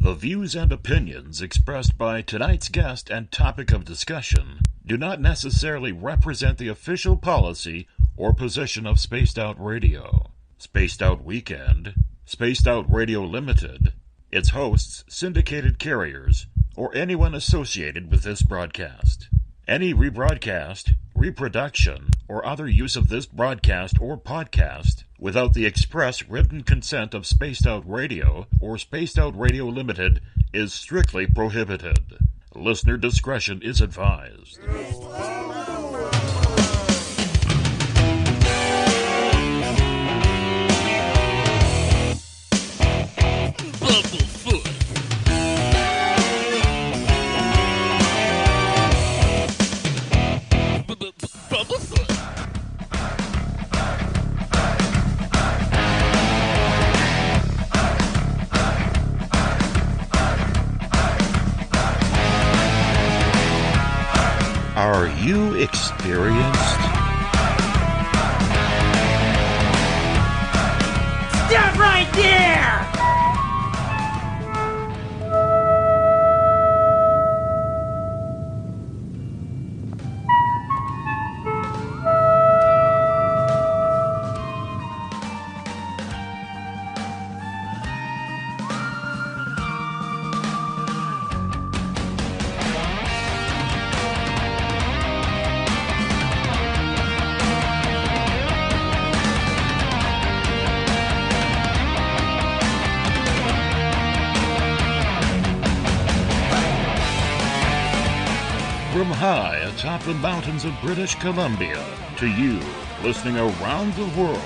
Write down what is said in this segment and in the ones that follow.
The views and opinions expressed by tonight's guest and topic of discussion do not necessarily represent the official policy or position of Spaced Out Radio, Spaced Out Weekend, Spaced Out Radio Limited, its hosts, syndicated carriers, or anyone associated with this broadcast. Any rebroadcast, reproduction, or other use of this broadcast or podcast without the express written consent of Spaced Out Radio or Spaced Out Radio Limited is strictly prohibited. Listener discretion is advised. Are you experienced? Stop right there! From high atop the mountains of British Columbia to you listening around the world,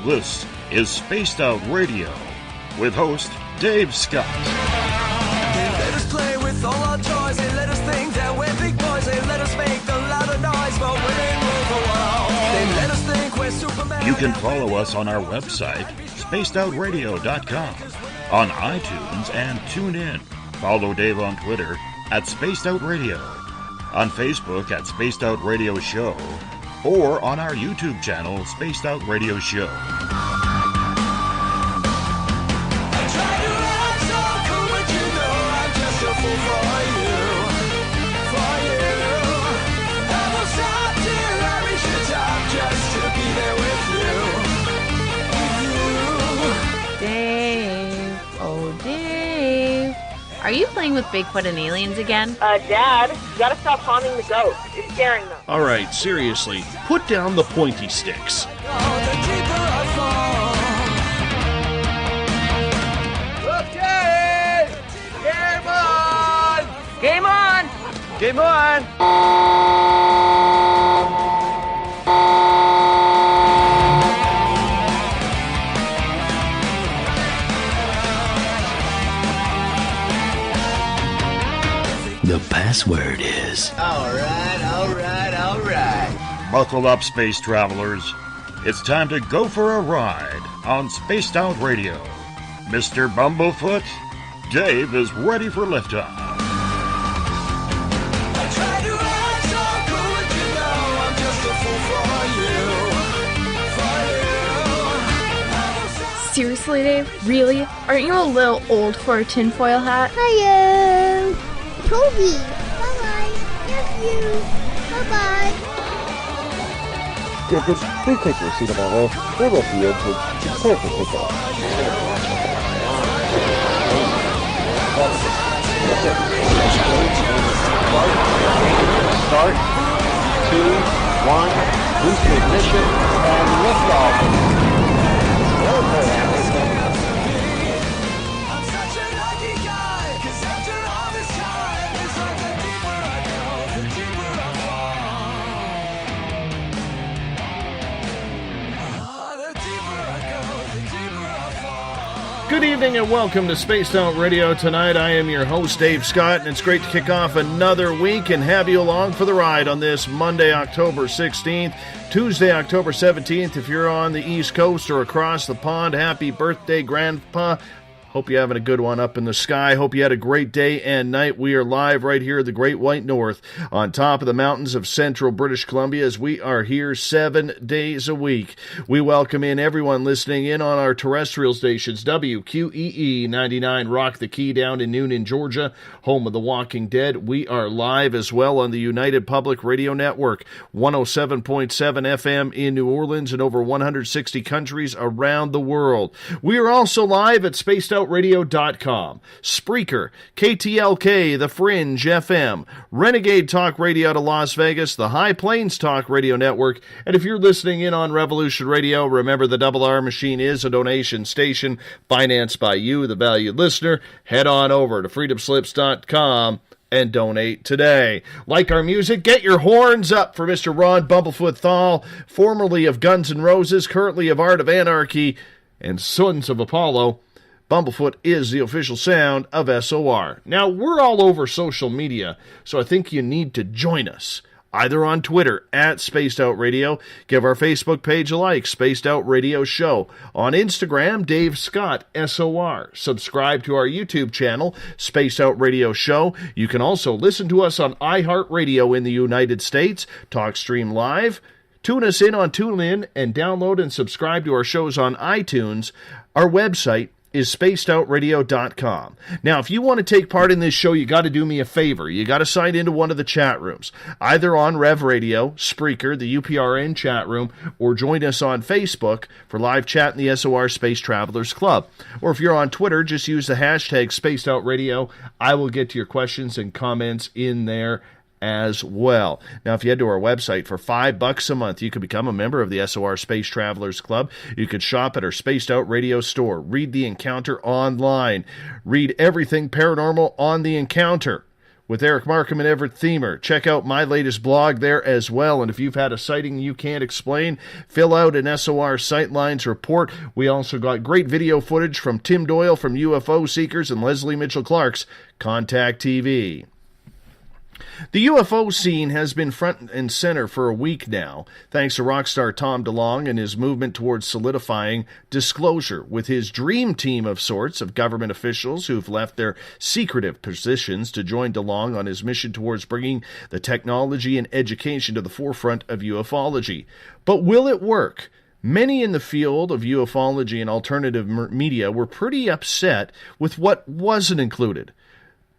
this is Spaced Out Radio with host Dave Scott. They let us play with all our toys. They let us think that we're big boys. They let us make a lot of noise, but we ain't rule the world. They let us think we're Superman. You can follow us on our website, spacedoutradio.com, on iTunes and TuneIn. Follow Dave on Twitter at Spaced Out Radio, on Facebook at Spaced Out Radio Show, or on our YouTube channel, Spaced Out Radio Show. I try to act so cool, but you know I'm just a fool for you. I will stop till I reach the top just to be there with you. Dave, oh Dave, are you playing with Bigfoot and aliens again? Dad, you gotta stop haunting the ghost. It's scaring them. All right, seriously, put down the pointy sticks. Okay! Game on! Game on! Game on! The password is... All right. Buckle up, space travelers. It's time to go for a ride on Spaced Out Radio. Mr. Bumblefoot, Dave is ready for liftoff. I try to act so cool, but you know I'm just a fool for you. Seriously, Dave? Really? Aren't you a little old for a tinfoil hat? Hello, Toby. Bye-bye. Love you. Bye-bye. Please take your seat about there. We're with the edge. It's clear for takeoff. Start. 2, 1. Boost ignition and liftoff. I'm such a lucky guy, 'cause after all this time, it's like the deeper I go, the deeper I fall. The deeper I go, the deeper I fall. Good evening and welcome to Spaced Out Radio. Tonight I am your host, Dave Scott, and it's great to kick off another week and have you along for the ride on this Monday, October 16th, Tuesday, October 17th. If you're on the East Coast or across the pond, happy birthday, Grandpa. Hope you're having a good one up in the sky. Hope you had a great day and night. We are live right here at the Great White North on top of the mountains of central British Columbia as we are here 7 days a week. We welcome in everyone listening in on our terrestrial stations, WQEE 99 Rock the Key down in Noonan, Georgia, home of The Walking Dead. We are live as well on the United Public Radio Network, 107.7 FM in New Orleans and over 160 countries around the world. We are also live at spacedoutradio.com, Spreaker, KTLK, The Fringe FM, Renegade Talk Radio to Las Vegas, the High Plains Talk Radio Network, and if you're listening in on Revolution Radio, remember the Double R Machine is a donation station financed by you, the valued listener. Head on over to freedomslips.com and donate today. Like our music, get your horns up for Mr. Ron Bumblefoot THAL, formerly of Guns N' Roses, currently of Art of Anarchy and Sons of Apollo. Bumblefoot is the official sound of SOR. Now, we're all over social media, so I think you need to join us, either on Twitter, at Spaced Out Radio. Give our Facebook page a like, Spaced Out Radio Show. On Instagram, Dave Scott, SOR. Subscribe to our YouTube channel, Spaced Out Radio Show. You can also listen to us on iHeartRadio in the United States, TalkStream Live. Tune us in on TuneIn and download and subscribe to our shows on iTunes. Our website is spacedoutradio.com. Now, if you want to take part in this show, you got to do me a favor. You got to sign into one of the chat rooms, either on Rev Radio, Spreaker, the UPRN chat room, or join us on Facebook for live chat in the SOR Space Travelers Club. Or if you're on Twitter, just use the hashtag SpacedOutRadio. I will get to your questions and comments in there as well. Now, if you head to our website for $5 a month, you can become a member of the SOR Space Travelers Club. You could shop at our Spaced Out Radio store, read The Encounter online, read everything paranormal on The Encounter with Eric Markham and Everett Thiemer. Check out my latest blog there as well. And if you've had a sighting you can't explain, fill out an SOR Sightlines report. We also got great video footage from Tim Doyle from UFO Seekers and Leslie Mitchell Clark's Contact TV. The UFO scene has been front and center for a week now, thanks to rock star Tom DeLonge and his movement towards solidifying disclosure with his dream team of sorts of government officials who've left their secretive positions to join DeLonge on his mission towards bringing the technology and education to the forefront of ufology. But will it work? Many in the field of ufology and alternative media were pretty upset with what wasn't included.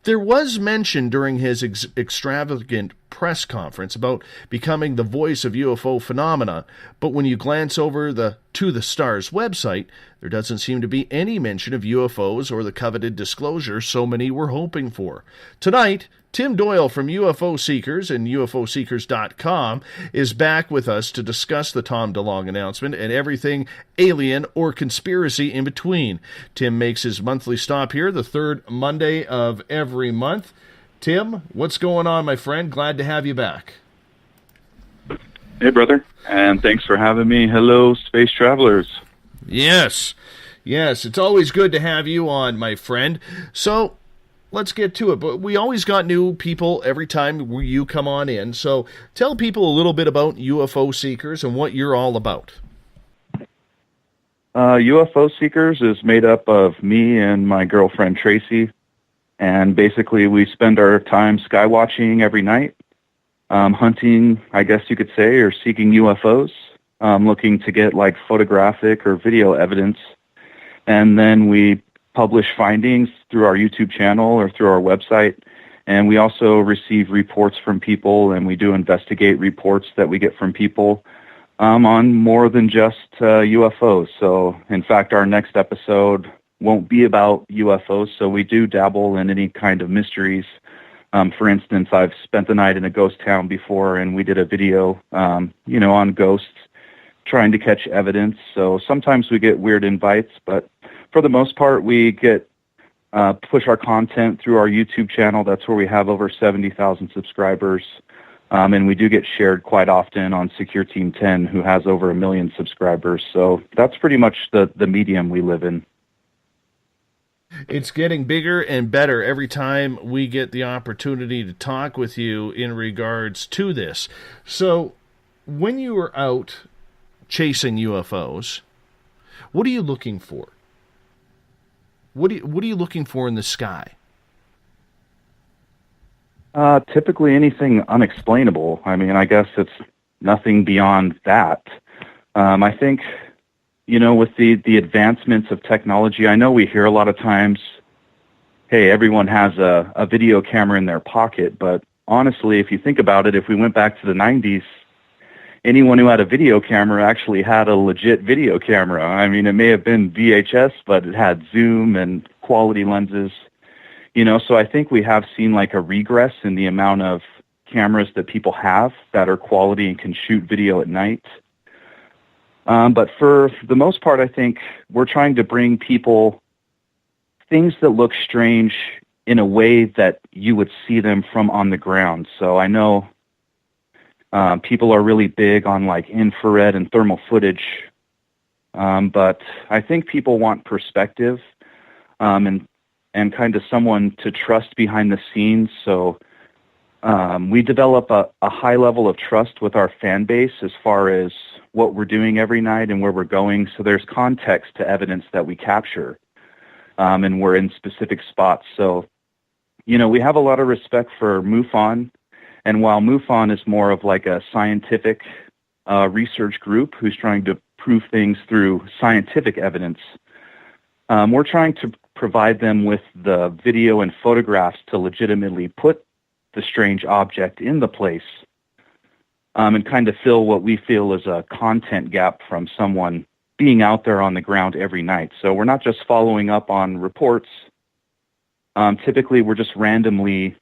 There was mention during his extravagant press conference about becoming the voice of UFO phenomena, but when you glance over the To the Stars website, there doesn't seem to be any mention of UFOs or the coveted disclosure so many were hoping for. Tonight, Tim Doyle from UFO Seekers and UFOseekers.com is back with us to discuss the Tom DeLonge announcement and everything alien or conspiracy in between. Tim makes his monthly stop here the third Monday of every month. Tim, what's going on, my friend? Glad to have you back. Hey, brother, and thanks for having me. Hello, space travelers. Yes, it's always good to have you on, my friend. So, let's get to it. But we always got new people every time you come on in. So tell people a little bit about UFO Seekers and what you're all about. UFO Seekers is made up of me and my girlfriend Tracy. And basically we spend our time sky watching every night, hunting, I guess you could say, or seeking UFOs, looking to get like photographic or video evidence. And then we publish findings through our YouTube channel or through our website. And we also receive reports from people, and we do investigate reports that we get from people on more than just UFOs. So, in fact, our next episode won't be about UFOs, so we do dabble in any kind of mysteries. For instance, I've spent the night in a ghost town before, and we did a video, on ghosts, trying to catch evidence. So sometimes we get weird invites, but for the most part, we get push our content through our YouTube channel. That's where we have over 70,000 subscribers. And we do get shared quite often on Secure Team 10, who has over 1 million subscribers. So that's pretty much the medium we live in. It's getting bigger and better every time we get the opportunity to talk with you in regards to this. So when you are out chasing UFOs, what are you looking for? What are you looking for in the sky? Typically anything unexplainable. I mean, I guess it's nothing beyond that. I think, with the advancements of technology, I know we hear a lot of times, hey, everyone has a video camera in their pocket, but honestly, if you think about it, if we went back to the 90s, anyone who had a video camera actually had a legit video camera. I mean, it may have been VHS, but it had zoom and quality lenses. So I think we have seen like a regress in the amount of cameras that people have that are quality and can shoot video at night. But for the most part, I think we're trying to bring people things that look strange in a way that you would see them from on the ground. So I know people are really big on like infrared and thermal footage, but I think people want perspective and kind of someone to trust behind the scenes. So we develop a high level of trust with our fan base as far as what we're doing every night and where we're going. So there's context to evidence that we capture, and we're in specific spots. So, we have a lot of respect for MUFON. And while MUFON is more of like a scientific research group who's trying to prove things through scientific evidence, we're trying to provide them with the video and photographs to legitimately put the strange object in the place, and kind of fill what we feel is a content gap from someone being out there on the ground every night. So we're not just following up on reports. Typically, we're just randomly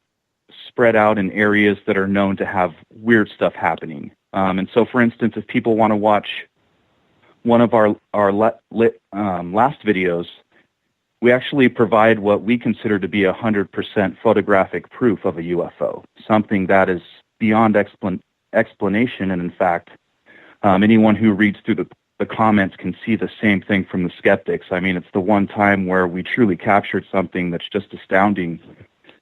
spread out in areas that are known to have weird stuff happening. And so, for instance, if people want to watch one of our last videos, we actually provide what we consider to be 100% photographic proof of a UFO, something that is beyond explanation. And in fact, anyone who reads through the comments can see the same thing from the skeptics. I mean, it's the one time where we truly captured something that's just astounding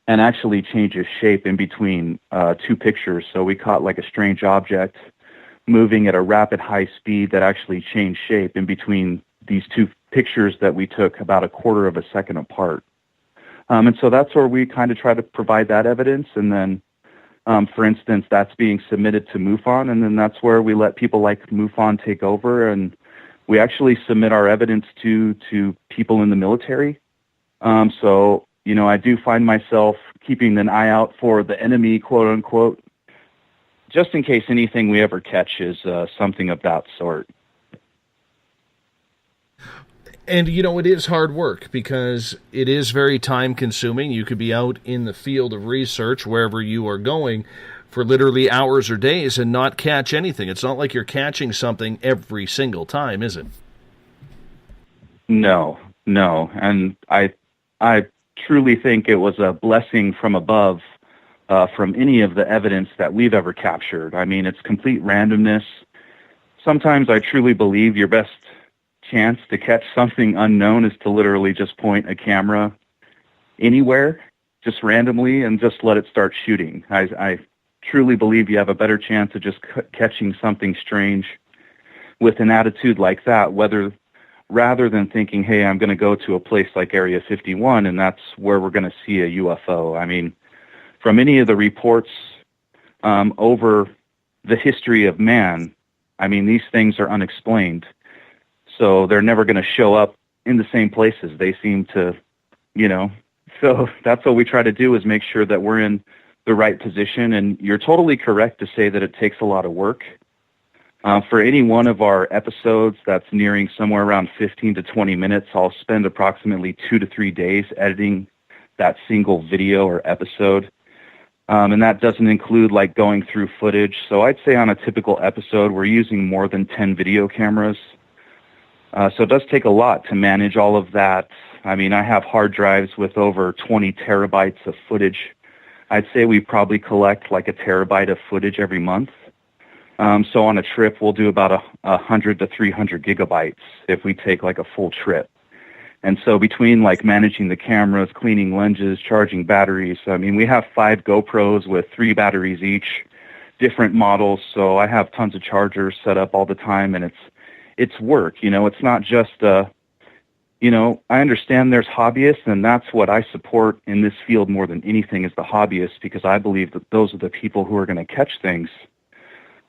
and actually changes shape in between two pictures. So we caught like a strange object moving at a rapid high speed that actually changed shape in between these two pictures that we took about a quarter of a second apart. And so that's where we kind of try to provide that evidence. And then, for instance, that's being submitted to MUFON, and then that's where we let people like MUFON take over, and we actually submit our evidence to people in the military. So, I do find myself keeping an eye out for the enemy, quote unquote, just in case anything we ever catch is something of that sort. And, it is hard work because it is very time-consuming. You could be out in the field of research, wherever you are going, for literally hours or days and not catch anything. It's not like you're catching something every single time, is it? No. And I truly think it was a blessing from above from any of the evidence that we've ever captured. I mean, it's complete randomness. Sometimes I truly believe your best chance to catch something unknown is to literally just point a camera anywhere, just randomly, and just let it start shooting. I truly believe you have a better chance of just catching something strange with an attitude like that, rather than thinking, hey, I'm going to go to a place like Area 51 and that's where we're going to see a UFO. I mean, from any of the reports over the history of man, I mean, these things are unexplained. So they're never going to show up in the same places. They seem to, so that's what we try to do, is make sure that we're in the right position. And you're totally correct to say that it takes a lot of work. For any one of our episodes that's nearing somewhere around 15 to 20 minutes, I'll spend approximately 2 to 3 days editing that single video or episode. And that doesn't include like going through footage. So I'd say on a typical episode, we're using more than 10 video cameras. So it does take a lot to manage all of that. I mean, I have hard drives with over 20 terabytes of footage. I'd say we probably collect like a terabyte of footage every month. So on a trip, we'll do about 100 to 300 gigabytes if we take like a full trip. And so between like managing the cameras, cleaning lenses, charging batteries, I mean, we have 5 GoPros with 3 batteries each, different models. So I have tons of chargers set up all the time, and it's work. It's not just I understand there's hobbyists, and that's what I support in this field more than anything is the hobbyists, because I believe that those are the people who are going to catch things.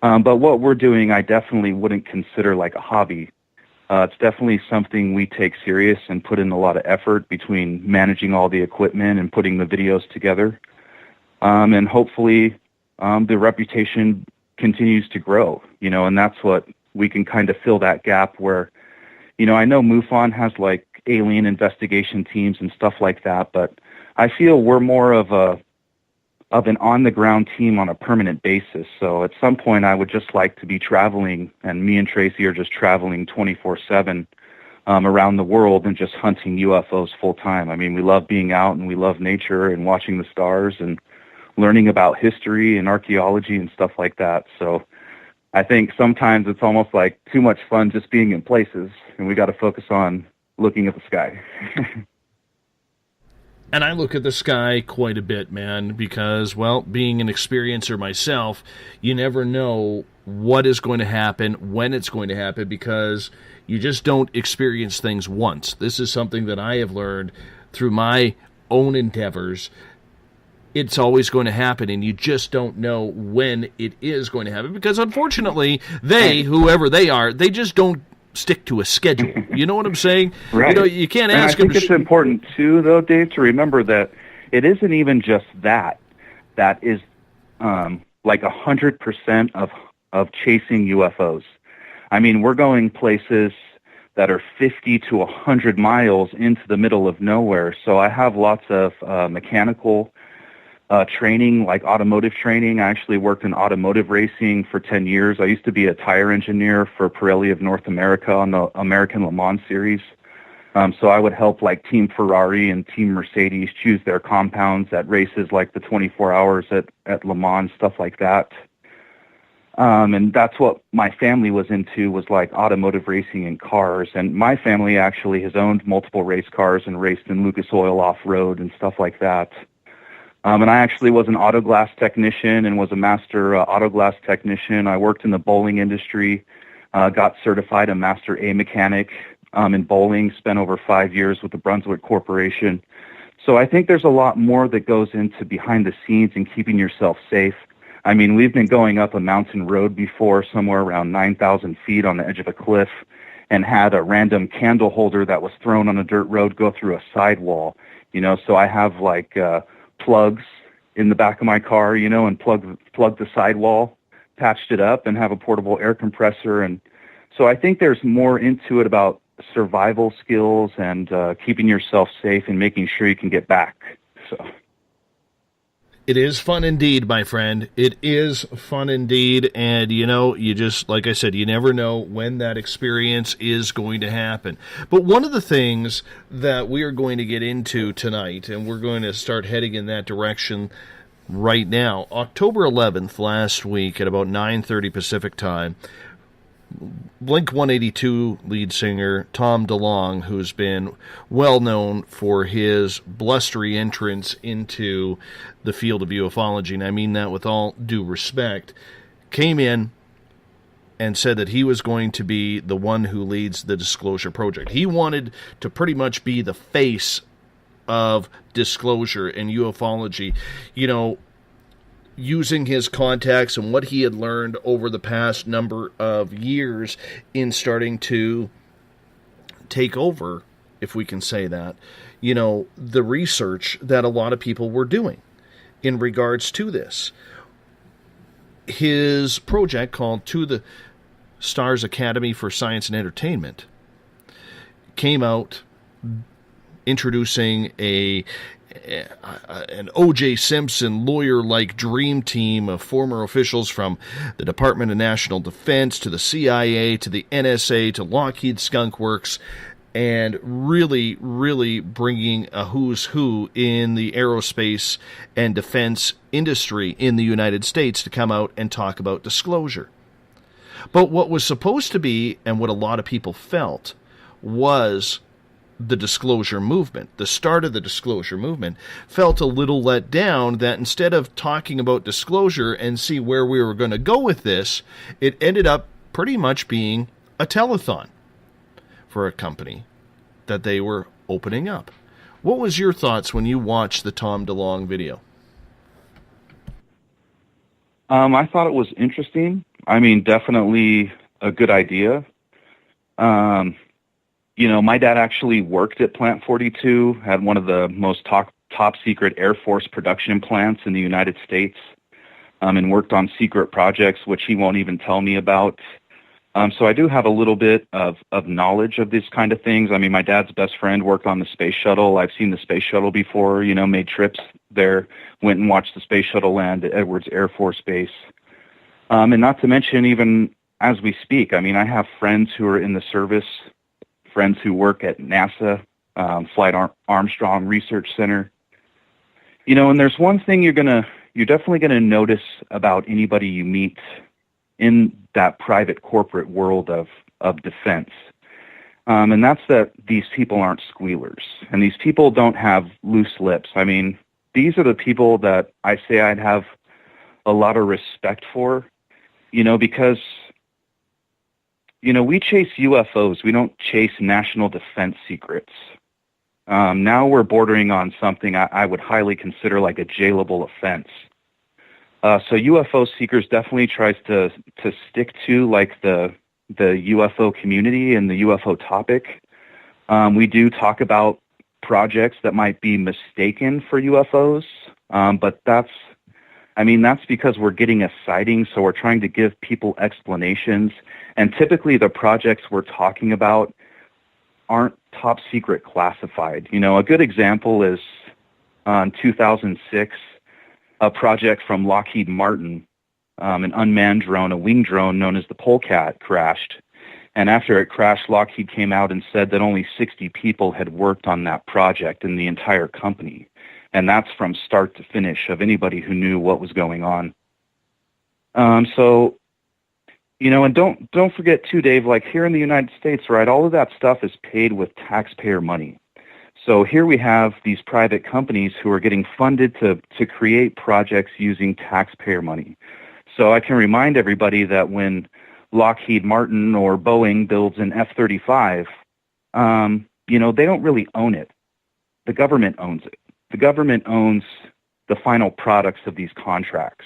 But what we're doing, I definitely wouldn't consider like a hobby. It's definitely something we take serious and put in a lot of effort between managing all the equipment and putting the videos together. And hopefully the reputation continues to grow, and that's what we can kind of fill that gap where, I know MUFON has like alien investigation teams and stuff like that, but I feel we're more of an on-the-ground team on a permanent basis. So at some point I would just like to be traveling, and me and Tracy are just traveling 24/7 around the world and just hunting UFOs full-time. I mean, we love being out and we love nature and watching the stars and learning about history and archaeology and stuff like that. So I think sometimes it's almost like too much fun just being in places, and we got to focus on looking at the sky. And I look at the sky quite a bit, man, because, well, being an experiencer myself, you never know what is going to happen, when it's going to happen, because you just don't experience things once. This is something that I have learned through my own endeavors. It's always going to happen, and you just don't know when it is going to happen, because unfortunately, whoever they are, they just don't stick to a schedule. You know what I'm saying? Right. You can't ask them. I think it's important too, though, Dave, to remember that it isn't even just that is like 100% of chasing UFOs. I mean, we're going places that are 50 to 100 miles into the middle of nowhere. So I have lots of mechanical training, like automotive training. I actually worked in automotive racing for 10 years. I used to be a tire engineer for Pirelli of North America on the American Le Mans series. So I would help like Team Ferrari and Team Mercedes choose their compounds at races like the 24 hours at Le Mans, stuff like that. And that's what my family was into, was like automotive racing and cars. And my family actually has owned multiple race cars and raced in Lucas Oil off-road and stuff like that. And I actually was an auto glass technician and was a master auto glass technician. I worked in the bowling industry, got certified a master A mechanic in bowling, spent over 5 years with the Brunswick Corporation. So I think there's a lot more that goes into behind the scenes and keeping yourself safe. I mean, we've been going up a mountain road before, somewhere around 9,000 feet on the edge of a cliff, and had a random candle holder that was thrown on a dirt road go through a sidewall. So I have like plugs in the back of my car, and plug the sidewall, patched it up, and have a portable air compressor. And so I think there's more into it about survival skills and keeping yourself safe and making sure you can get back. So it is fun indeed, my friend. It is fun indeed. And, you just, like I said, you never know when that experience is going to happen. But one of the things that we are going to get into tonight, and we're going to start heading in that direction right now, October 11th, last week, at about 9:30 Pacific time, Blink-182 lead singer Tom DeLonge, who's been well known for his blustery entrance into the field of ufology, and I mean that with all due respect, came in and said that he was going to be the one who leads the Disclosure Project. He wanted to pretty much be the face of disclosure and ufology, using his contacts and what he had learned over the past number of years in starting to take over, if we can say that, the research that a lot of people were doing in regards to this. His project, called To the Stars Academy for Science and Entertainment, came out introducing an O.J. Simpson lawyer-like dream team of former officials from the Department of National Defense to the CIA to the NSA to Lockheed Skunk Works, and really, really bringing a who's who in the aerospace and defense industry in the United States to come out and talk about disclosure. But what was supposed to be, and what a lot of people felt, was the disclosure movement, the start of the disclosure movement, felt a little let down that instead of talking about disclosure and see where we were going to go with this, it ended up pretty much being a telethon for a company that they were opening up. What was your thoughts when you watched the Tom DeLonge video? I thought it was interesting. I mean, definitely a good idea. You know, my dad actually worked at Plant 42, had one of the most top secret Air Force production plants in the United States, and worked on secret projects, which he won't even tell me about. So I do have a little bit of knowledge of these kind of things. I mean, my dad's best friend worked on the space shuttle. I've seen the space shuttle before, you know, made trips there, went and watched the space shuttle land at Edwards Air Force Base. And not to mention, even as we speak, I mean, I have friends who are in the service, friends who work at NASA, Flight Armstrong Research Center. You know, and there's one thing you're definitely gonna notice about anybody you meet in that private corporate world of defense. And that's that these people aren't squealers. And these people don't have loose lips. I mean, these are the people that I say I'd have a lot of respect for, you know, because, you know, we chase UFOs. We don't chase national defense secrets. Now we're bordering on something I would highly consider like a jailable offense. So UFO seekers definitely tries to stick to like the UFO community and the UFO topic. We do talk about projects that might be mistaken for UFOs, but that's because we're getting a sighting, so we're trying to give people explanations. And typically the projects we're talking about aren't top secret classified. You know, a good example is in 2006, a project from Lockheed Martin, an unmanned drone, a wing drone known as the Polecat, crashed. And after it crashed, Lockheed came out and said that only 60 people had worked on that project in the entire company. And that's from start to finish of anybody who knew what was going on. So, you know, and don't forget too, Dave, like here in the United States, right, all of that stuff is paid with taxpayer money. So here we have these private companies who are getting funded to create projects using taxpayer money. So I can remind everybody that when Lockheed Martin or Boeing builds an F-35, you know, they don't really own it. The government owns it. The government owns the final products of these contracts.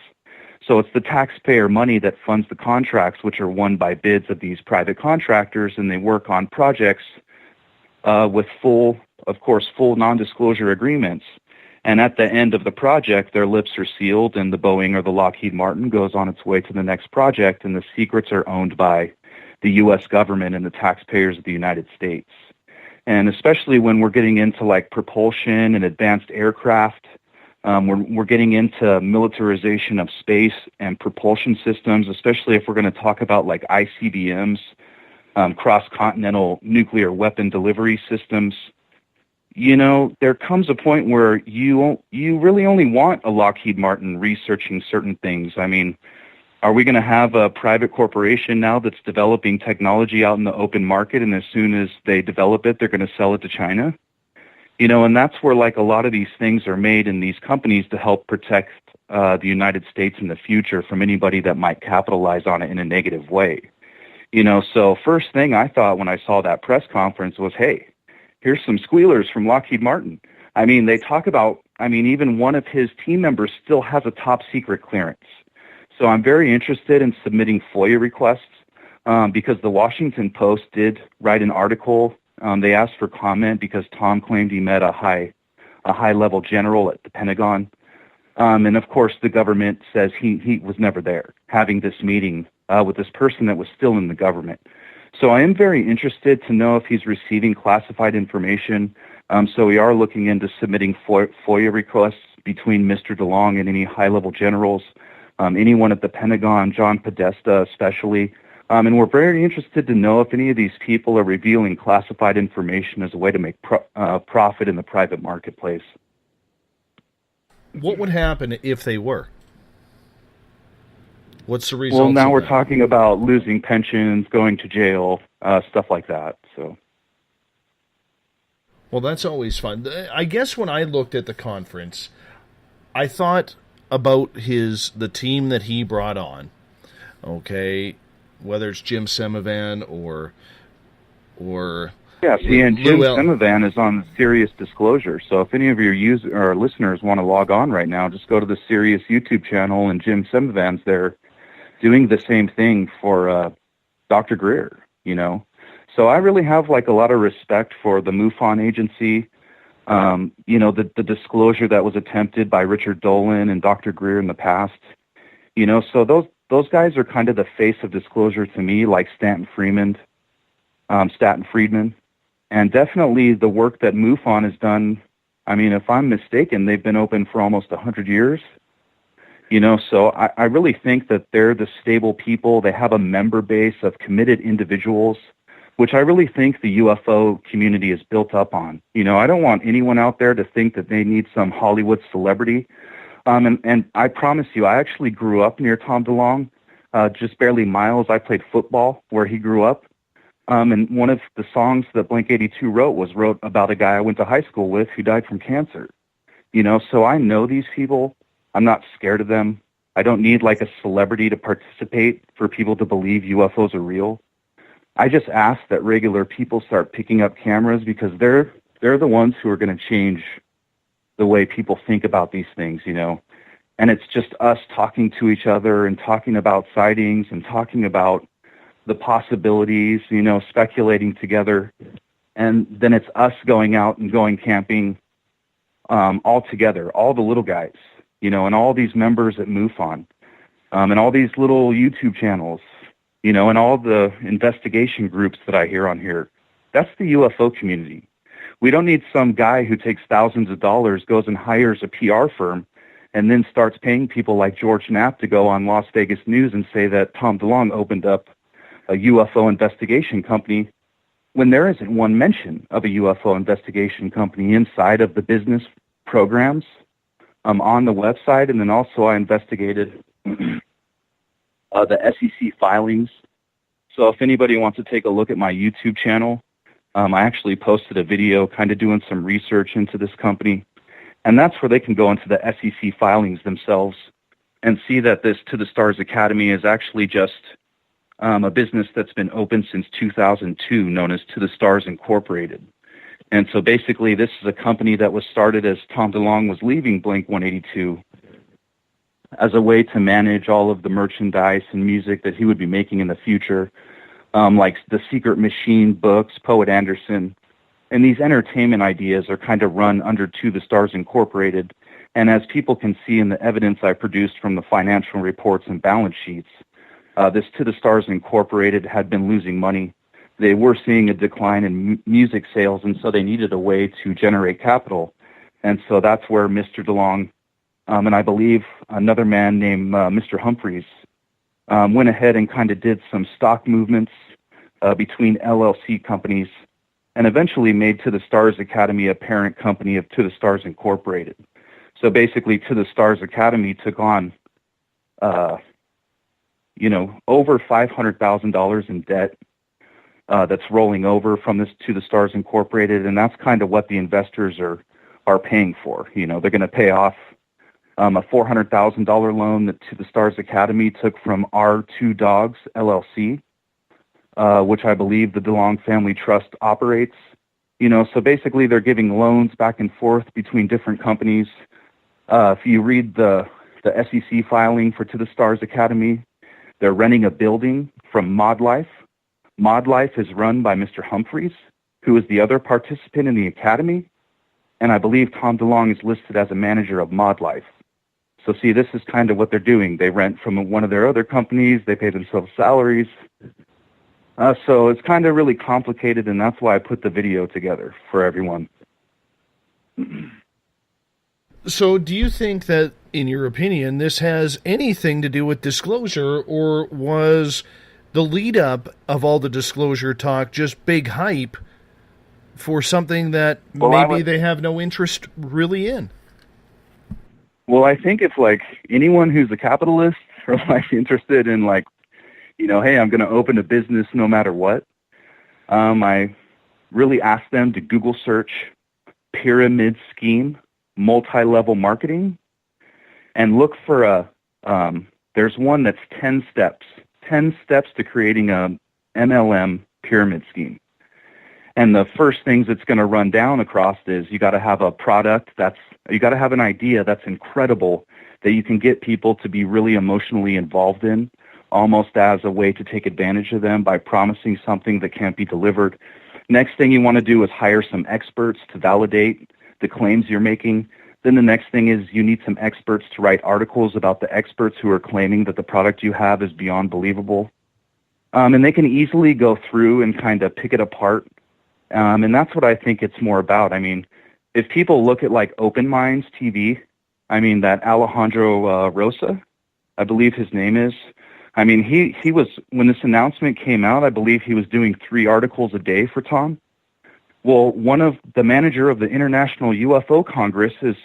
So it's the taxpayer money that funds the contracts, which are won by bids of these private contractors, and they work on projects with full non-disclosure agreements. And at the end of the project, their lips are sealed, and the Boeing or the Lockheed Martin goes on its way to the next project, and the secrets are owned by the U.S. government and the taxpayers of the United States. And especially when we're getting into like propulsion and advanced aircraft, we're getting into militarization of space and propulsion systems, especially if we're going to talk about like ICBMs, cross-continental nuclear weapon delivery systems. You know, there comes a point where you really only want a Lockheed Martin researching certain things. I mean, are we going to have a private corporation now that's developing technology out in the open market, and as soon as they develop it, they're going to sell it to China? You know, and that's where like a lot of these things are made in these companies to help protect the United States in the future from anybody that might capitalize on it in a negative way. You know, so first thing I thought when I saw that press conference was, hey, here's some squealers from Lockheed Martin. I mean, they talk about, I mean, even one of his team members still has a top secret clearance. So I'm very interested in submitting FOIA requests because the Washington Post did write an article. They asked for comment because Tom claimed he met a high-level general at the Pentagon. And of course, the government says he was never there having this meeting with this person that was still in the government. So I am very interested to know if he's receiving classified information. So we are looking into submitting FOIA requests between Mr. DeLonge and any high-level generals, anyone at the Pentagon, John Podesta especially. And we're very interested to know if any of these people are revealing classified information as a way to make profit in the private marketplace. What would happen if they were? What's the result? Well, now we're talking about losing pensions, going to jail, stuff like that. So. Well, that's always fun. I guess when I looked at the conference, I thought about the team that he brought on. Okay, whether it's Jim Semivan or Yeah, see, and Jim Llewellyn. Semivan is on Sirius Disclosure. So if any of your or listeners want to log on right now, just go to the Sirius YouTube channel, and Jim Semivan's there doing the same thing for Dr. Greer, you know. So I really have like a lot of respect for the MUFON agency. You know, the disclosure that was attempted by Richard Doyle and Dr. Greer in the past. You know, so those guys are kind of the face of disclosure to me, like Stanton Friedman. And definitely the work that MUFON has done, I mean, if I'm mistaken, they've been open for almost 100 years. You know, so I really think that they're the stable people. They have a member base of committed individuals, which I really think the UFO community is built up on. You know, I don't want anyone out there to think that they need some Hollywood celebrity. And I promise you, I actually grew up near Tom DeLonge, just barely miles. I played football where he grew up. And one of the songs that Blink-182 wrote about a guy I went to high school with who died from cancer. You know, so I know these people. I'm not scared of them. I don't need like a celebrity to participate for people to believe UFOs are real. I just ask that regular people start picking up cameras because they're the ones who are going to change the way people think about these things, you know. And it's just us talking to each other and talking about sightings and talking about the possibilities, you know, speculating together. And then it's us going out and going camping all together, all the little guys, you know, and all these members at MUFON, and all these little YouTube channels, you know, and all the investigation groups that I hear on here. That's the UFO community. We don't need some guy who takes thousands of dollars, goes and hires a PR firm, and then starts paying people like George Knapp to go on Las Vegas News and say that Tom DeLonge opened up a UFO investigation company when there isn't one mention of a UFO investigation company inside of the business programs on the website. And then also I investigated the SEC filings. So if anybody wants to take a look at my YouTube channel, I actually posted a video kind of doing some research into this company. And that's where they can go into the SEC filings themselves and see that this To the Stars Academy is actually just a business that's been open since 2002, known as To the Stars Incorporated. And so basically this is a company that was started as Tom DeLonge was leaving Blink-182 as a way to manage all of the merchandise and music that he would be making in the future, like the Secret Machine books, Poet Anderson. And these entertainment ideas are kind of run under To the Stars Incorporated. And as people can see in the evidence I produced from the financial reports and balance sheets, this To the Stars Incorporated had been losing money. They were seeing a decline in music sales, and so they needed a way to generate capital. And so that's where Mr. DeLonge, and I believe another man named Mr. Humphreys, went ahead and kind of did some stock movements between LLC companies and eventually made To the Stars Academy a parent company of To the Stars Incorporated. So basically, To the Stars Academy took on you know, over $500,000 in debt that's rolling over from this To the Stars Incorporated, and that's kind of what the investors are paying for. You know, they're going to pay off a $400,000 loan that To the Stars Academy took from R2 Dogs LLC, which I believe the DeLonge Family Trust operates. You know, so basically they're giving loans back and forth between different companies. If you read the SEC filing for To the Stars Academy, they're renting a building from Mod Life. Mod Life is run by Mr. Humphreys, who is the other participant in the academy, and I believe Tom DeLonge is listed as a manager of Mod Life. So see, this is kind of what they're doing. They rent from one of their other companies. They pay themselves salaries. So it's kind of really complicated, and that's why I put the video together for everyone. So do you think that, in your opinion, this has anything to do with disclosure, or was the lead-up of all the disclosure talk just big hype for something that maybe they have no interest really in? Well, I think if, like, anyone who's a capitalist or, like, interested in, like, you know, hey, I'm going to open a business no matter what, I really ask them to Google search pyramid scheme, multi-level marketing, and look for there's one that's 10 steps to creating a MLM pyramid scheme. And the first things it's going to run down across is you got to have a product you got to have an idea that's incredible that you can get people to be really emotionally involved in, almost as a way to take advantage of them by promising something that can't be delivered. Next thing you want to do is hire some experts to validate the claims you're making. Then the next thing is you need some experts to write articles about the experts who are claiming that the product you have is beyond believable. And they can easily go through and kind of pick it apart. And that's what I think it's more about. I mean, if people look at like Open Minds TV, I mean, that Alejandro Rosa, I believe his name is. I mean, he was, when this announcement came out, I believe he was doing 3 articles a day for Tom. Well, one of the manager of the International UFO Congress is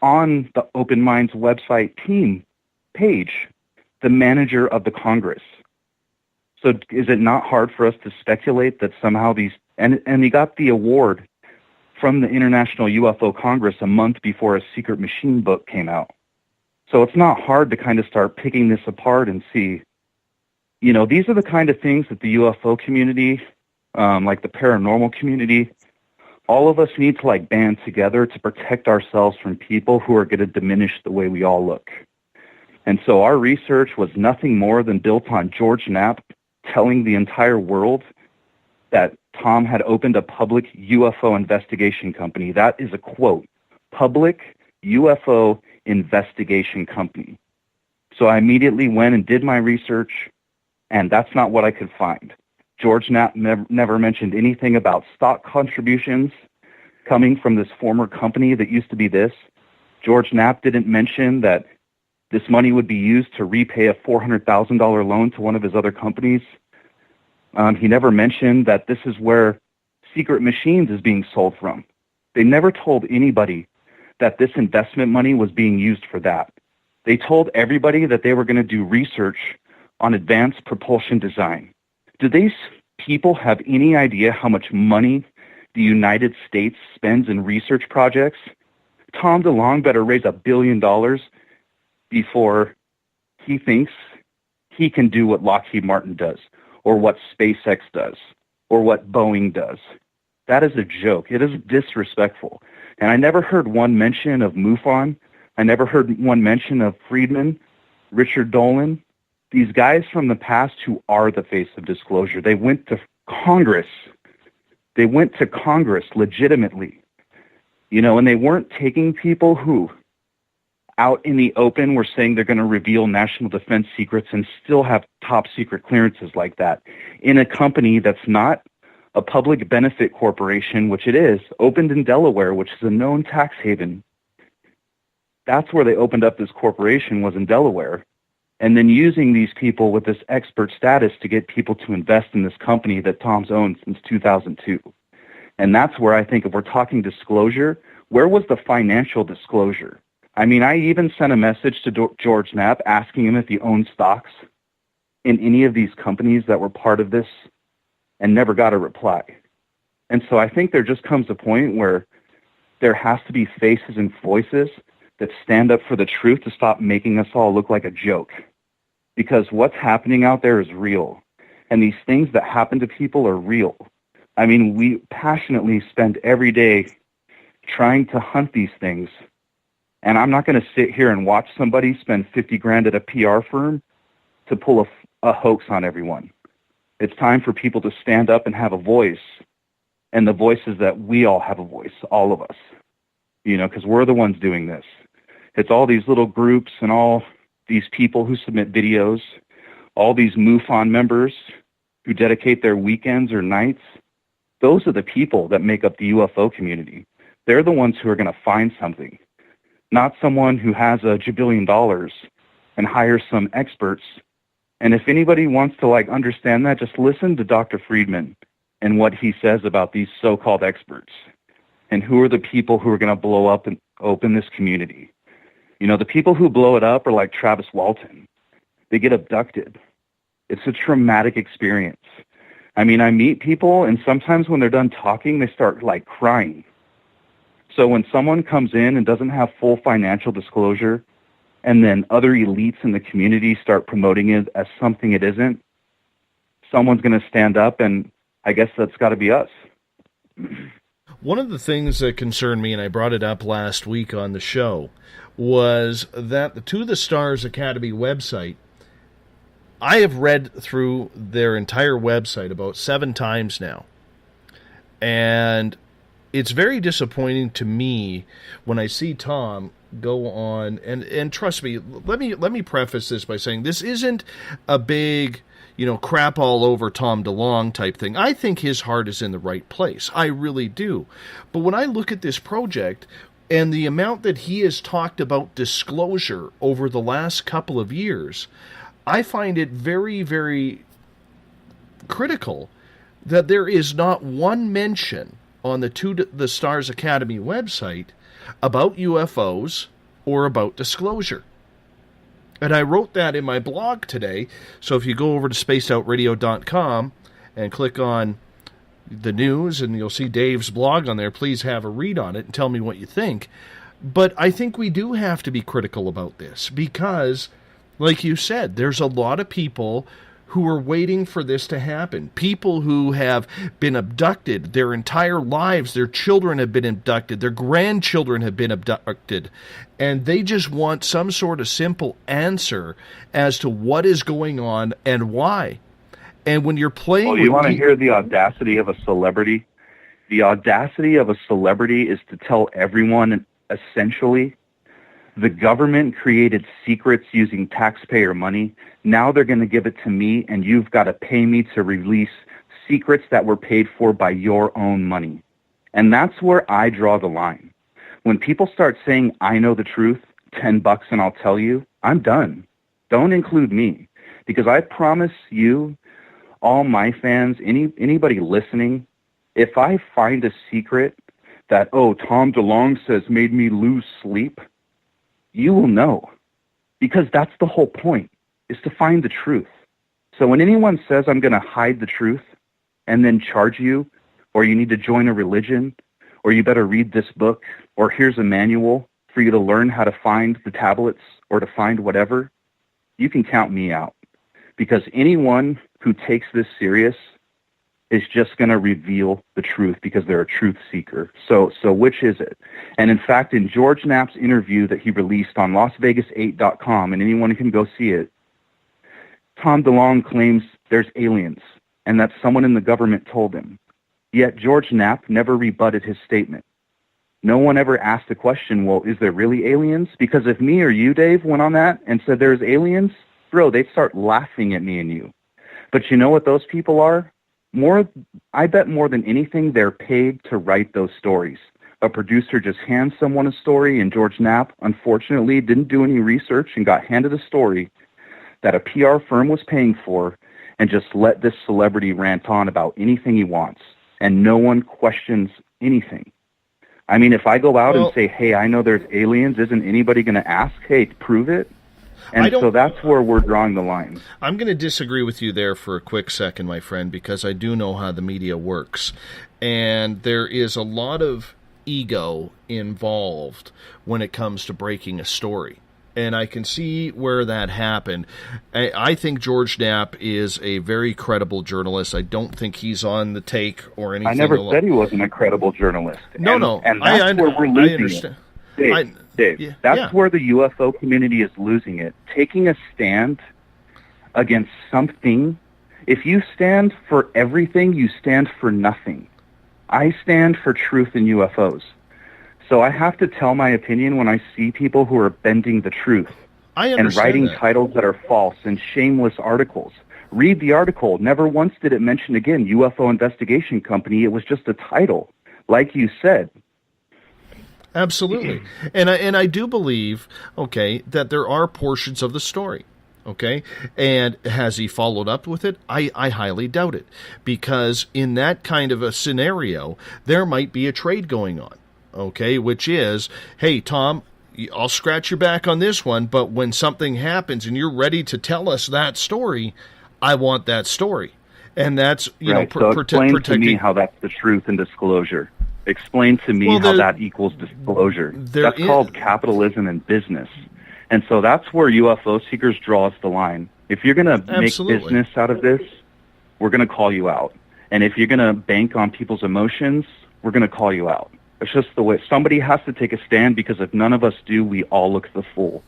on the Open Minds website team page, the manager of the Congress. So is it not hard for us to speculate that somehow these, and he got the award from the International UFO Congress a month before a Secret Machine book came out. So it's not hard to kind of start picking this apart and see, you know, these are the kind of things that the UFO community, like the paranormal community, all of us need to like band together to protect ourselves from people who are going to diminish the way we all look. And so our research was nothing more than built on George Knapp telling the entire world that Tom had opened a public UFO investigation company. That is a quote, public UFO investigation company. So I immediately went and did my research, and that's not what I could find. George Knapp never mentioned anything about stock contributions coming from this former company that used to be this. George Knapp didn't mention that this money would be used to repay a $400,000 loan to one of his other companies. He never mentioned that this is where Secret Machines is being sold from. They never told anybody that this investment money was being used for that. They told everybody that they were going to do research on advanced propulsion design. Do these people have any idea how much money the United States spends in research projects? Tom DeLonge better raise $1 billion before he thinks he can do what Lockheed Martin does, or what SpaceX does, or what Boeing does. That is a joke. It is disrespectful. And I never heard one mention of MUFON. I never heard one mention of Friedman, Richard Dolan, these guys from the past who are the face of disclosure. They went to Congress. They went to Congress legitimately, you know, and they weren't taking people who out in the open were saying they're going to reveal national defense secrets and still have top secret clearances like that in a company that's not a public benefit corporation, which it is, opened in Delaware, which is a known tax haven. That's where they opened up this corporation, was in Delaware, and then using these people with this expert status to get people to invest in this company that Tom's owned since 2002. And that's where I think if we're talking disclosure, where was the financial disclosure? I mean, I even sent a message to George Knapp asking him if he owned stocks in any of these companies that were part of this and never got a reply. And so I think there just comes a point where there has to be faces and voices that stand up for the truth to stop making us all look like a joke. Because what's happening out there is real. And these things that happen to people are real. I mean, we passionately spend every day trying to hunt these things. And I'm not going to sit here and watch somebody spend $50,000 at a PR firm to pull a hoax on everyone. It's time for people to stand up and have a voice. And the voice is that we all have a voice, all of us, you know, because we're the ones doing this. It's all these little groups and all these people who submit videos, all these MUFON members who dedicate their weekends or nights. Those are the people that make up the UFO community. They're the ones who are going to find something. Not someone who has $1 billion and hires some experts. And if anybody wants to like understand that, just listen to Dr. Friedman and what he says about these so-called experts and who are the people who are going to blow up and open this community. You know, the people who blow it up are like Travis Walton. They get abducted. It's a traumatic experience. I mean, I meet people and sometimes when they're done talking, they start like crying. So when someone comes in and doesn't have full financial disclosure, and then other elites in the community start promoting it as something it isn't, someone's going to stand up, and I guess that's got to be us. One of the things that concerned me, and I brought it up last week on the show, was that the To the Stars Academy website, I have read through their entire website about 7 times now. And it's very disappointing to me when I see Tom go on, and trust me, let me preface this by saying this isn't a big, crap all over Tom DeLonge type thing. I think his heart is in the right place. I really do. But when I look at this project and the amount that he has talked about disclosure over the last couple of years, I find it very, very critical that there is not one mention on the To the Stars Academy website about UFOs or about disclosure. And I wrote that in my blog today, so if you go over to spacedoutradio.com and click on the news, and you'll see Dave's blog on there, please have a read on it and tell me what you think. But I think we do have to be critical about this because, like you said, there's a lot of people who are waiting for this to happen. People who have been abducted their entire lives, their children have been abducted, their grandchildren have been abducted, and they just want some sort of simple answer as to what is going on and why. And when you're playing... Oh, you want to hear the audacity of a celebrity? The audacity of a celebrity is to tell everyone, essentially, the government created secrets using taxpayer money. Now they're going to give it to me, and you've got to pay me to release secrets that were paid for by your own money. And that's where I draw the line. When people start saying, I know the truth, $10 and I'll tell you, I'm done. Don't include me. Because I promise you, all my fans, anybody listening, if I find a secret that, Tom DeLonge says made me lose sleep, you will know, because that's the whole point, is to find the truth. So when anyone says I'm going to hide the truth and then charge you, or you need to join a religion, or you better read this book, or here's a manual for you to learn how to find the tablets or to find whatever, you can count me out. Because anyone who takes this serious is just going to reveal the truth because they're a truth seeker. So which is it? And in fact, in George Knapp's interview that he released on LasVegas8.com, and anyone can go see it, Tom DeLonge claims there's aliens and that someone in the government told him. Yet George Knapp never rebutted his statement. No one ever asked the question, well, is there really aliens? Because if me or you, Dave, went on that and said there's aliens, bro, they'd start laughing at me and you. But you know what those people are? I bet more than anything, they're paid to write those stories. A producer just hands someone a story, and George Knapp, unfortunately, didn't do any research and got handed a story that a PR firm was paying for and just let this celebrity rant on about anything he wants, and no one questions anything. I mean, if I go out and say, hey, I know there's aliens, isn't anybody going to ask, hey, prove it? And so that's where we're drawing the line. I'm going to disagree with you there for a quick second, my friend, because I do know how the media works. And there is a lot of ego involved when it comes to breaking a story. And I can see where that happened. I think George Knapp is a very credible journalist. I don't think he's on the take or anything. I never said he wasn't a credible journalist. No. And that's where we're losing it. Dave, that's where the UFO community is losing it. Taking a stand against something. If you stand for everything, you stand for nothing. I stand for truth in UFOs. So I have to tell my opinion when I see people who are bending the truth and writing titles that are false and shameless articles. Read the article. Never once did it mention, again, UFO Investigation Company. It was just a title, like you said. Absolutely. And I do believe, that there are portions of the story, And has he followed up with it? I highly doubt it. Because in that kind of a scenario, there might be a trade going on, which is, hey, Tom, I'll scratch your back on this one, but when something happens and you're ready to tell us that story, I want that story. And that's, explain to me how that's the truth and disclosure. Explain to me how that equals disclosure. That's called capitalism and business. And so that's where UFO seekers draws the line. If you're going to make business out of this, we're going to call you out. And if you're going to bank on people's emotions, we're going to call you out. It's just the way. Somebody has to take a stand, because if none of us do, we all look the fool.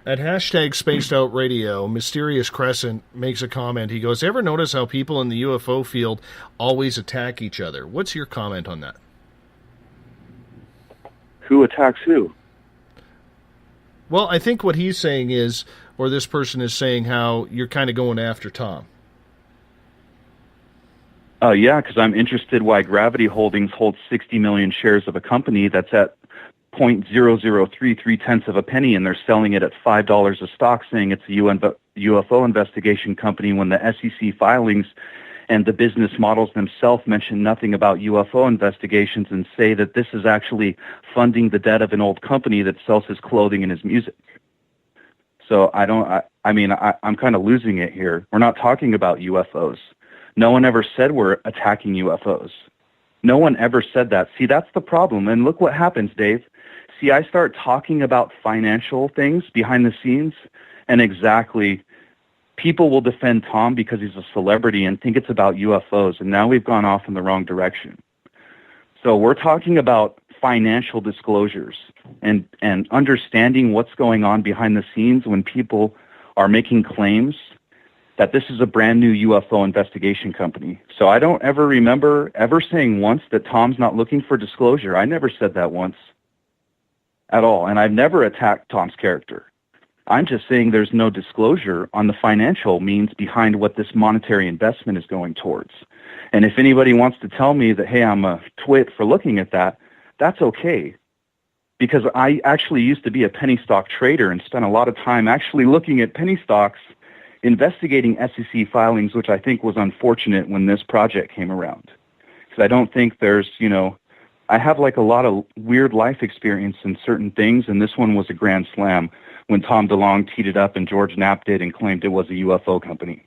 At hashtag Spaced Out Radio, Mysterious Crescent makes a comment. He goes, ever notice how people in the UFO field always attack each other? What's your comment on that? Who attacks who? Well, I think what he's saying is, or this person is saying, how you're kind of going after Tom. Yeah, because I'm interested why Gravity Holdings holds 60 million shares of a company that's at 0.0033 tenths of a penny, and they're selling it at $5 a stock, saying it's a UFO investigation company, when the SEC filings and the business models themselves mention nothing about UFO investigations and say that this is actually funding the debt of an old company that sells his clothing and his music. So I'm kind of losing it here. We're not talking about UFOs. No one ever said we're attacking UFOs. No one ever said that. See, that's the problem. And look what happens, Dave. See, I start talking about financial things behind the scenes, and exactly, people will defend Tom because he's a celebrity and think it's about UFOs, and now we've gone off in the wrong direction. So we're talking about financial disclosures and understanding what's going on behind the scenes when people are making claims that this is a brand new UFO investigation company. So I don't ever remember ever saying once that Tom's not looking for disclosure. I never said that once at all, and I've never attacked Tom's character. I'm just saying there's no disclosure on the financial means behind what this monetary investment is going towards. And if anybody wants to tell me that, hey, I'm a twit for looking at that, that's okay. Because I actually used to be a penny stock trader and spent a lot of time actually looking at penny stocks, investigating SEC filings, which I think was unfortunate when this project came around. Because I don't think there's, I have like a lot of weird life experience in certain things, and this one was a grand slam when Tom DeLonge teed it up and George Knapp did and claimed it was a UFO company.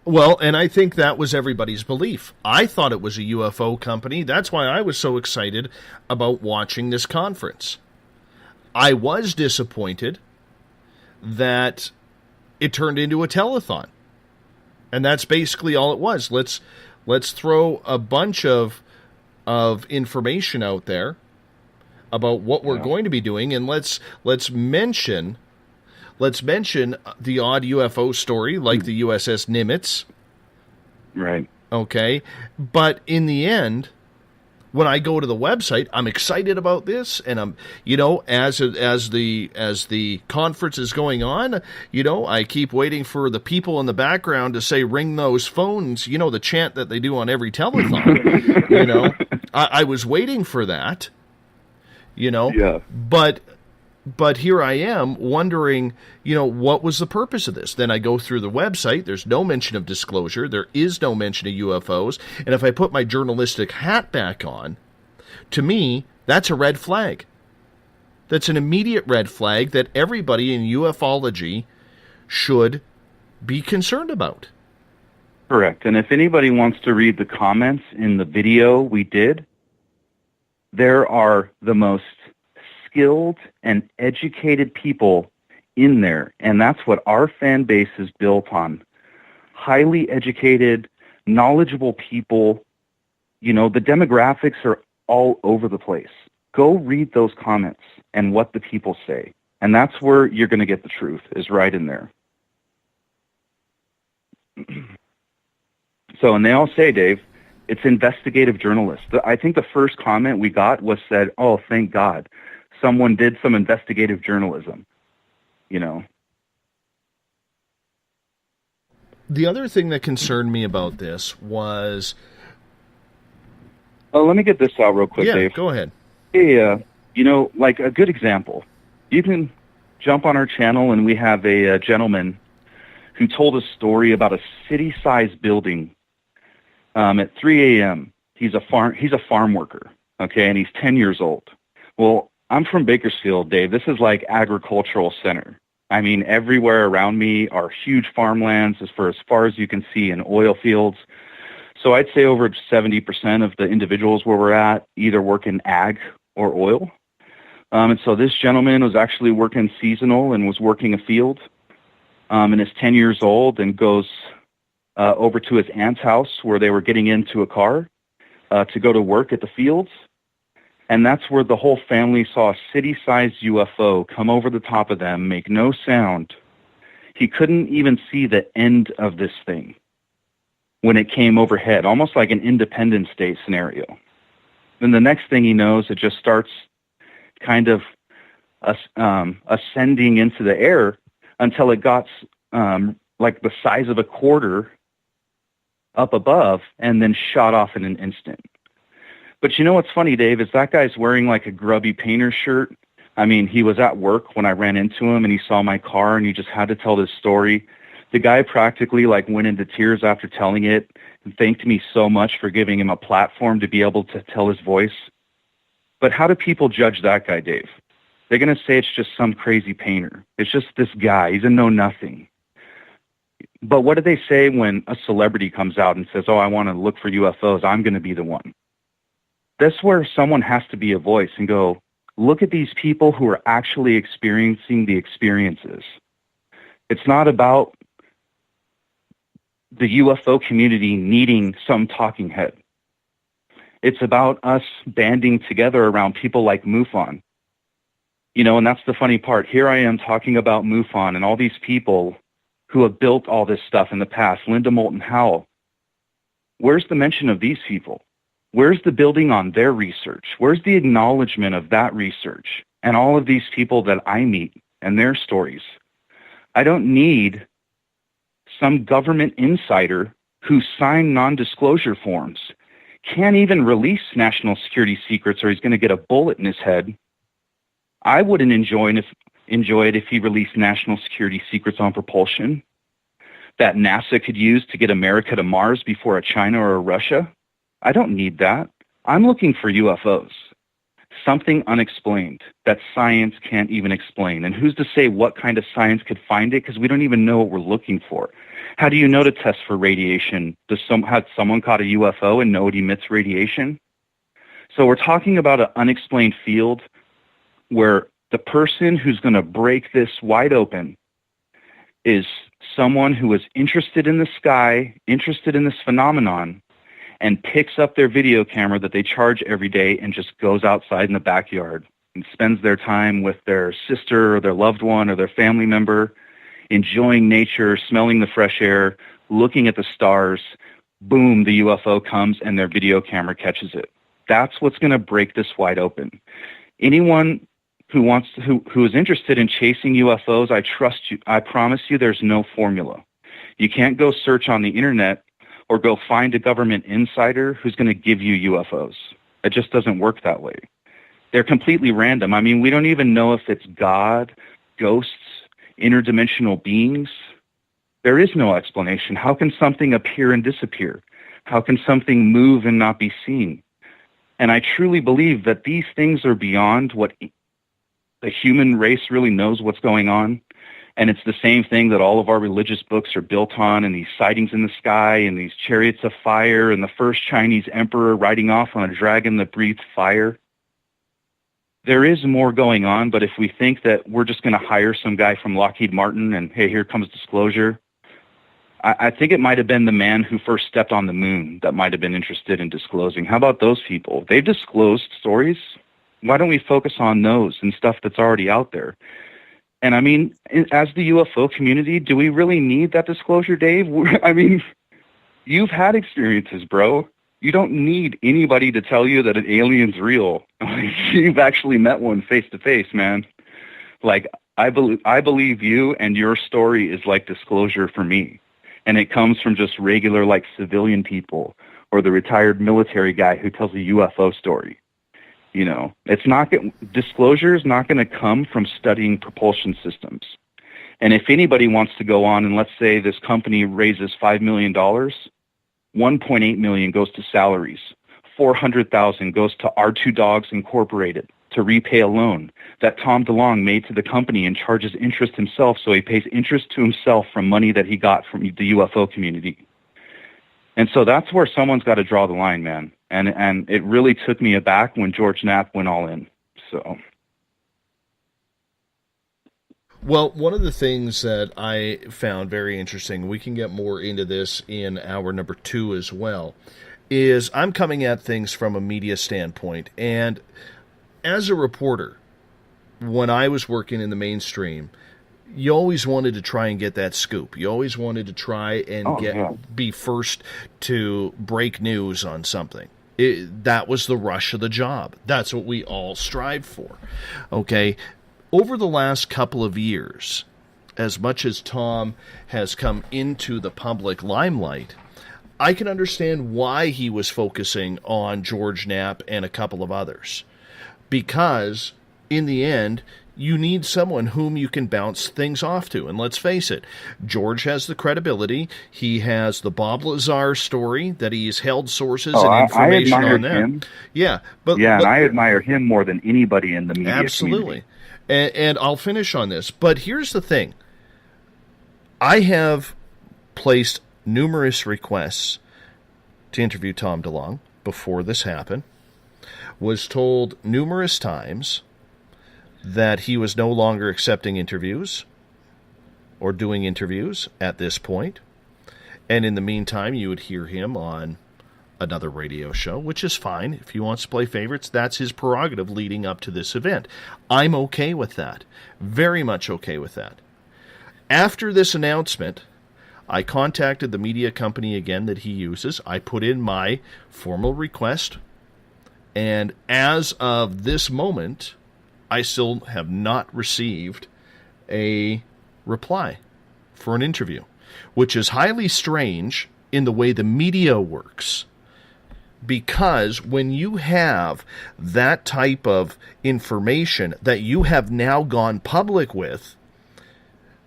Well, and I think that was everybody's belief. I thought it was a UFO company. That's why I was so excited about watching this conference. I was disappointed that it turned into a telethon. And that's basically all it was. Let's throw a bunch of information out there about what we're going to be doing, and let's mention the odd UFO story like the USS Nimitz. Right. Okay. But in the end, when I go to the website, I'm excited about this, and I'm, as the conference is going on, I keep waiting for the people in the background to say, ring those phones, the chant that they do on every telethon. I was waiting for that, Yeah. But here I am wondering, what was the purpose of this? Then I go through the website. There's no mention of disclosure. There is no mention of UFOs. And if I put my journalistic hat back on, to me, that's a red flag. That's an immediate red flag that everybody in ufology should be concerned about. Correct. And if anybody wants to read the comments in the video we did, there are the most skilled and educated people in there, and that's what our fan base is built on. Highly educated, knowledgeable people. The demographics are all over the place. Go read those comments and what the people say, and that's where you're going to get the truth, is right in there. So, and they all say, Dave, it's investigative journalists. I think the first comment we got was said, oh, thank God someone did some investigative journalism, The other thing that concerned me about this was... let me get this out real quick, Dave. Yeah, go ahead. Hey, like a good example. You can jump on our channel, and we have a gentleman who told a story about a city-sized building at 3 a.m. He's a farm worker, okay, and he's 10 years old. Well, I'm from Bakersfield, Dave. This is like agricultural center. I mean, everywhere around me are huge farmlands as far as you can see, in oil fields. So I'd say over 70% of the individuals where we're at either work in ag or oil. And so this gentleman was actually working seasonal and was working a field and is 10 years old and goes over to his aunt's house where they were getting into a car. to go to work at the fields. And that's where the whole family saw a city-sized UFO come over the top of them, make no sound. He couldn't even see the end of this thing when it came overhead, almost like an Independence Day scenario. Then the next thing he knows, it just starts kind of ascending into the air until it got like the size of a quarter up above and then shot off in an instant. But you know what's funny, Dave, is that guy's wearing like a grubby painter shirt. I mean, he was at work when I ran into him and he saw my car and he just had to tell this story. The guy practically like went into tears after telling it and thanked me so much for giving him a platform to be able to tell his voice. But how do people judge that guy, Dave? They're going to say it's just some crazy painter. It's just this guy. He's a know-nothing. But what do they say when a celebrity comes out and says, oh, I want to look for UFOs, I'm going to be the one? That's where someone has to be a voice and go, look at these people who are actually experiencing the experiences. It's not about the UFO community needing some talking head. It's about us banding together around people like MUFON. You know, and that's the funny part. Here I am talking about MUFON and all these people who have built all this stuff in the past, Linda Moulton Howe. Where's the mention of these people? Where's the building on their research? Where's the acknowledgement of that research and all of these people that I meet and their stories? I don't need some government insider who signed non-disclosure forms, can't even release national security secrets or he's going to get a bullet in his head. I wouldn't enjoy it if he released national security secrets on propulsion that NASA could use to get America to Mars before a China or a Russia. I don't need that. I'm looking for UFOs, something unexplained that science can't even explain. And who's to say what kind of science could find it? Because we don't even know what we're looking for. How do you know to test for radiation? Had someone caught a UFO and know it emits radiation? So we're talking about an unexplained field where the person who's going to break this wide open is someone who is interested in the sky, interested in this phenomenon, and picks up their video camera that they charge every day and just goes outside in the backyard and spends their time with their sister or their loved one or their family member, enjoying nature, smelling the fresh air, looking at the stars. Boom, the UFO comes and their video camera catches it. That's what's going to break this wide open. Anyone who is interested in chasing UFOs, I trust you. I promise you there's no formula. You can't go search on the internet or go find a government insider who's going to give you UFOs. It just doesn't work that way. They're completely random. I mean, we don't even know if it's God, ghosts, interdimensional beings. There is no explanation. How can something appear and disappear? How can something move and not be seen? And I truly believe that these things are beyond what the human race really knows what's going on. And it's the same thing that all of our religious books are built on, and these sightings in the sky, and these chariots of fire, and the first Chinese emperor riding off on a dragon that breathed fire. There is more going on, but if we think that we're just going to hire some guy from Lockheed Martin and, hey, here comes disclosure, I think it might have been the man who first stepped on the moon that might have been interested in disclosing. How about those people? They've disclosed stories. Why don't we focus on those and stuff that's already out there? And I mean, as the UFO community, do we really need that disclosure, Dave? I mean, you've had experiences, bro. You don't need anybody to tell you that an alien's real. You've actually met one face to face, man. Like, I believe you, and your story is like disclosure for me. And it comes from just regular, like, civilian people or the retired military guy who tells a UFO story. You know, disclosure is not going to come from studying propulsion systems. And if anybody wants to go on and let's say this company raises $5 million, $1.8 million goes to salaries, $400,000 goes to R2 Dogs Incorporated to repay a loan that Tom DeLonge made to the company and charges interest himself, so he pays interest to himself from money that he got from the UFO community. And so that's where someone's got to draw the line, man. And it really took me aback when George Knapp went all in. So, well, one of the things that I found very interesting, we can get more into this in hour number 2 as well, is I'm coming at things from a media standpoint. And as a reporter, when I was working in the mainstream, you always wanted to try and get that scoop. You always wanted to try and be first to break news on something. That was the rush of the job. That's what we all strive for. Okay? Over the last couple of years, as much as Tom has come into the public limelight, I can understand why he was focusing on George Knapp and a couple of others. Because, in the end, you need someone whom you can bounce things off to. And let's face it, George has the credibility. He has the Bob Lazar story that he's held sources and information I admire on there. him. Yeah, but I admire him more than anybody in the media absolutely. community. And I'll finish on this. But here's the thing. I have placed numerous requests to interview Tom DeLonge before this happened. Was told numerous times that he was no longer accepting interviews or doing interviews at this point. And in the meantime, you would hear him on another radio show, which is fine. If he wants to play favorites, that's his prerogative leading up to this event. I'm okay with that. Very much okay with that. After this announcement, I contacted the media company again that he uses. I put in my formal request. And as of this moment, I still have not received a reply for an interview, which is highly strange in the way the media works. Because when you have that type of information that you have now gone public with,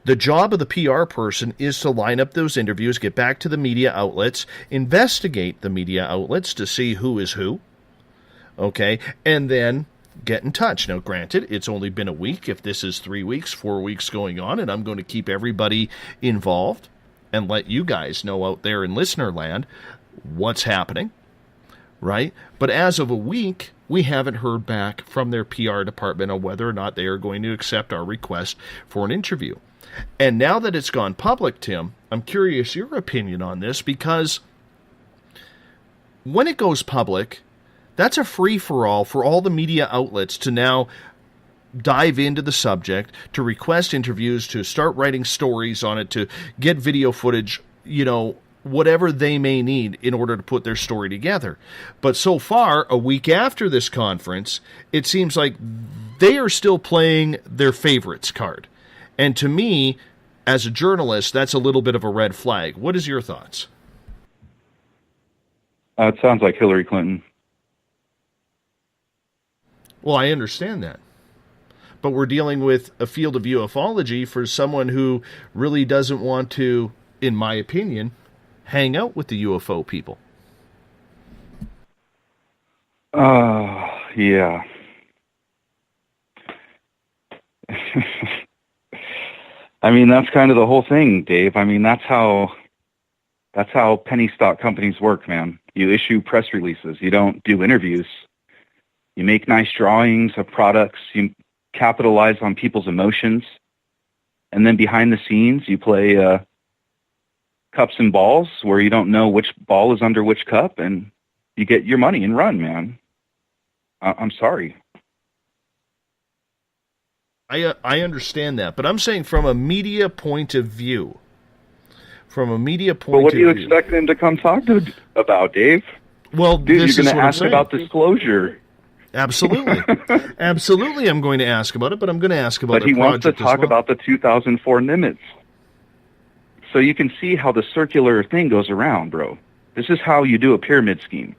the job of the PR person is to line up those interviews, get back to the media outlets, investigate the media outlets to see who is who, okay, and then get in touch. Now, granted, it's only been a week. If this is 3 weeks, 4 weeks going on, and I'm going to keep everybody involved and let you guys know out there in listener land what's happening, right? But as of a week, we haven't heard back from their PR department on whether or not they are going to accept our request for an interview. And now that it's gone public, Tim, I'm curious your opinion on this, because when it goes public, that's a free-for-all for all the media outlets to now dive into the subject, to request interviews, to start writing stories on it, to get video footage, whatever they may need in order to put their story together. But so far, a week after this conference, it seems like they are still playing their favorites card. And to me, as a journalist, that's a little bit of a red flag. What is your thoughts? It sounds like Hillary Clinton. Well, I understand that. But we're dealing with a field of ufology for someone who really doesn't want to, in my opinion, hang out with the UFO people. Yeah. I mean, that's kind of the whole thing, Dave. I mean, that's how penny stock companies work, man. You issue press releases. You don't do interviews. You make nice drawings of products. You capitalize on people's emotions. And then behind the scenes, you play cups and balls where you don't know which ball is under which cup, and you get your money and run, man. I'm sorry. I understand that, but I'm saying from a media point of view. From a media point of view. Well, what do you expect them to come talk about, Dave? Well, dude, you're going to ask about disclosure. Absolutely. Absolutely, I'm going to ask about it, but I'm going to ask about the project. But he wants to talk about the 2004 Nimitz. So you can see how the circular thing goes around, bro. This is how you do a pyramid scheme.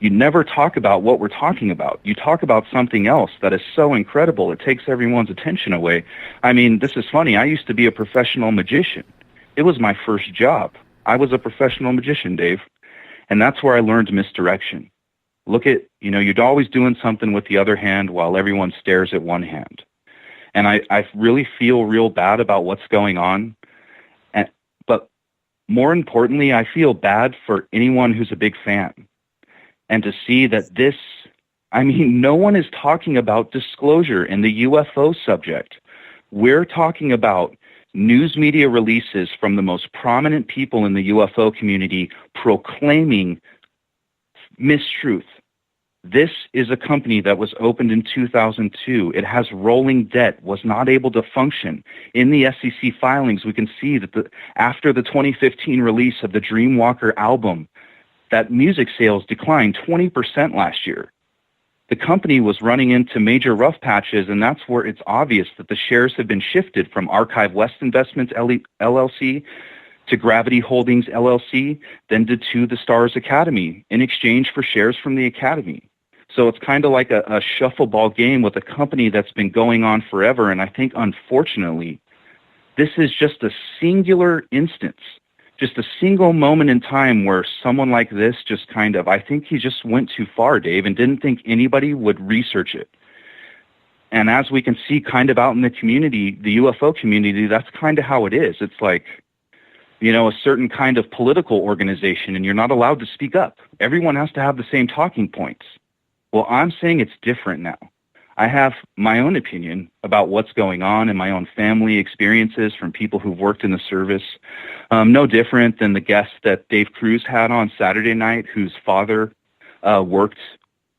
You never talk about what we're talking about. You talk about something else that is so incredible, it takes everyone's attention away. I mean, this is funny. I used to be a professional magician. It was my first job. I was a professional magician, Dave. And that's where I learned misdirection. Look at, you're always doing something with the other hand while everyone stares at one hand. And I really feel real bad about what's going on. But more importantly, I feel bad for anyone who's a big fan. And to see that no one is talking about disclosure in the UFO subject. We're talking about news media releases from the most prominent people in the UFO community proclaiming mistruth. This is a company that was opened in 2002. It has rolling debt, was not able to function. In the SEC filings, we can see that after the 2015 release of the Dreamwalker album, that music sales declined 20% last year. The company was running into major rough patches, and that's where it's obvious that the shares have been shifted from Archive West Investments LLC to Gravity Holdings LLC, then to the Stars Academy in exchange for shares from the Academy. So it's kind of like a shuffleball game with a company that's been going on forever. And I think, unfortunately, this is just a singular instance, just a single moment in time where someone like this just kind of, I think he just went too far, Dave, and didn't think anybody would research it. And as we can see kind of out in the community, the UFO community, that's kind of how it is. It's like, you know, a certain kind of political organization, and you're not allowed to speak up. Everyone has to have the same talking points. Well, I'm saying it's different now. I have my own opinion about what's going on in my own family experiences from people who've worked in the service. No different than the guest that Dave Cruz had on Saturday night, whose father worked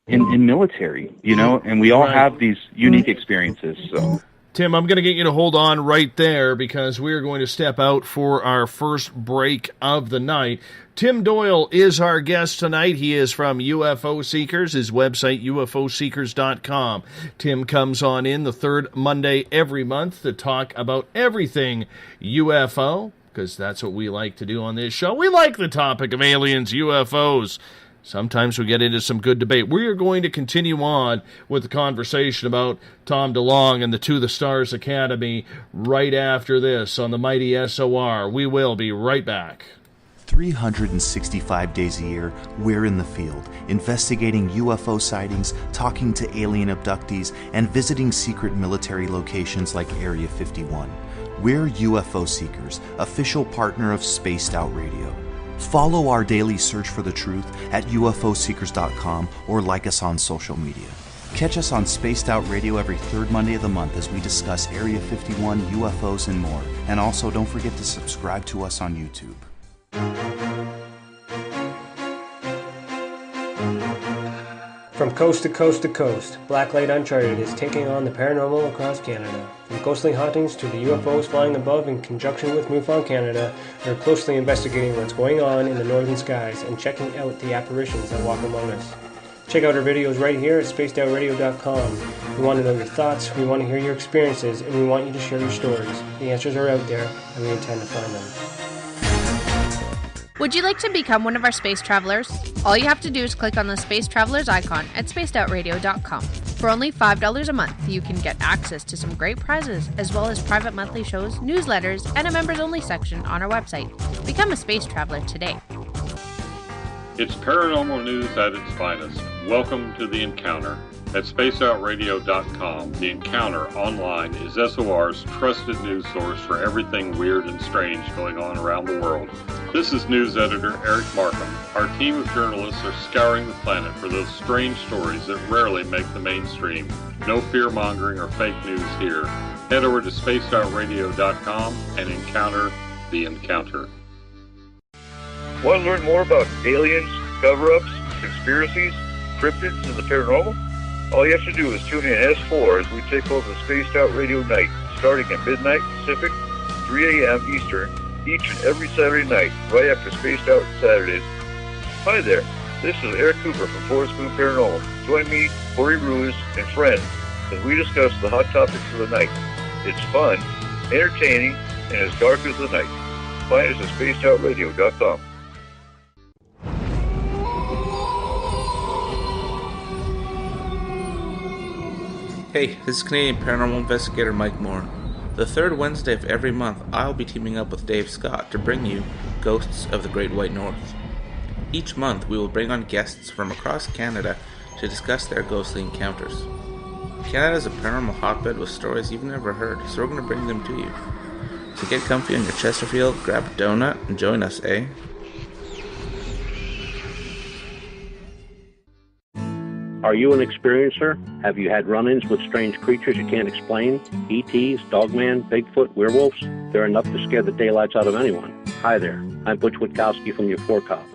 in military, you know, and we all have these unique experiences. So, Tim, I'm going to get you to hold on right there because we're going to step out for our first break of the night. Tim Doyle is our guest tonight. He is from UFO Seekers, his website, ufoseekers.com. Tim comes on in the third Monday every month to talk about everything UFO, because that's what we like to do on this show. We like the topic of aliens, UFOs. Sometimes we get into some good debate. We are going to continue on with the conversation about Tom DeLonge and the To the Stars Academy right after this on the Mighty SOR. We will be right back. 365 days a year, we're in the field, investigating UFO sightings, talking to alien abductees, and visiting secret military locations like Area 51. We're UFO Seekers, official partner of Spaced Out Radio. Follow our daily search for the truth at ufoseekers.com or like us on social media. Catch us on Spaced Out Radio every third Monday of the month as we discuss Area 51, UFOs, and more. And also don't forget to subscribe to us on YouTube. From coast to coast to coast, Blacklight Uncharted is taking on the paranormal across Canada. From ghostly hauntings to the UFOs flying above in conjunction with MUFON Canada, we're closely investigating what's going on in the northern skies and checking out the apparitions that walk among us. Check out our videos right here at spacedoutradio.com. We want to know your thoughts, we want to hear your experiences, and we want you to share your stories. The answers are out there, and we intend to find them. Would you like to become one of our space travelers? All you have to do is click on the Space Travelers icon at spacedoutradio.com. For only $5 a month, you can get access to some great prizes, as well as private monthly shows, newsletters, and a members-only section on our website. Become a space traveler today. It's paranormal news at its finest. Welcome to The Encounter. At spacedoutradio.com, The Encounter online is SOR's trusted news source for everything weird and strange going on around the world. This is news editor Eric Markham. Our team of journalists are scouring the planet for those strange stories that rarely make the mainstream. No fear-mongering or fake news here. Head over to spacedoutradio.com and encounter The Encounter. Want to learn more about aliens, cover-ups, conspiracies, cryptids, and the paranormal? All you have to do is tune in S4 as we take over the Spaced Out Radio night, starting at midnight Pacific, 3 a.m. Eastern, each and every Saturday night, right after Spaced Out Saturdays. Hi there, this is Eric Cooper from Forest Moon Paranormal. Join me, Corey Ruiz, and friends as we discuss the hot topics of the night. It's fun, entertaining, and as dark as the night. Find us at spacedoutradio.com. Hey, this is Canadian Paranormal Investigator Mike Moore. The third Wednesday of every month, I'll be teaming up with Dave Scott to bring you Ghosts of the Great White North. Each month, we will bring on guests from across Canada to discuss their ghostly encounters. Canada is a paranormal hotbed with stories you've never heard, so we're going to bring them to you. So get comfy on your Chesterfield, grab a donut, and join us, eh? Are you an experiencer? Have you had run-ins with strange creatures you can't explain? ETs, Dogman, Bigfoot, werewolves? They're enough to scare the daylights out of anyone. Hi there, I'm Butch Witkowski from your 4-Cop.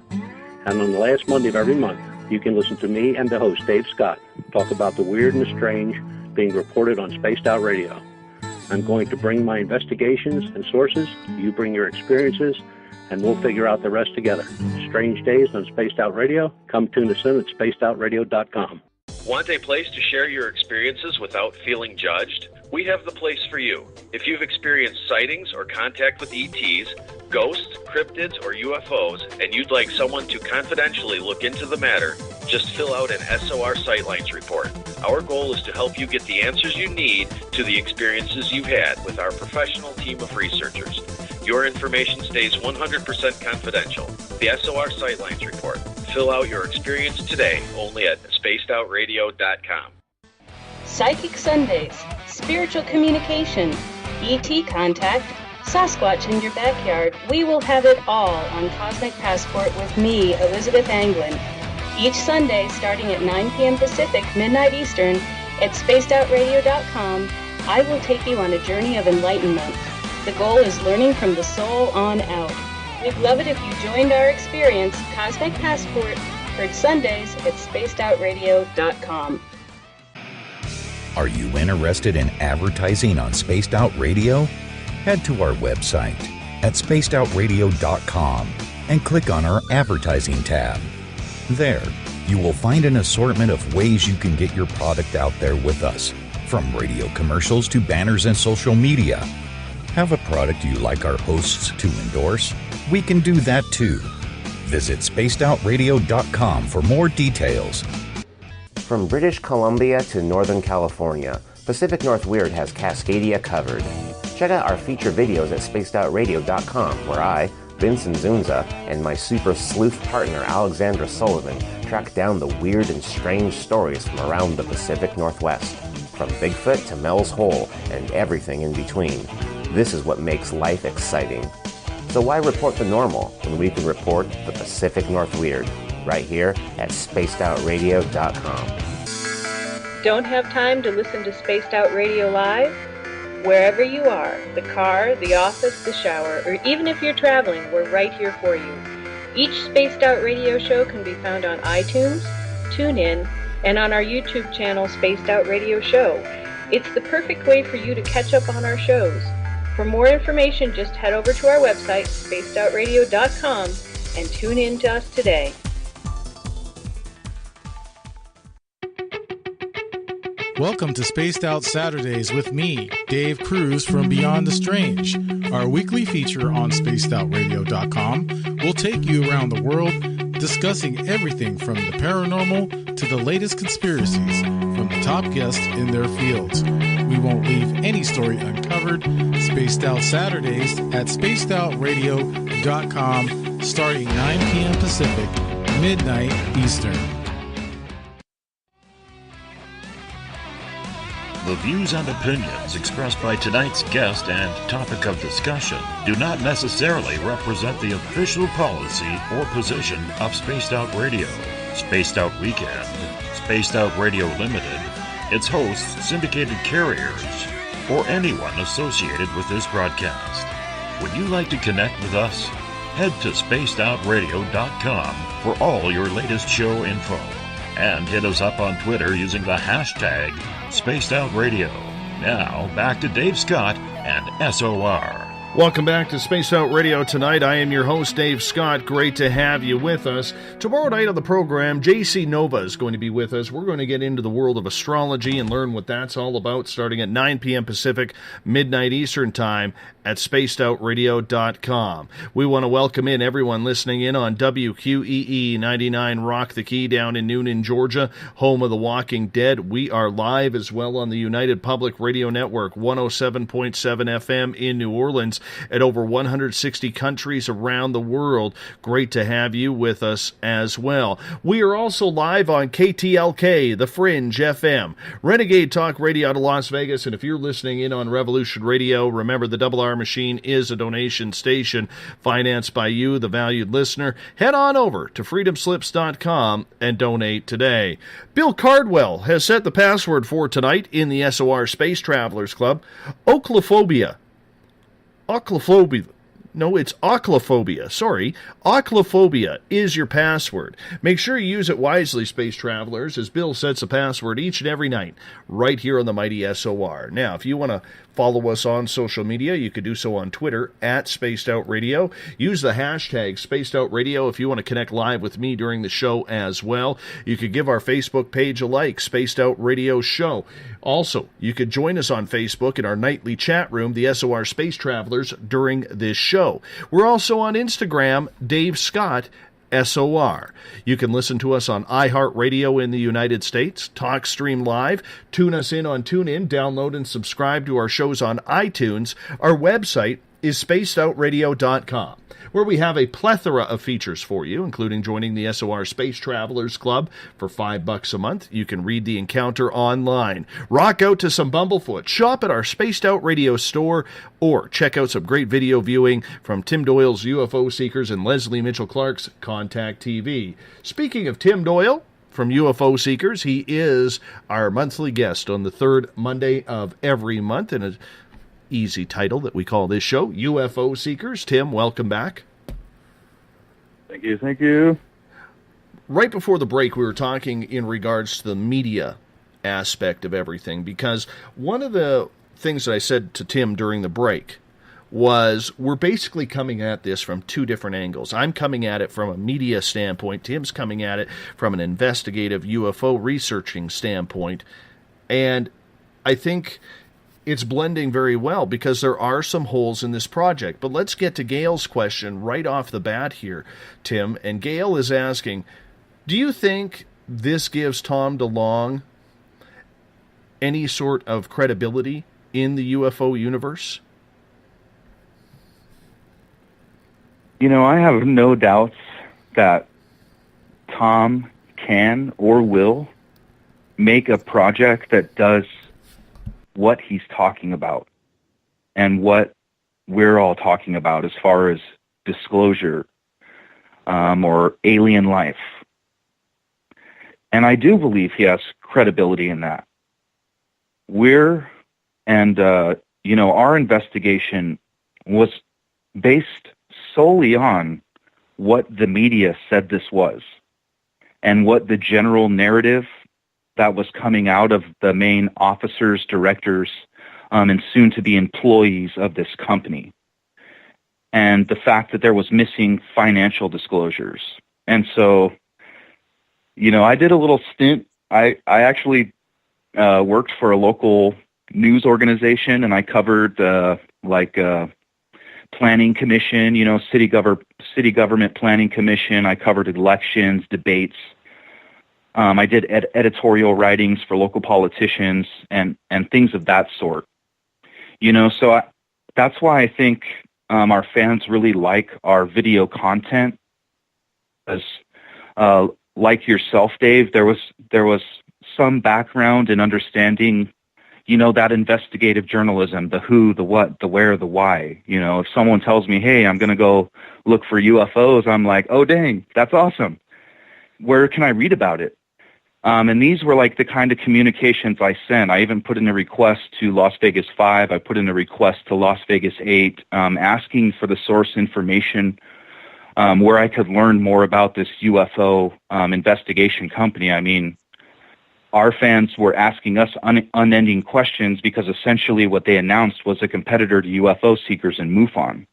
And on the last Monday of every month, You can listen to me and the host, Dave Scott, talk about the weird and the strange being reported on Spaced Out Radio. I'm going to bring my investigations and sources, you bring your experiences, and we'll figure out the rest together. Strange Days on Spaced Out Radio. Come tune us in at spacedoutradio.com. Want a place to share your experiences without feeling judged? We have the place for you. If you've experienced sightings or contact with ETs, ghosts, cryptids, or UFOs, and you'd like someone to confidentially look into the matter, just fill out an SOR Sightlines report. Our goal is to help you get the answers you need to the experiences you've had with our professional team of researchers. Your information stays 100% confidential. The SOR Sightlines report. Fill out your experience today only at spacedoutradio.com. Psychic Sundays, spiritual communication, ET contact, Sasquatch in your backyard. We will have it all on Cosmic Passport with me, Elizabeth Anglin. Each Sunday, starting at 9 p.m. Pacific, midnight Eastern, at spacedoutradio.com, I will take you on a journey of enlightenment. The goal is learning from the soul on out. We'd love it if you joined our experience, Cosmic Passport, heard Sundays at spacedoutradio.com. Are you interested in advertising on Spaced Out Radio? Head to our website at spacedoutradio.com and click on our advertising tab. There, you will find an assortment of ways you can get your product out there with us, from radio commercials to banners and social media. Have a product you like our hosts to endorse? We can do that too. Visit spacedoutradio.com for more details. From British Columbia to Northern California, Pacific North Weird has Cascadia covered. Check out our feature videos at spacedoutradio.com, where I, Vincent Zunza, and my super sleuth partner Alexandra Sullivan track down the weird and strange stories from around the Pacific Northwest, from Bigfoot to Mel's Hole and everything in between. This is what makes life exciting. So why report the normal when we can report the Pacific North Weird right here at spacedoutradio.com. Don't have time to listen to Spaced Out Radio live? Wherever you are, the car, the office, the shower, or even if you're traveling, we're right here for you. Each Spaced Out Radio show can be found on iTunes, TuneIn, and on our YouTube channel, Spaced Out Radio Show. It's the perfect way for you to catch up on our shows. For more information, just head over to our website, spacedoutradio.com, and tune in to us today. Welcome to Spaced Out Saturdays with me, Dave Cruz from Beyond the Strange. Our weekly feature on spacedoutradio.com will take you around the world discussing everything from the paranormal to the latest conspiracies from the top guests in their fields. We won't leave any story uncovered. Spaced Out Saturdays at spacedoutradio.com starting 9 p.m. Pacific, midnight Eastern. The views and opinions expressed by tonight's guest and topic of discussion do not necessarily represent the official policy or position of Spaced Out Radio, Spaced Out Weekend, Spaced Out Radio Limited, its hosts, syndicated carriers, or anyone associated with this broadcast. Would you like to connect with us? Head to spacedoutradio.com for all your latest show info. And hit us up on Twitter using the hashtag SpacedOutRadio. Now, back to Dave Scott and SOR. Welcome back to Space Out Radio tonight. I am your host, Dave Scott. Great to have you with us. Tomorrow night on the program, JC Nova is going to be with us. We're going to get into the world of astrology and learn what that's all about starting at 9 p.m. Pacific, midnight Eastern Time at spacedoutradio.com. We want to welcome in everyone listening in on WQEE 99 Rock the Key down in Noonan, Georgia, home of The Walking Dead. We are live as well on the United Public Radio Network, 107.7 FM in New Orleans, at over 160 countries around the world. Great to have you with us as well. We are also live on KTLK, The Fringe FM, Renegade Talk Radio out of Las Vegas, and if you're listening in on Revolution Radio, remember the Double R Machine is a donation station financed by you, the valued listener. Head on over to freedomslips.com and donate today. Bill Cardwell has set the password for tonight in the SOR Space Travelers Club. Oclophobia. No, it's oclophobia. Sorry. Oclophobia is your password. Make sure you use it wisely, space travelers, as Bill sets a password each and every night right here on the mighty SOR. Now, if you want to follow us on social media, you could do so on Twitter at Spaced Out Radio. Use the hashtag Spaced Out Radio if you want to connect live with me during the show as well. You could give our Facebook page a like, Spaced Out Radio Show. Also, you could join us on Facebook in our nightly chat room, the SOR Space Travelers, during this show. We're also on Instagram, Dave Scott SOR. You can listen to us on iHeartRadio in the United States, TalkStream Live, tune us in on TuneIn, download and subscribe to our shows on iTunes. Our website is spacedoutradio.com, where we have a plethora of features for you, including joining the SOR Space Travelers Club for $5 a month. You can read the encounter online, rock out to some Bumblefoot, shop at our Spaced Out Radio store, or check out some great video viewing from Tim Doyle's UFO Seekers and Leslie Mitchell Clark's Contact TV. Speaking of Tim Doyle from UFO Seekers, he is our monthly guest on the third Monday of every month, and a easy title that we call this show, UFO Seekers. Tim, welcome back. Thank you, thank you. Right before the break, we were talking in regards to the media aspect of everything, because one of the things that I said to Tim during the break was we're basically coming at this from two different angles. I'm coming at it from a media standpoint. Tim's coming at it from an investigative UFO researching standpoint. And I think it's blending very well because there are some holes in this project. But let's get to Gail's question right off the bat here, Tim. And Gail is asking, do you think this gives Tom DeLonge any sort of credibility in the UFO universe? You know, I have no doubts that Tom can or will make a project that does what he's talking about and what we're all talking about as far as disclosure or alien life. And I do believe he has credibility in that. Our investigation was based solely on what the media said this was and what the general narrative that was coming out of the main officers, directors, and soon-to-be employees of this company. And the fact that there was missing financial disclosures. And so, I did a little stint. I actually worked for a local news organization, and I covered planning commission, city government planning commission. I covered elections, debates. I did editorial writings for local politicians and things of that sort. That's why I think our fans really like our video content. As like yourself, Dave, there was some background in understanding, that investigative journalism, the who, the what, the where, the why. If someone tells me, hey, I'm going to go look for UFOs, I'm like, oh, dang, that's awesome. Where can I read about it? And these were like the kind of communications I sent. I even put in a request to Las Vegas 5. I put in a request to Las Vegas 8, asking for the source information where I could learn more about this UFO investigation company. I mean, our fans were asking us unending questions because essentially what they announced was a competitor to UFO Seekers and MUFON.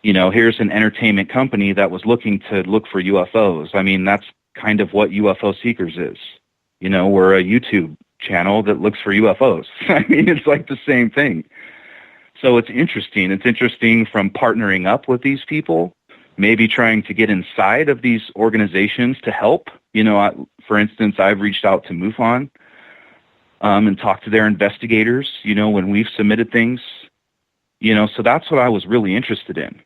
Here's an entertainment company that was looking to look for UFOs. I mean, that's kind of what UFO Seekers is. We're a YouTube channel that looks for UFOs. I mean, it's like the same thing. So it's interesting. It's interesting from partnering up with these people, maybe trying to get inside of these organizations to help. For instance, I've reached out to MUFON and talked to their investigators, when we've submitted things. So that's what I was really interested in.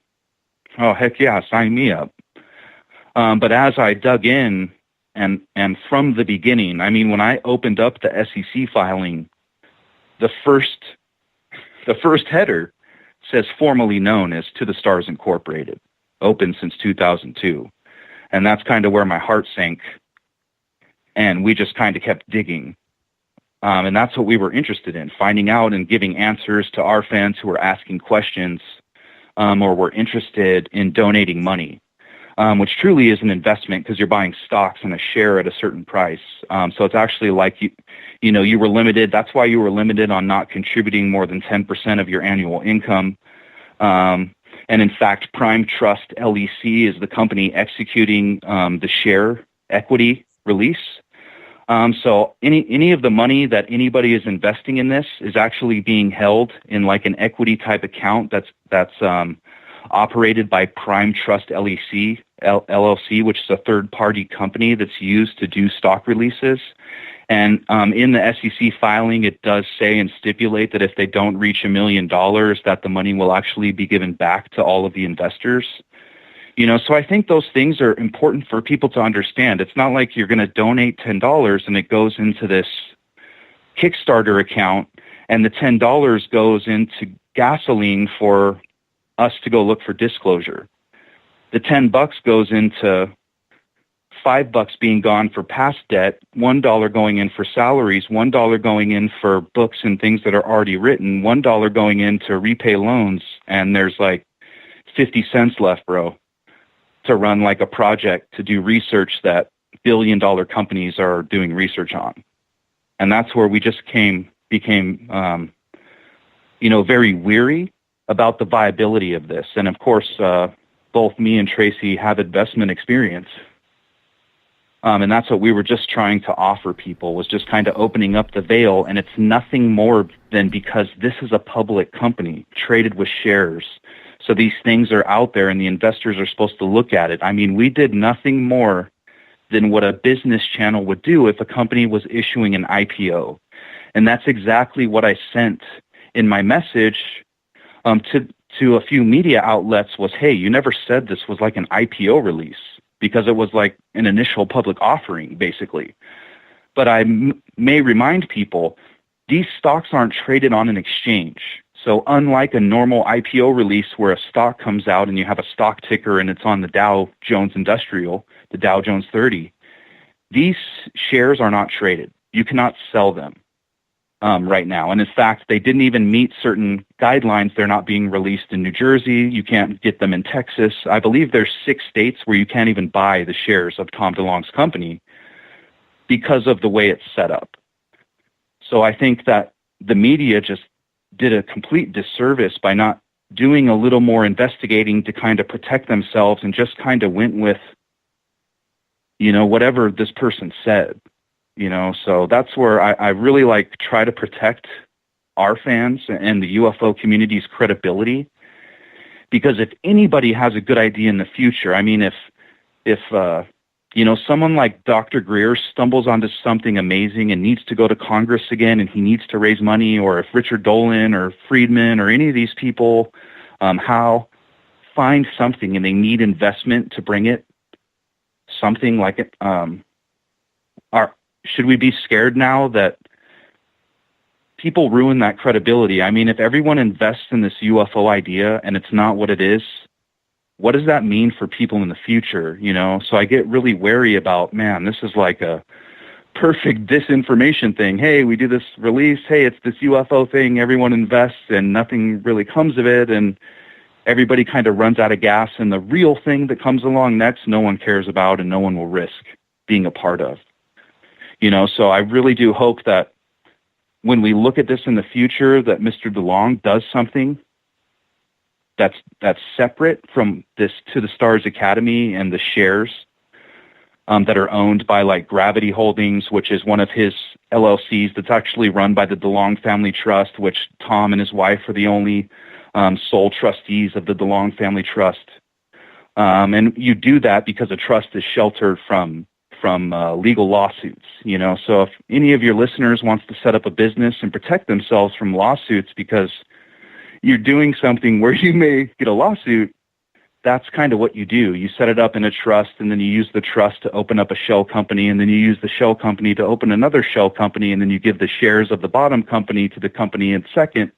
Oh, heck yeah, sign me up. But as I dug in and from the beginning, I mean, when I opened up the SEC filing, the first header says formerly known as To the Stars Incorporated, open since 2002. And that's kind of where my heart sank. And we just kind of kept digging. And that's what we were interested in, finding out and giving answers to our fans who were asking questions or were interested in donating money, which truly is an investment because you're buying stocks and a share at a certain price. So it's actually like you were limited. That's why you were limited on not contributing more than 10% of your annual income. And in fact, Prime Trust LEC is the company executing the share equity release. So any of the money that anybody is investing in this is actually being held in like an equity type account that's operated by Prime Trust LEC, LLC, which is a third party company that's used to do stock releases. And in the SEC filing, it does say and stipulate that if they don't reach $1 million, that the money will actually be given back to all of the investors. So I think those things are important for people to understand. It's not like you're going to donate $10 and it goes into this Kickstarter account and the $10 goes into gasoline for us to go look for disclosure. The $10 goes into $5 being gone for past debt, $1 going in for salaries, $1 going in for books and things that are already written, $1 going in to repay loans, and there's like 50 cents left, bro, to run like a project to do research that billion-dollar companies are doing research on. And that's where we just became very weary about the viability of this. And of course, both me and Tracy have investment experience. And that's what we were just trying to offer people, was just kind of opening up the veil. And it's nothing more than because this is a public company traded with shares. So these things are out there and the investors are supposed to look at it. I mean, we did nothing more than what a business channel would do if a company was issuing an IPO. And that's exactly what I sent in my message to a few media outlets was, hey, you never said this was like an IPO release, because it was like an initial public offering, basically. But I may remind people, these stocks aren't traded on an exchange. So unlike a normal IPO release where a stock comes out and you have a stock ticker and it's on the Dow Jones Industrial, the Dow Jones 30, these shares are not traded. You cannot sell them right now. And in fact, they didn't even meet certain guidelines. They're not being released in New Jersey. You can't get them in Texas. I believe there's 6 states where you can't even buy the shares of Tom DeLonge's company because of the way it's set up. So I think that the media just did a complete disservice by not doing a little more investigating to kind of protect themselves and just kind of went with, whatever this person said. So that's where I really try to protect our fans and the UFO community's credibility, because if anybody has a good idea in the future, I mean, if someone like Dr. Greer stumbles onto something amazing and needs to go to Congress again and he needs to raise money, or if Richard Dolan or Friedman or any of these people, find something and they need investment to bring it, something like it, should we be scared now that people ruin that credibility? I mean, if everyone invests in this UFO idea and it's not what it is, what does that mean for people in the future? So I get really wary about, man, this is like a perfect disinformation thing. Hey, we do this release. Hey, it's this UFO thing. Everyone invests and nothing really comes of it. And everybody kind of runs out of gas. And the real thing that comes along next, no one cares about and no one will risk being a part of. So I really do hope that when we look at this in the future, that Mr. DeLonge does something that's separate from this To the Stars Academy and the shares that are owned by like Gravity Holdings, which is one of his LLCs that's actually run by the DeLonge Family Trust, which Tom and his wife are the only sole trustees of the DeLonge Family Trust. And you do that because a trust is sheltered from legal lawsuits, So if any of your listeners wants to set up a business and protect themselves from lawsuits because you're doing something where you may get a lawsuit, that's kind of what you do. You set it up in a trust, and then you use the trust to open up a shell company, and then you use the shell company to open another shell company, and then you give the shares of the bottom company to the company in second.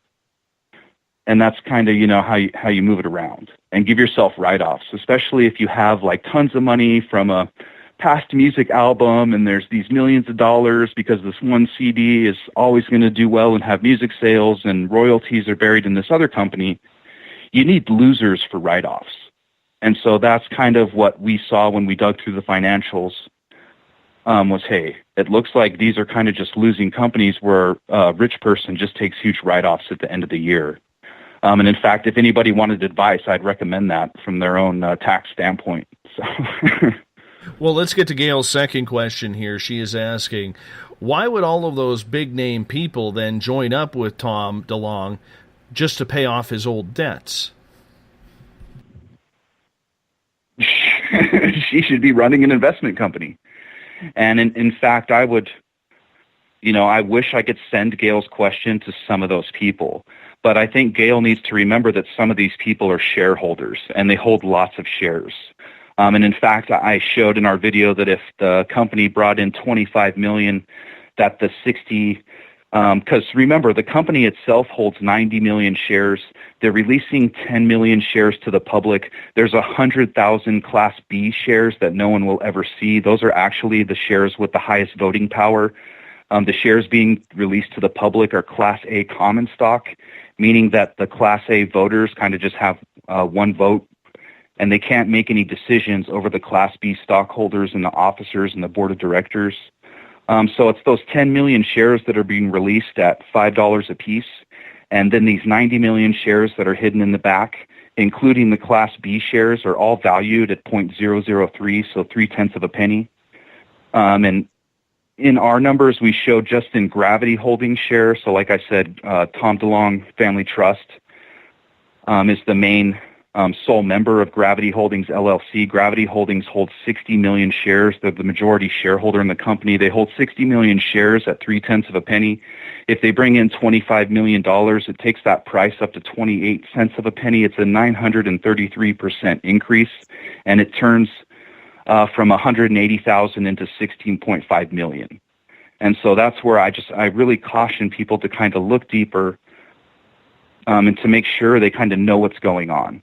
And that's kind of, how you move it around and give yourself write-offs, especially if you have like tons of money from a past music album and there's these millions of dollars because this one CD is always going to do well and have music sales and royalties are buried in this other company. you need losers for write-offs. And so that's kind of what we saw when we dug through the financials, was, hey, it looks like these are kind of just losing companies where a rich person just takes huge write-offs at the end of the year. And in fact, if anybody wanted advice, I'd recommend that from their own tax standpoint. So. Well, let's get to Gail's second question here. She is asking, why would all of those big-name people then join up with Tom DeLonge just to pay off his old debts? She should be running an investment company. And in fact, I would, I wish I could send Gail's question to some of those people. But I think Gail needs to remember that some of these people are shareholders, and they hold lots of shares. And in fact, I showed in our video that if the company brought in $25 million, that the 60, because remember, the company itself holds 90 million shares. They're releasing 10 million shares to the public. There's 100,000 Class B shares that no one will ever see. Those are actually the shares with the highest voting power. The shares being released to the public are Class A common stock, meaning that the Class A voters kind of just have one vote, and they can't make any decisions over the Class B stockholders and the officers and the board of directors. So it's those 10 million shares that are being released at $5 a piece, and then these 90 million shares that are hidden in the back, including the Class B shares, are all valued at 0.003, so 0.3 of a penny. And in our numbers, we show just in Gravity Holdings shares. So like I said, Tom DeLonge Family Trust is the main sole member of Gravity Holdings LLC. Gravity Holdings holds 60 million shares. They're the majority shareholder in the company. They hold 60 million shares at 0.3 of a penny. If they bring in $25 million, it takes that price up to 28 cents of a penny. It's a 933% increase, and it turns from 180,000 into 16.5 million. And so that's where I really caution people to kind of look deeper and to make sure they kind of know what's going on.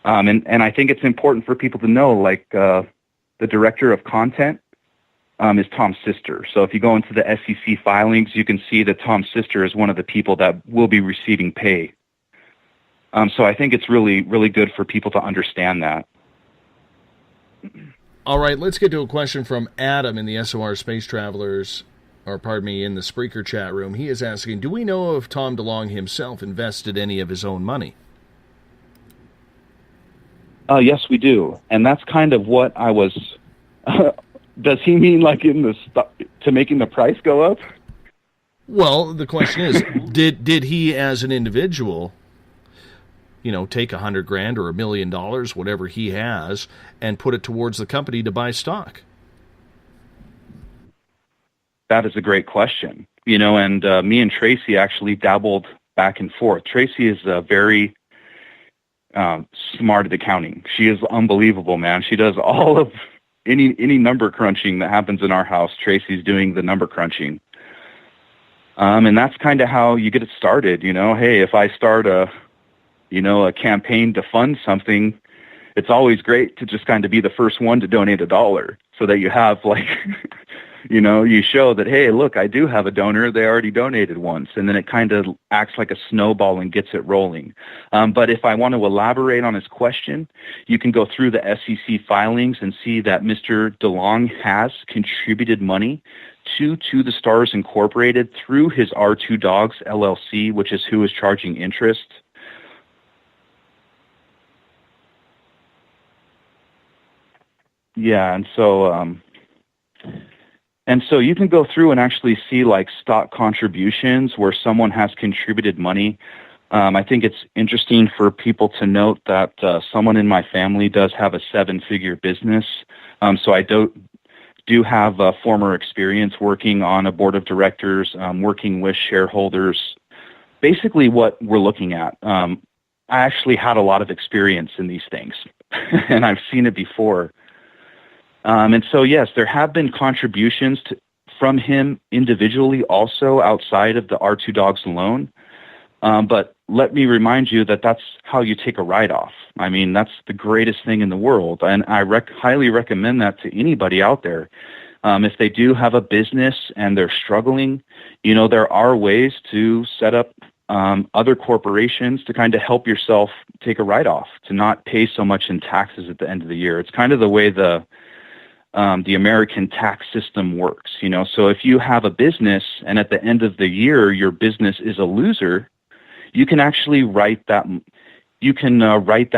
And I think it's important for people to know, like the director of content is Tom's sister. So if you go into the SEC filings, you can see that Tom's sister is one of the people that will be receiving pay. So I think it's really, really good for people to understand that. All right, let's get to a question from Adam in the SOR Space Travelers, or pardon me, in the Spreaker chat room. He is asking, do we know if Tom DeLonge himself invested any of his own money? Yes, we do. And that's kind of what I was... does he mean like to making the price go up? Well, the question is, did he as an individual, take $100,000 or $1 million, whatever he has, and put it towards the company to buy stock? That is a great question. And me and Tracy actually dabbled back and forth. Tracy is very smart at accounting. She is unbelievable, man. She does all of any number crunching that happens in our house. Tracy's doing the number crunching. And that's kind of how you get it started. Hey, if I start a campaign to fund something, it's always great to just kind of be the first one to donate $1 so that you have you show that, hey, look, I do have a donor. They already donated once. And then it kind of acts like a snowball and gets it rolling. But if I want to elaborate on his question, you can go through the SEC filings and see that Mr. DeLonge has contributed money to the Stars Incorporated through his R2 Dogs LLC, which is who is charging interest. Yeah, and so you can go through and actually see like stock contributions where someone has contributed money. I think it's interesting for people to note that someone in my family does have a 7-figure business. So I do have a former experience working on a board of directors, working with shareholders. Basically what we're looking at, I actually had a lot of experience in these things, and I've seen it before. And so, yes, there have been contributions from him individually also outside of the R2 Dogs alone. But let me remind you that that's how you take a write-off. I mean, that's the greatest thing in the world. And I highly recommend that to anybody out there. If they do have a business and they're struggling, there are ways to set up other corporations to kind of help yourself take a write-off, to not pay so much in taxes at the end of the year. It's kind of the way the American tax system works, you know. So if you have a business and at the end of the year your business is a loser, you can actually write that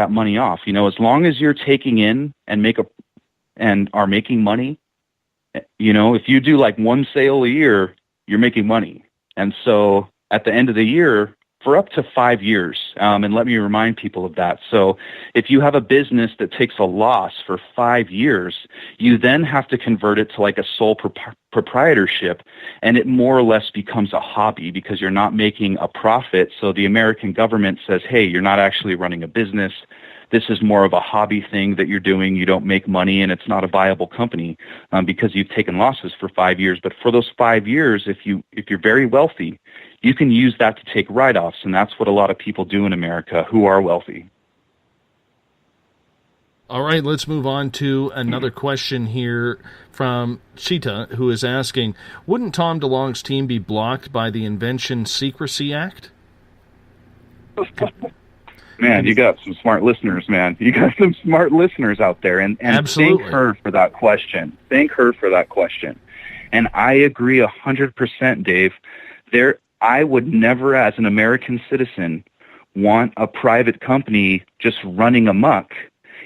money off. You know, as long as you're taking in and are making money, you know, if you do like one sale a year, you're making money. And so at the end of the year, for up to 5 years, and let me remind people of that. So if you have a business that takes a loss for 5 years, you then have to convert it to like a sole proprietorship, and it more or less becomes a hobby because you're not making a profit. So the American government says, hey, you're not actually running a business. This is more of a hobby thing that you're doing. You don't make money, and it's not a viable company because you've taken losses for 5 years. But for those 5 years, if you're very wealthy, you can use that to take write-offs, and that's what a lot of people do in America who are wealthy. All right, let's move on to another question here from Cheetah, who is asking, wouldn't Tom DeLonge's team be blocked by the Invention Secrecy Act? Man, you got some smart listeners, man. You got some smart listeners out there, and Absolutely. Thank her for that question. Thank her for that question. And I agree 100%, Dave. I would never, as an American citizen, want a private company just running amok,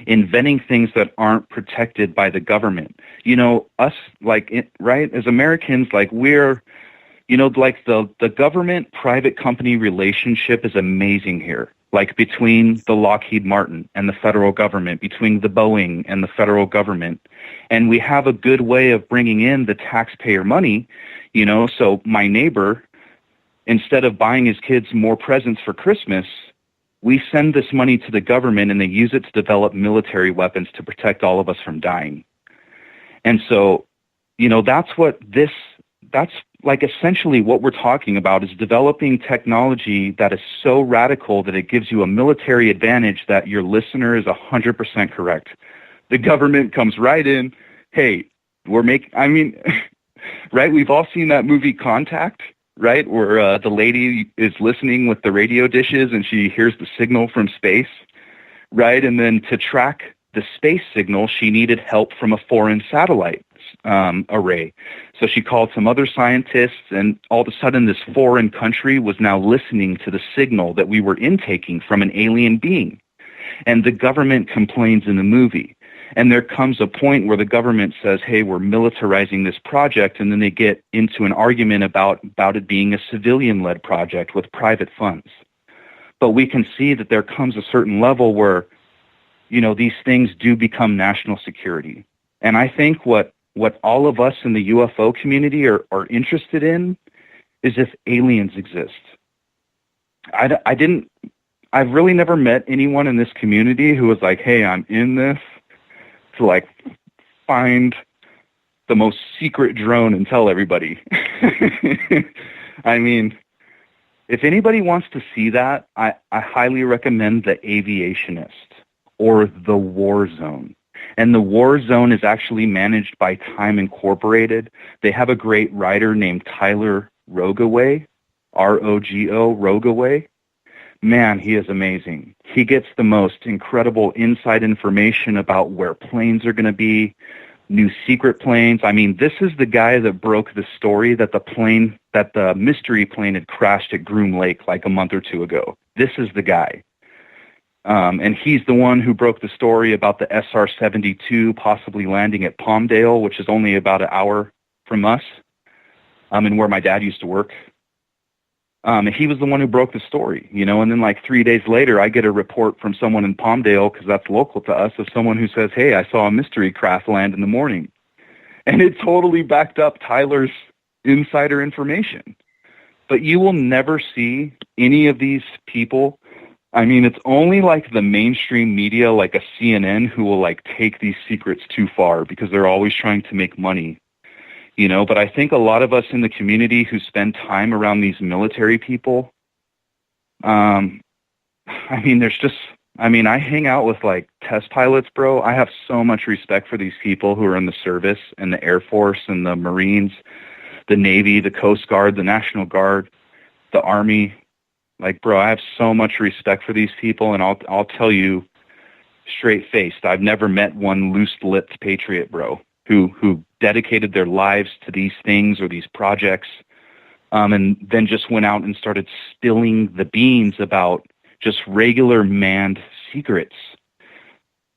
inventing things that aren't protected by the government. You know, us, right, as Americans, like we're, you know, like the government-private company relationship is amazing here. Like between the Lockheed Martin and the federal government, between the Boeing and the federal government. And we have a good way of bringing in the taxpayer money, you know. So my neighbor, instead of buying his kids more presents for Christmas, we send this money to the government and they use it to develop military weapons to protect all of us from dying. And so, you know, that's like essentially what we're talking about, is developing technology that is so radical that it gives you a military advantage that your listener is 100% correct. The government comes right in, hey, right? We've all seen that movie Contact, right? Where the lady is listening with the radio dishes and she hears the signal from space, right? And then to track the space signal, she needed help from a foreign satellite array. So she called some other scientists, and all of a sudden this foreign country was now listening to the signal that we were intaking from an alien being. And the government complains in the movie. And there comes a point where the government says, hey, we're militarizing this project, and then they get into an argument about it being a civilian-led project with private funds. But we can see that there comes a certain level where, you know, these things do become national security. And I think what all of us in the UFO community are interested in is if aliens exist. I've really never met anyone in this community who was like, hey, I'm in this to like find the most secret drone and tell everybody. I mean, if anybody wants to see that, I highly recommend The Aviationist or The War Zone. And The War Zone is actually managed by Time Incorporated. They have a great writer named Tyler Rogoway, R-O-G-O, Rogoway. Man, he is amazing. He gets the most incredible inside information about where planes are going to be, new secret planes. I mean, this is the guy that broke the story that the mystery plane had crashed at Groom Lake like a month or two ago. This is the guy. And he's the one who broke the story about the SR-72 possibly landing at Palmdale, which is only about an hour from us, and where my dad used to work. And he was the one who broke the story, you know, and then like 3 days later, I get a report from someone in Palmdale, because that's local to us, of someone who says, hey, I saw a mystery craft land in the morning. And it totally backed up Tyler's insider information. But you will never see any of these people. I mean, it's only like the mainstream media, like a CNN, who will like take these secrets too far because they're always trying to make money, you know. But I think a lot of us in the community who spend time around these military people, I hang out with like test pilots, bro. I have so much respect for these people who are in the service and the Air Force and the Marines, the Navy, the Coast Guard, the National Guard, the Army. Like, bro, I have so much respect for these people, and I'll tell you straight-faced, I've never met one loose-lipped patriot, bro, who dedicated their lives to these things or these projects, and then just went out and started spilling the beans about just regular manned secrets.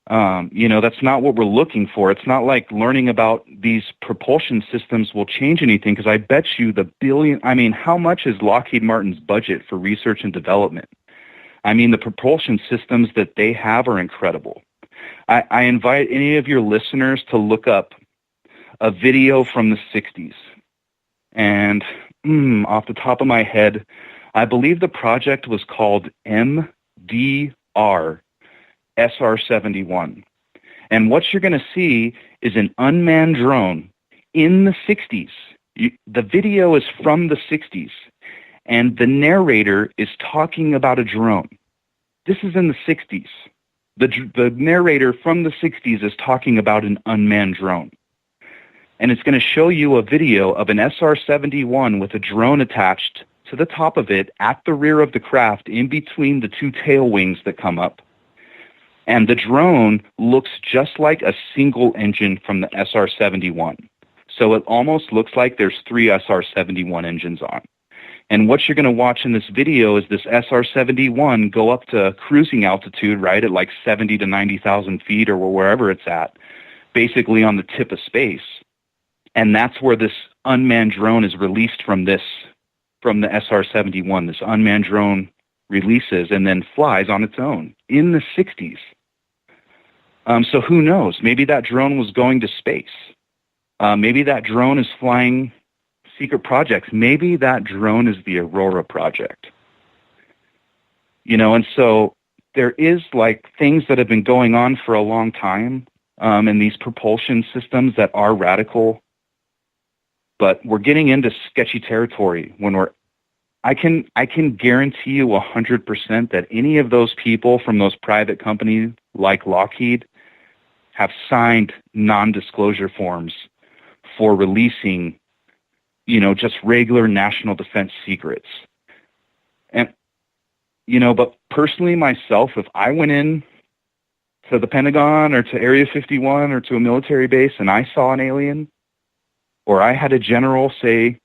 That's not what we're looking for. It's not like learning about these propulsion systems will change anything, because I bet you how much is Lockheed Martin's budget for research and development? I mean, the propulsion systems that they have are incredible. I invite any of your listeners to look up a video from the 60s. And off the top of my head, I believe the project was called MDR SR-71. And what you're going to see is an unmanned drone in the 60s. The video is from the 60s. And the narrator is talking about a drone. This is in the 60s. The narrator from the 60s is talking about an unmanned drone. And it's going to show you a video of an SR-71 with a drone attached to the top of it at the rear of the craft, in between the two tail wings that come up. And the drone looks just like a single engine from the SR-71. So it almost looks like there's 3 SR-71 engines on. And what you're going to watch in this video is this SR-71 go up to cruising altitude, right, at like 70 to 90,000 feet or wherever it's at, basically on the tip of space. And that's where this unmanned drone is released from the SR-71. This unmanned drone releases and then flies on its own in the 60s. So who knows? Maybe that drone was going to space. Maybe that drone is flying secret projects. Maybe that drone is the Aurora project. And so there is like things that have been going on for a long time, in these propulsion systems that are radical, but we're getting into sketchy territory when I can guarantee you 100% that any of those people from those private companies like Lockheed have signed non-disclosure forms for releasing, just regular national defense secrets. And, but personally myself, if I went in to the Pentagon or to Area 51 or to a military base and I saw an alien, or I had a general say,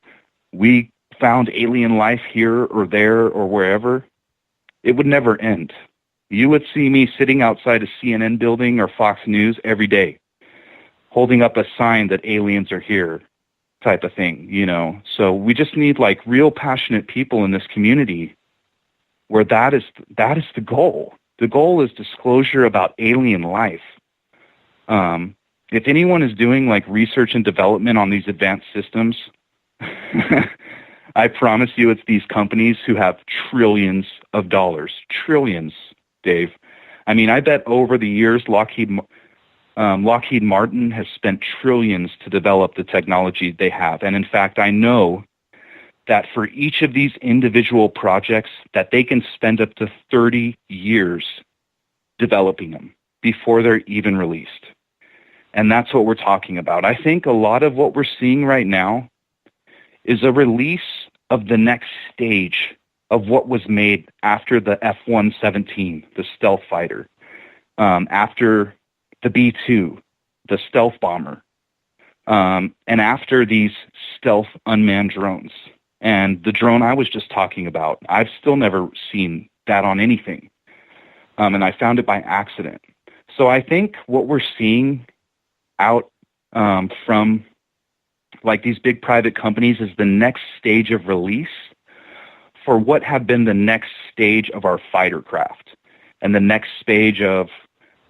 we found alien life here or there or wherever, it would never end. You would see me sitting outside a CNN building or Fox News every day, holding up a sign that aliens are here, type of thing, So we just need like real passionate people in this community where that is the goal. The goal is disclosure about alien life. If anyone is doing like research and development on these advanced systems, I promise you it's these companies who have trillions of dollars. Trillions, Dave. I mean, I bet over the years Lockheed Martin has spent trillions to develop the technology they have. And in fact, I know that for each of these individual projects that they can spend up to 30 years developing them before they're even released. And that's what we're talking about. I think a lot of what we're seeing right now is a release of the next stage of what was made after the F-117, the stealth fighter, after the B-2, the stealth bomber, and after these stealth unmanned drones. And the drone I was just talking about, I've still never seen that on anything. And I found it by accident. So I think what we're seeing out from like these big private companies is the next stage of release for what have been the next stage of our fighter craft and the next stage of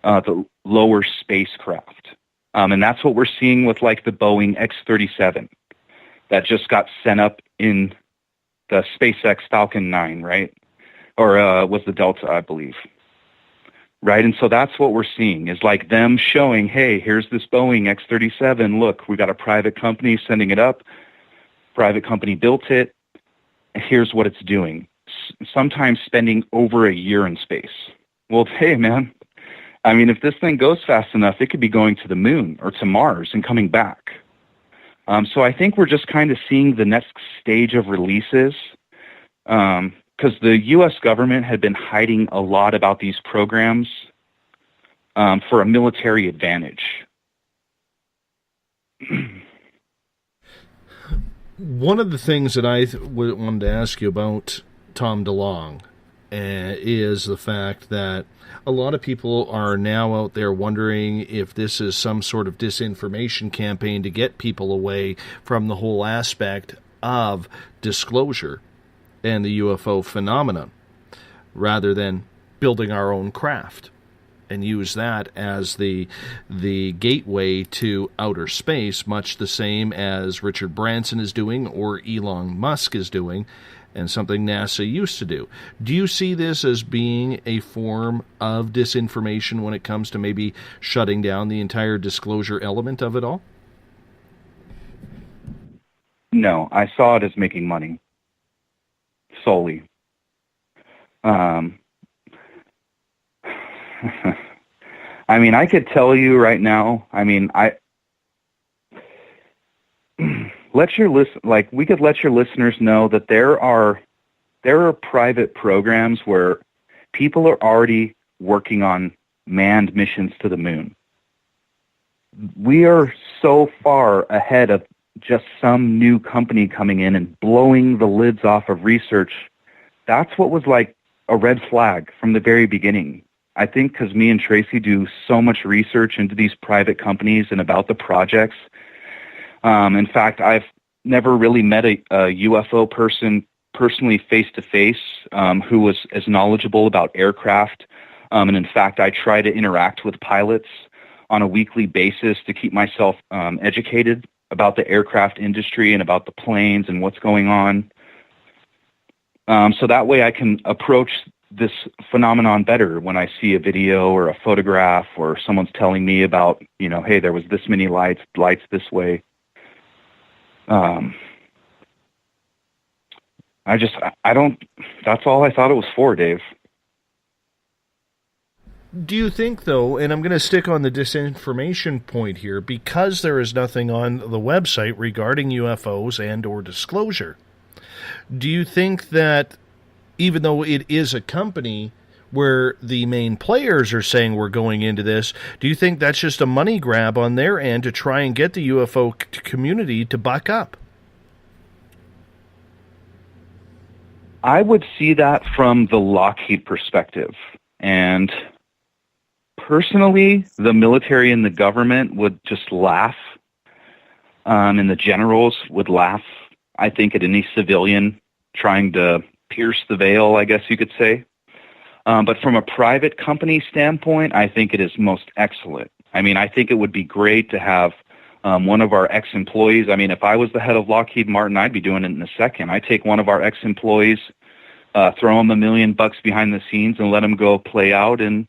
the lower spacecraft. And that's what we're seeing with like the Boeing X-37 that just got sent up in the SpaceX Falcon 9, right? Or was the Delta, I believe. Right, and so that's what we're seeing is like them showing, hey, here's this Boeing X-37. Look, we got a private company sending it up. Private company built it. Here's what it's doing. Sometimes spending over a year in space. Well, hey, man, I mean, if this thing goes fast enough, it could be going to the moon or to Mars and coming back. So I think we're just kind of seeing the next stage of releases because the U.S. government had been hiding a lot about these programs for a military advantage. One of the things that I wanted to ask you about Tom DeLonge is the fact that a lot of people are now out there wondering if this is some sort of disinformation campaign to get people away from the whole aspect of disclosure and the UFO phenomenon, rather than building our own craft and use that as the gateway to outer space, much the same as Richard Branson is doing or Elon Musk is doing, and something NASA used to do. Do you see this as being a form of disinformation when it comes to maybe shutting down the entire disclosure element of it all? No, I saw it as making money solely. I mean, I could tell you right now, I mean, we could let your listeners know that there are private programs where people are already working on manned missions to the moon. We are so far ahead of just some new company coming in and blowing the lids off of research. That's what was like a red flag from the very beginning. I think because me and Tracy do so much research into these private companies and about the projects. In fact, I've never really met a UFO person personally face-to-face who was as knowledgeable about aircraft. And in fact, I try to interact with pilots on a weekly basis to keep myself educated about the aircraft industry and about the planes and what's going on. So that way I can approach this phenomenon better when I see a video or a photograph or someone's telling me about, hey, there was this many lights this way. I don't, that's all I thought it was for, Dave. Do you think, though, and I'm going to stick on the disinformation point here, because there is nothing on the website regarding UFOs and or disclosure, do you think that even though it is a company where the main players are saying we're going into this, do you think that's just a money grab on their end to try and get the UFO community to buck up? I would see that from the Lockheed perspective. And personally, the military and the government would just laugh, and the generals would laugh, I think, at any civilian trying to pierce the veil, I guess you could say. But from a private company standpoint, I think it is most excellent. I mean, I think it would be great to have one of our ex-employees. I mean, if I was the head of Lockheed Martin, I'd be doing it in a second. I'd take one of our ex-employees, throw him $1 million behind the scenes and let him go play out in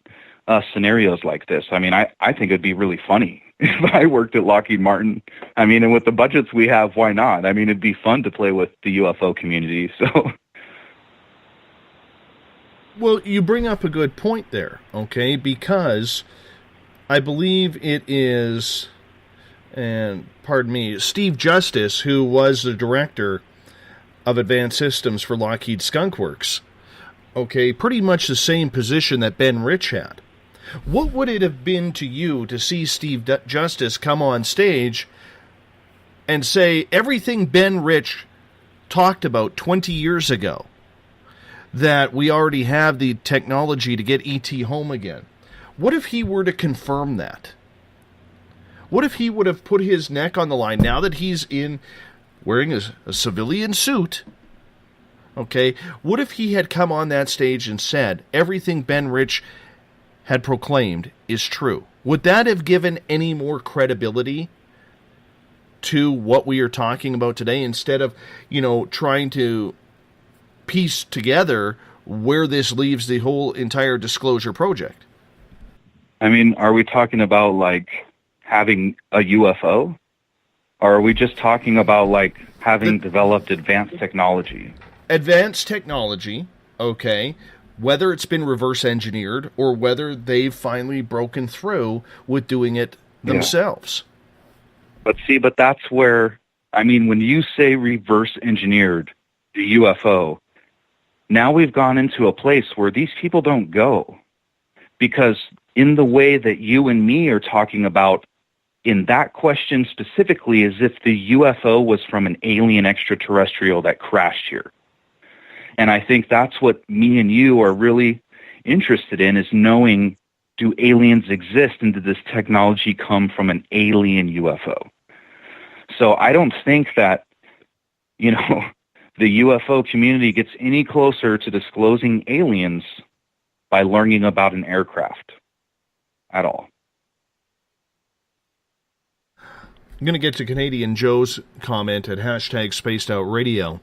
scenarios like this. I mean, I think it'd be really funny if I worked at Lockheed Martin. I mean, and with the budgets we have, why not? I mean, it'd be fun to play with the UFO community, so... Well, you bring up a good point there, okay, because I believe it is, and pardon me, Steve Justice, who was the director of Advanced Systems for Lockheed Skunk Works, okay, pretty much the same position that Ben Rich had. What would it have been to you to see Steve Justice come on stage and say everything Ben Rich talked about 20 years ago, that we already have the technology to get ET home again? What if he were to confirm that? What if he would have put his neck on the line now that he's wearing a civilian suit? Okay, what if he had come on that stage and said everything Ben Rich had proclaimed is true? Would that have given any more credibility to what we are talking about today, instead of, trying to piece together where this leaves the whole entire disclosure project? I mean, are we talking about, like, having a UFO? Or are we just talking about, like, having developed advanced technology? Advanced technology, okay, whether it's been reverse engineered or whether they've finally broken through with doing it themselves. Yeah. But that's where, I mean, when you say reverse engineered the UFO, now we've gone into a place where these people don't go, because in the way that you and me are talking about in that question specifically is if the UFO was from an alien extraterrestrial that crashed here. And I think that's what me and you are really interested in, is knowing, do aliens exist and did this technology come from an alien UFO? So I don't think that, you know, the UFO community gets any closer to disclosing aliens by learning about an aircraft at all. I'm going to get to Canadian Joe's comment at hashtag Spaced Out Radio.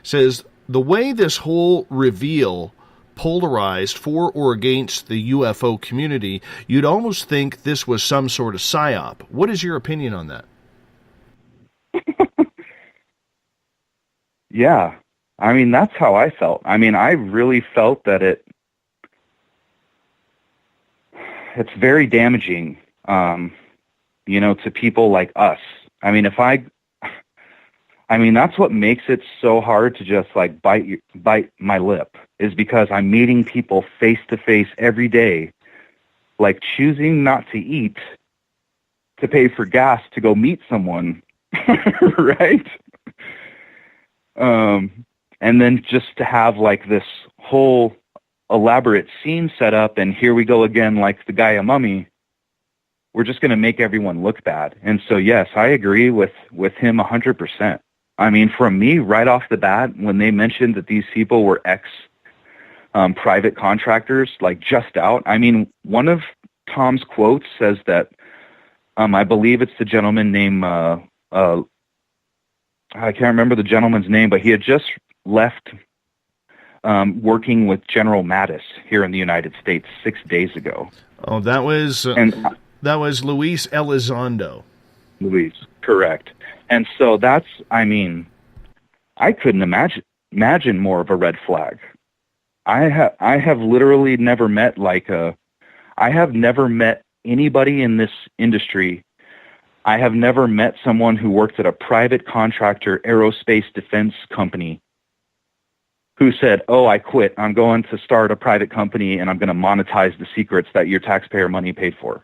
Says, the way this whole reveal polarized for or against the UFO community, you'd almost think this was some sort of psyop. What is your opinion on that? Yeah, I mean, that's how I felt. I mean, I really felt that it's very damaging, you know, to people like us. I mean, that's what makes it so hard to just like bite my lip, is because I'm meeting people face to face every day, like choosing not to eat to pay for gas to go meet someone, right? And then just to have like this whole elaborate scene set up, and here we go again, like the guy a mummy. We're just going to make everyone look bad. And so, yes, I agree with him 100%. I mean, from me, right off the bat, when they mentioned that these people were private contractors, like just out, I mean, one of Tom's quotes says that, I believe it's the gentleman named, I can't remember the gentleman's name, but he had just left working with General Mattis here in the United States 6 days ago. Oh, that was Luis Elizondo. Luis, correct. And so that's, I mean, I couldn't imagine more of a red flag. I have literally never met I have never met anybody in this industry. I have never met someone who worked at a private contractor aerospace defense company who said, oh, I quit. I'm going to start a private company and I'm going to monetize the secrets that your taxpayer money paid for.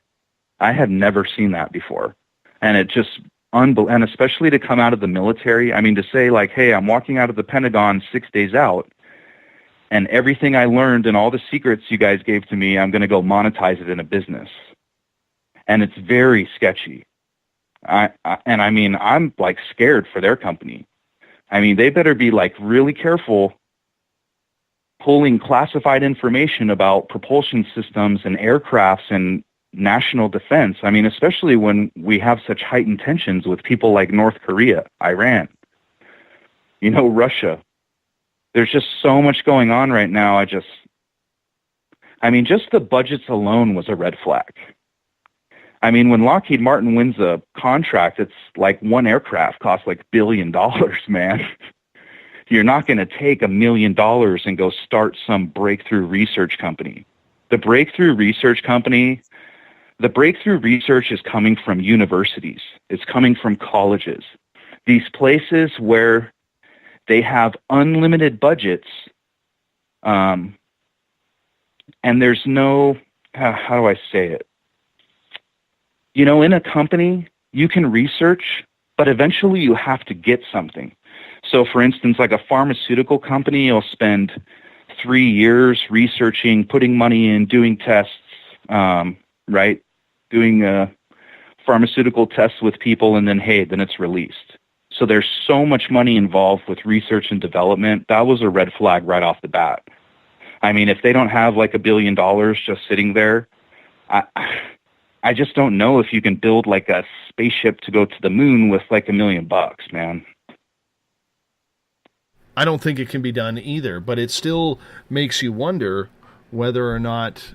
I have never seen that before. And it just, and especially to come out of the military, I mean, to say like, hey, I'm walking out of the Pentagon 6 days out and everything I learned and all the secrets you guys gave to me, I'm going to go monetize it in a business. And it's very sketchy. I mean, I'm like scared for their company. I mean, they better be like really careful pulling classified information about propulsion systems and aircrafts and national defense. I mean, especially when we have such heightened tensions with people like North Korea, Iran, you know, Russia. There's just so much going on right now. I mean, just the budgets alone was a red flag. I mean, when Lockheed Martin wins a contract, it's like one aircraft costs like $1 billion, man. You're not going to take $1 million and go start some breakthrough research company. The breakthrough research is coming from universities. It's coming from colleges. These places where they have unlimited budgets, and there's no, how do I say it? You know, in a company, you can research, but eventually you have to get something. So, for instance, like a pharmaceutical company, you'll spend 3 years researching, putting money in, doing tests, right? Doing pharmaceutical tests with people, and then, hey, then it's released. So there's so much money involved with research and development. That was a red flag right off the bat. I mean, if they don't have like $1 billion just sitting there, I just don't know if you can build like a spaceship to go to the moon with like $1 million, man. I don't think it can be done either, but it still makes you wonder whether or not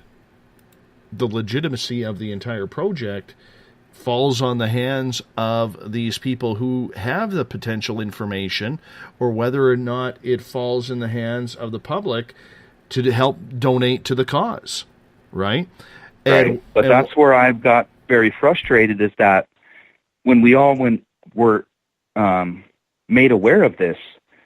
the legitimacy of the entire project falls on the hands of these people who have the potential information, or whether or not it falls in the hands of the public to help donate to the cause, right? Right. But that's where I've got very frustrated, is that when we all were made aware of this,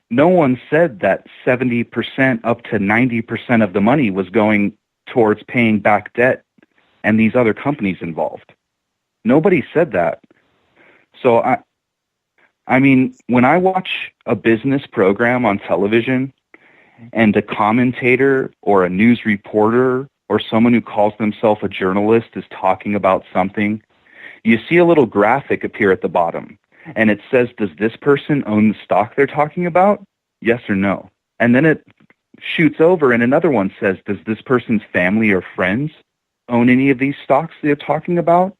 no one said that 70% up to 90% of the money was going towards paying back debt and these other companies involved. Nobody said that. So, I mean, when I watch a business program on television and a commentator or a news reporter or someone who calls themselves a journalist is talking about something, you see a little graphic appear at the bottom. And it says, does this person own the stock they're talking about? Yes or no? And then it shoots over and another one says, does this person's family or friends own any of these stocks they're talking about?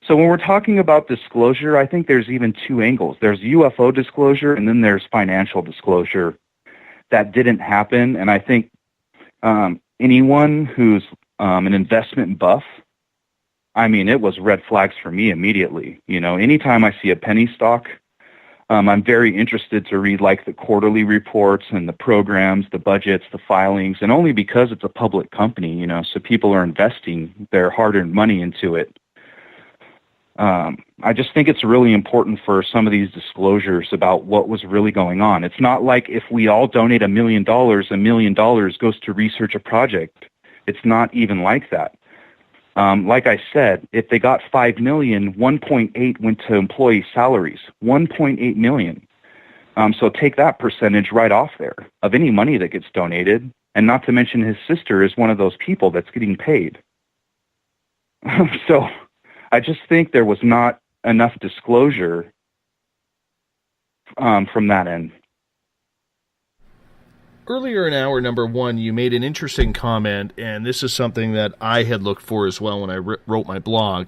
So when we're talking about disclosure, I think there's even two angles. There's UFO disclosure and then there's financial disclosure. That didn't happen. And I think anyone who's an investment buff, I mean, it was red flags for me immediately. You know, anytime I see a penny stock, I'm very interested to read like the quarterly reports and the programs, the budgets, the filings, and only because it's a public company, you know, so people are investing their hard-earned money into it. I just think it's really important for some of these disclosures about what was really going on. It's not like if we all donate $1 million goes to research a project. It's not even like that. Like I said, if they got $5 million, 1.8 went to employee salaries, 1.8 million. So take that percentage right off there of any money that gets donated. And not to mention his sister is one of those people that's getting paid. So I just think there was not enough disclosure from that end. Earlier in hour number one, you made an interesting comment, and this is something that I had looked for as well when I wrote my blog,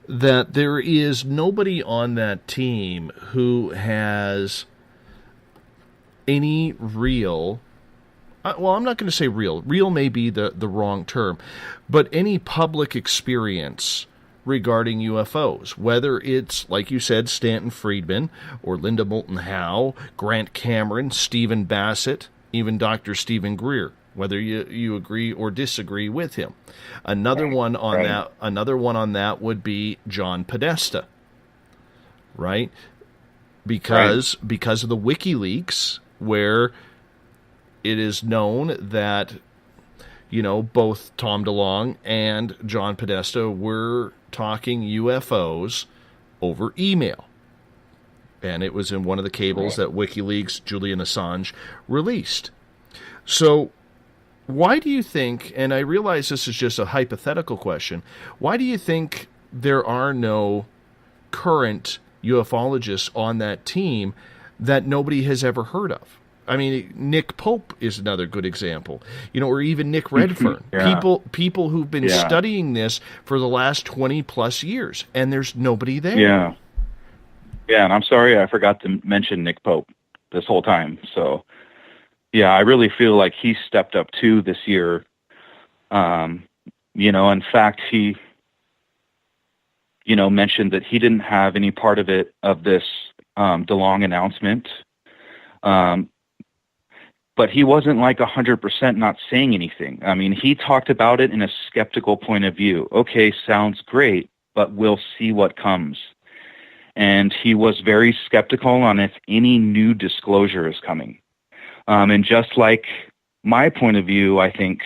that there is nobody on that team who has any real, well, I'm not going to say real may be the wrong term, but any public experience regarding UFOs, whether it's, like you said, Stanton Friedman, or Linda Moulton Howe, Grant Cameron, Stephen Bassett, even Dr. Stephen Greer, whether you agree or disagree with him. Another one on that would be John Podesta, right? Because of the WikiLeaks, where it is known that, you know, both Tom DeLonge and John Podesta were talking UFOs over email. And it was in one of the cables that WikiLeaks, Julian Assange, released. So why do you think, and I realize this is just a hypothetical question, why do you think there are no current ufologists on that team that nobody has ever heard of? I mean, Nick Pope is another good example, you know, or even Nick Redfern. People who've been studying this for the last 20 plus years, and there's nobody there. Yeah, and I'm sorry I forgot to mention Nick Pope this whole time. So, yeah, I really feel like he stepped up too this year. You know, in fact, he, you know, mentioned that he didn't have any part of this DeLonge announcement. But he wasn't like 100% not saying anything. I mean, he talked about it in a skeptical point of view. Okay, sounds great, but we'll see what comes. And he was very skeptical on if any new disclosure is coming. And just like my point of view, I think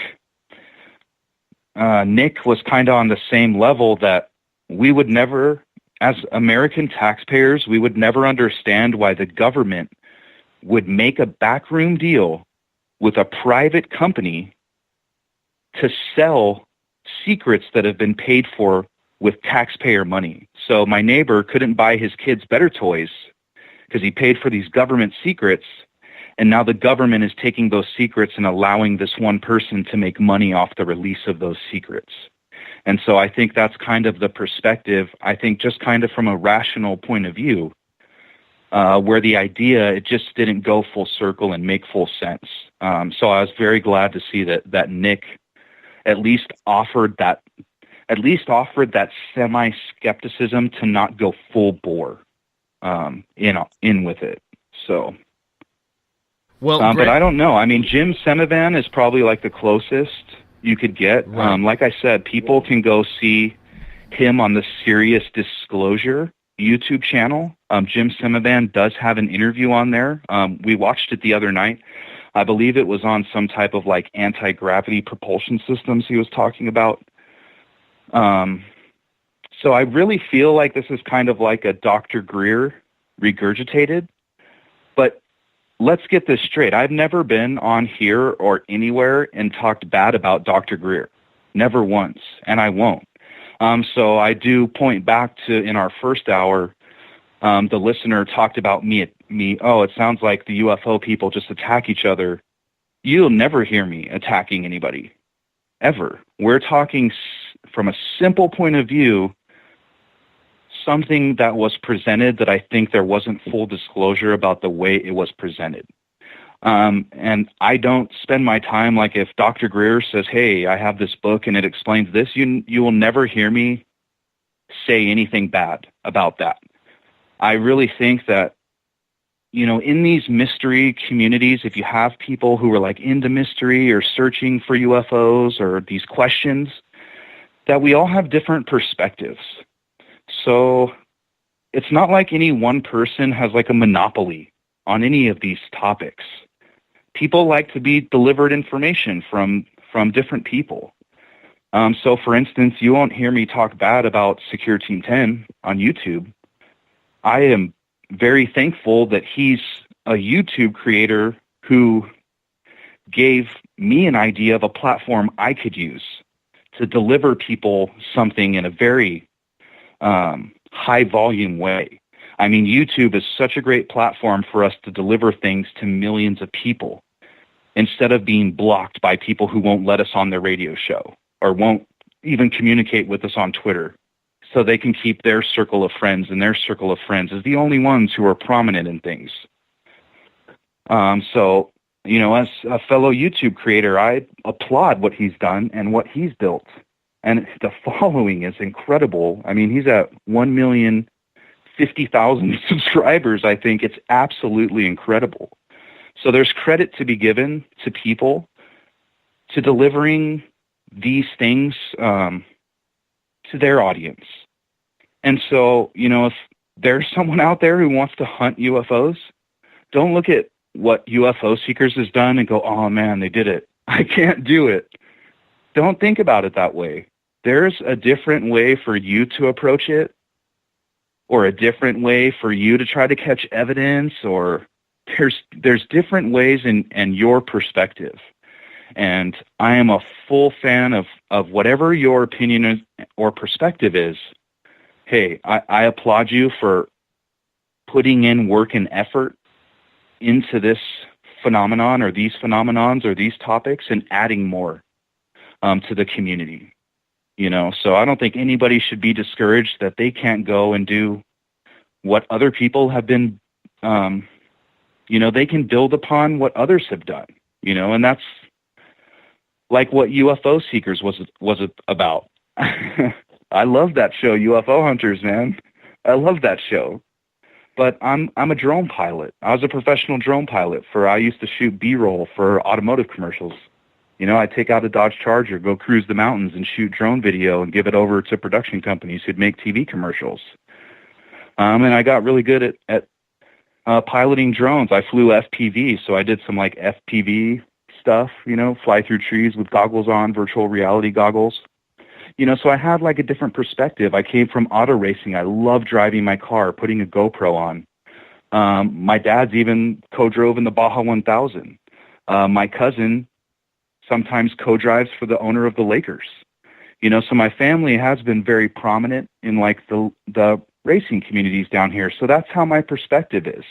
Nick was kind of on the same level that we would never, as American taxpayers, we would never understand why the government would make a backroom deal with a private company to sell secrets that have been paid for with taxpayer money. So my neighbor couldn't buy his kids better toys because he paid for these government secrets, and now the government is taking those secrets and allowing this one person to make money off the release of those secrets. And so I think that's kind of the perspective, I think just kind of from a rational point of view, where the idea, it just didn't go full circle and make full sense. So I was very glad to see that Nick at least offered that semi-skepticism to not go full bore in with it. So, well, but I don't know. I mean, Jim Semivan is probably like the closest you could get. Right. Like I said, people can go see him on the Serious Disclosure YouTube channel. Jim Semivan does have an interview on there. We watched it the other night. I believe it was on some type of like anti-gravity propulsion systems he was talking about. So I really feel like this is kind of like a Dr. Greer regurgitated. But let's get this straight. I've never been on here or anywhere and talked bad about Dr. Greer. Never once, and I won't. So I do point back to in our first hour, the listener talked about me. Oh, it sounds like the UFO people just attack each other. You'll never hear me attacking anybody, ever. We're talking from a simple point of view, something that was presented that I think there wasn't full disclosure about the way it was presented. And I don't spend my time like if Dr. Greer says, hey, I have this book and it explains this, you will never hear me say anything bad about that. I really think that, you know, in these mystery communities, if you have people who are like into mystery or searching for UFOs or these questions, that we all have different perspectives. So it's not like any one person has like a monopoly on any of these topics. People like to be delivered information from different people. So, for instance, you won't hear me talk bad about Secure Team 10 on YouTube. I am very thankful that he's a YouTube creator who gave me an idea of a platform I could use to deliver people something in a very high volume way. I mean, YouTube is such a great platform for us to deliver things to millions of people instead of being blocked by people who won't let us on their radio show or won't even communicate with us on Twitter. So they can keep their circle of friends, and their circle of friends is the only ones who are prominent in things. So, you know, as a fellow YouTube creator, I applaud what he's done and what he's built. And the following is incredible. I mean, he's at 1,050,000 subscribers, I think. It's absolutely incredible. So there's credit to be given to people to delivering these things to their audience. And so, you know, if there's someone out there who wants to hunt UFOs, don't look at what UFO Seekers has done and go, oh man, they did it. I can't do it. Don't think about it that way. There's a different way for you to approach it, or a different way for you to try to catch evidence, or there's different ways in your perspective. And I am a full fan of whatever your opinion is, or perspective is. Hey, I applaud you for putting in work and effort into this phenomenon or these phenomenons or these topics and adding more to the community. You know, so I don't think anybody should be discouraged that they can't go and do what other people have been, you know, they can build upon what others have done, you know, and that's like what UFO Seekers was about. I love that show, UFO Hunters, man. I love that show. But I'm a drone pilot. I was a professional drone pilot I used to shoot B-roll for automotive commercials. You know, I'd take out a Dodge Charger, go cruise the mountains and shoot drone video and give it over to production companies who'd make TV commercials. And I got really good at piloting drones. I flew FPV, so I did some like FPV stuff, you know, fly through trees with goggles on, virtual reality goggles. You know, so I had like a different perspective. I came from auto racing. I love driving my car, putting a GoPro on. My dad's even co-drove in the Baja 1000. My cousin sometimes co-drives for the owner of the Lakers. You know, so my family has been very prominent in like the racing communities down here. So that's how my perspective is.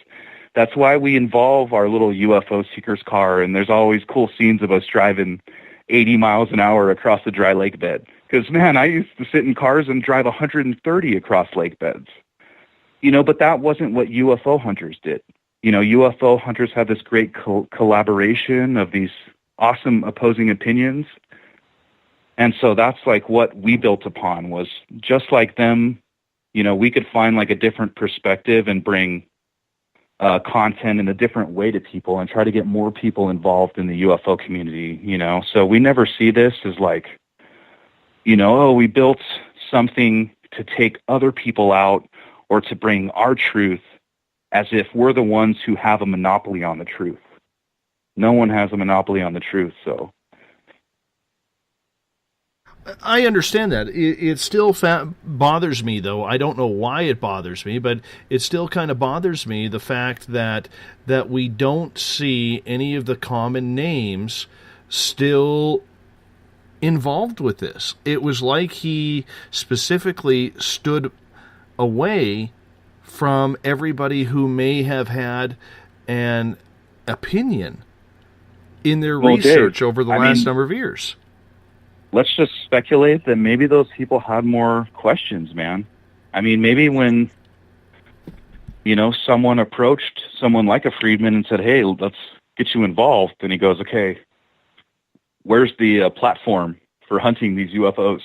That's why we involve our little UFO Seekers car, and there's always cool scenes of us driving 80 miles an hour across the dry lake bed. Because, man, I used to sit in cars and drive 130 across lake beds. You know, but that wasn't what UFO hunters did. You know, UFO hunters have this great collaboration of these awesome opposing opinions. And so that's like what we built upon, was just like them, you know, we could find like a different perspective and bring content in a different way to people and try to get more people involved in the UFO community, you know. So we never see this as like, you know, oh, we built something to take other people out or to bring our truth as if we're the ones who have a monopoly on the truth. No one has a monopoly on the truth, so. I understand that. It still bothers me, though. I don't know why it bothers me, but it still kind of bothers me, the fact that we don't see any of the common names still involved with this. It was like he specifically stood away from everybody who may have had an opinion in their research Dave, over the last number of years. Let's just speculate that maybe those people had more questions, man. I mean, maybe when, someone approached someone like a Friedman and said, hey, let's get you involved, and he goes, okay, where's the platform for hunting these UFOs?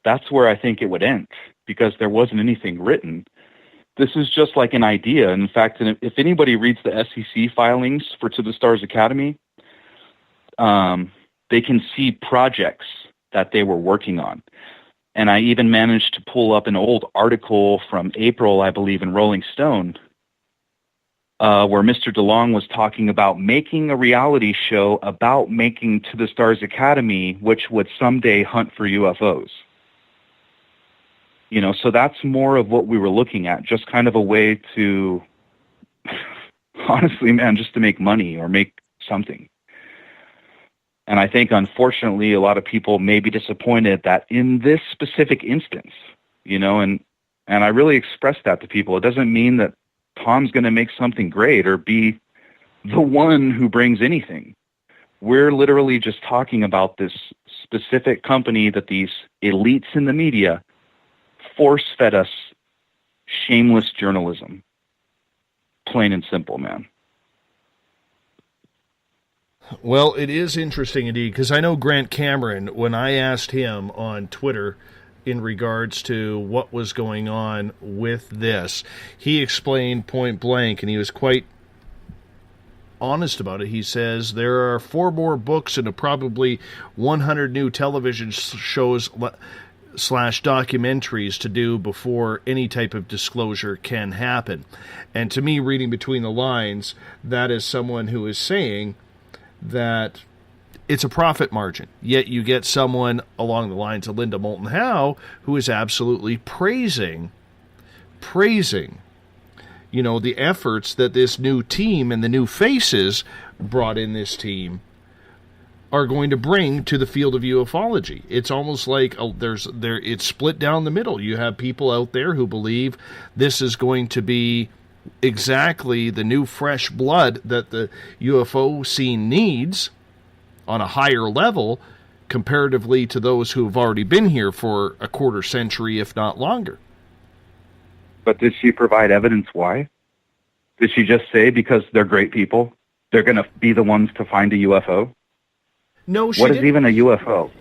That's where I think it would end, because there wasn't anything written. This is just like an idea. In fact, if anybody reads the SEC filings for To the Stars Academy, they can see projects that they were working on. And I even managed to pull up an old article from April, I believe, in Rolling Stone, where Mr. DeLong was talking about making a reality show about making To the Stars Academy, which would someday hunt for UFOs. So that's more of what we were looking at, just kind of a way to, honestly, man, just to make money or make something. And I think, unfortunately, a lot of people may be disappointed that in this specific instance, and I really expressed that to people. It doesn't mean that Tom's going to make something great or be the one who brings anything. We're literally just talking about this specific company that these elites in the media force-fed us shameless journalism. Plain and simple, man. Well, it is interesting indeed, because I know Grant Cameron, when I asked him on Twitter in regards to what was going on with this, he explained point blank, and he was quite honest about it. He says there are 4 more books and probably 100 new television shows / documentaries to do before any type of disclosure can happen. And to me, reading between the lines, that is someone who is saying that it's a profit margin. Yet you get someone along the lines of Linda Moulton Howe who is absolutely praising, the efforts that this new team and the new faces brought in this team are going to bring to the field of ufology. It's almost like it's split down the middle. You have people out there who believe this is going to be exactly the new fresh blood that the UFO scene needs on a higher level comparatively to those who have already been here for a quarter century, if not longer. But did she provide evidence why? Did she just say because they're great people, they're going to be the ones to find a UFO? No, she What didn't. is even a UFO?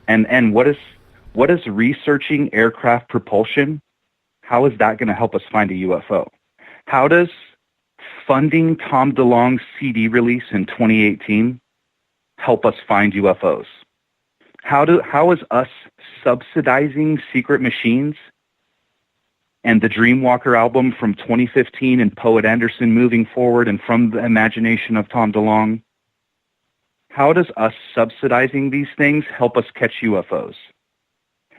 And what is researching aircraft propulsion? How is that going to help us find a UFO? How does funding Tom DeLonge's CD release in 2018 help us find UFOs? How is us subsidizing Secret Machines and the Dreamwalker album from 2015 and Poet Anderson moving forward and From the Imagination of Tom DeLonge? How does us subsidizing these things help us catch UFOs?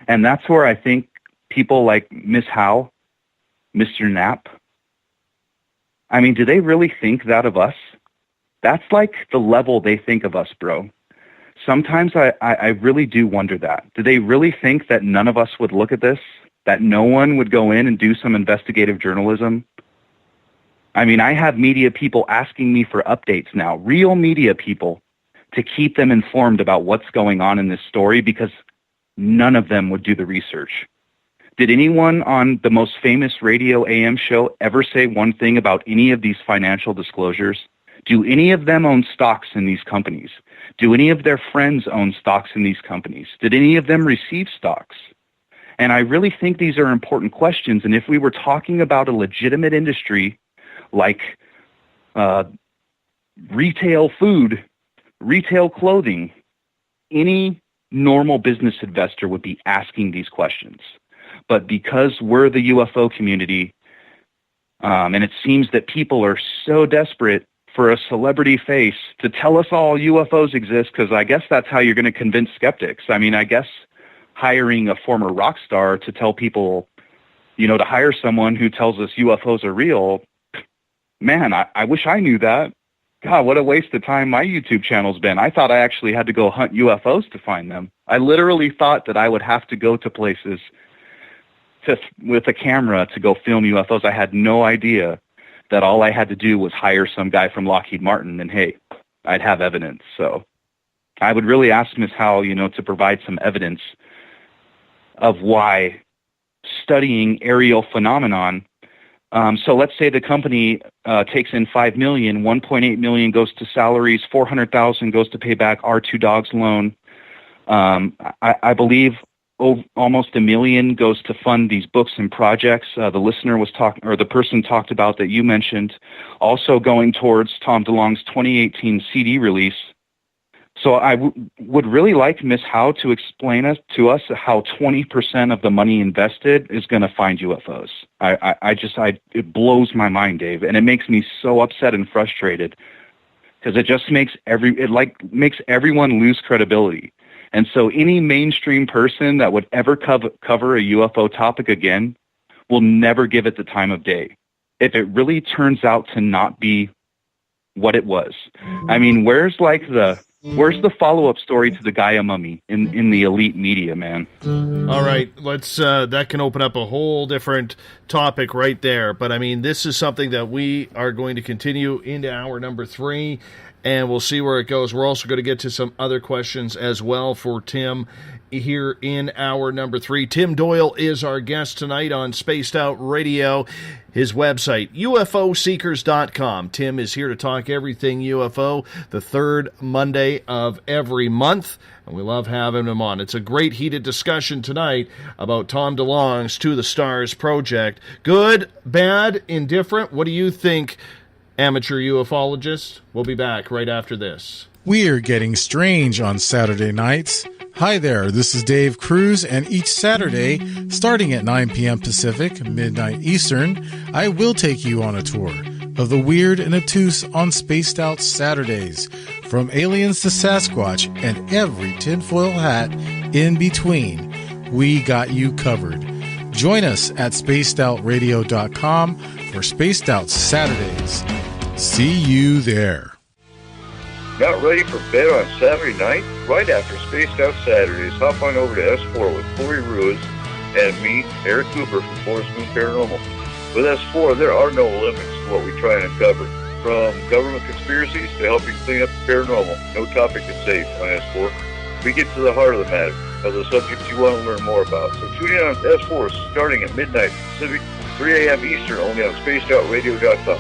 And that's where I think people like Miss Howe, Mr. Knapp, I mean, do they really think that of us? That's like the level they think of us, bro. Sometimes I really do wonder that. Do they really think that none of us would look at this? That no one would go in and do some investigative journalism? I mean, I have media people asking me for updates now, real media people, to keep them informed about what's going on in this story because none of them would do the research. Did anyone on the most famous radio AM show ever say one thing about any of these financial disclosures? Do any of them own stocks in these companies? Do any of their friends own stocks in these companies? Did any of them receive stocks? And I really think these are important questions. And if we were talking about a legitimate industry like retail food, retail clothing, any normal business investor would be asking these questions. But because we're the UFO community, and it seems that people are so desperate for a celebrity face to tell us all UFOs exist, because I guess that's how you're going to convince skeptics. I mean, I guess hiring a former rock star to tell people, to hire someone who tells us UFOs are real, man, I wish I knew that. God, what a waste of time my YouTube channel's been. I thought I actually had to go hunt UFOs to find them. I literally thought that I would have to go to places with a camera to go film UFOs. I had no idea that all I had to do was hire some guy from Lockheed Martin, and hey, I'd have evidence. So I would really ask Ms. Howe, to provide some evidence of why studying aerial phenomenon. So let's say the company takes in $5 million, $1.8 million goes to salaries, $400,000 goes to pay back our two dogs loan. I believe almost $1 million goes to fund these books and projects. The listener was talking, or the person talked about that you mentioned, also going towards Tom DeLonge's 2018 CD release. So I would really like Ms. Howe to explain to us how 20% of the money invested is going to find UFOs. It blows my mind, Dave, and it makes me so upset and frustrated because it just makes everyone lose credibility. And so any mainstream person that would ever cover a UFO topic again will never give it the time of day if it really turns out to not be what it was. I mean, where's the follow-up story to the Gaia mummy in the elite media, man? All right, let's that can open up a whole different topic right there. But I mean, this is something that we are going to continue into hour number 3, and we'll see where it goes. We're also going to get to some other questions as well for Tim here in hour number 3. Tim Doyle is our guest tonight on Spaced Out Radio. His website, UFOseekers.com. Tim is here to talk everything UFO the third Monday of every month, and we love having him on. It's a great heated discussion tonight about Tom DeLonge's To the Stars project. Good, bad, indifferent? What do you think, amateur ufologist? We'll be back right after this. We're getting strange on Saturday nights. Hi there, this is Dave Cruz, and each Saturday, starting at 9 p.m. Pacific, midnight Eastern, I will take you on a tour of the weird and obtuse on Spaced Out Saturdays, from aliens to Sasquatch and every tinfoil hat in between. We got you covered. Join us at spacedoutradio.com for Spaced Out Saturdays. See you there. Not ready for bed on Saturday night? Right after Spaced Out Saturdays, hop on over to S4 with Corey Ruiz and me, Eric Cooper from Forest Moon Paranormal. With S4, there are no limits to what we try and uncover. From government conspiracies to helping clean up the paranormal, no topic is safe on S4. We get to the heart of the matter, of the subjects you want to learn more about. So tune in on S4 starting at midnight Pacific, 3 a.m. Eastern, only on spacedoutradio.com.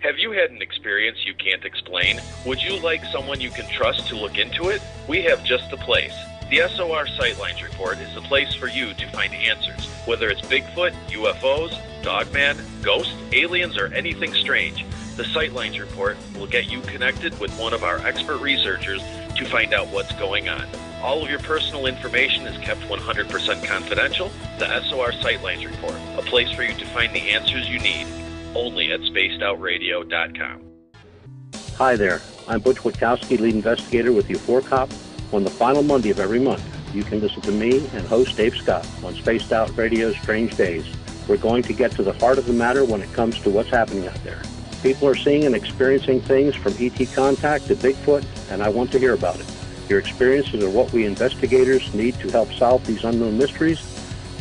Have you had an experience you can't explain? Would you like someone you can trust to look into it? We have just the place. The SOR Sightlines Report is the place for you to find answers. Whether it's Bigfoot, UFOs, Dogman, ghosts, aliens, or anything strange, the Sightlines Report will get you connected with one of our expert researchers to find out what's going on. All of your personal information is kept 100% confidential. The SOR Sightlines Report, a place for you to find the answers you need. Only at spacedoutradio.com. Hi there, I'm Butch Witkowski, lead investigator with U4 Cop. On the final Monday of every month, you can listen to me and host Dave Scott on Spaced Out Radio's Strange Days. We're going to get to the heart of the matter when it comes to what's happening out there. People are seeing and experiencing things from ET contact to Bigfoot, and I want to hear about it. Your experiences are what we investigators need to help solve these unknown mysteries.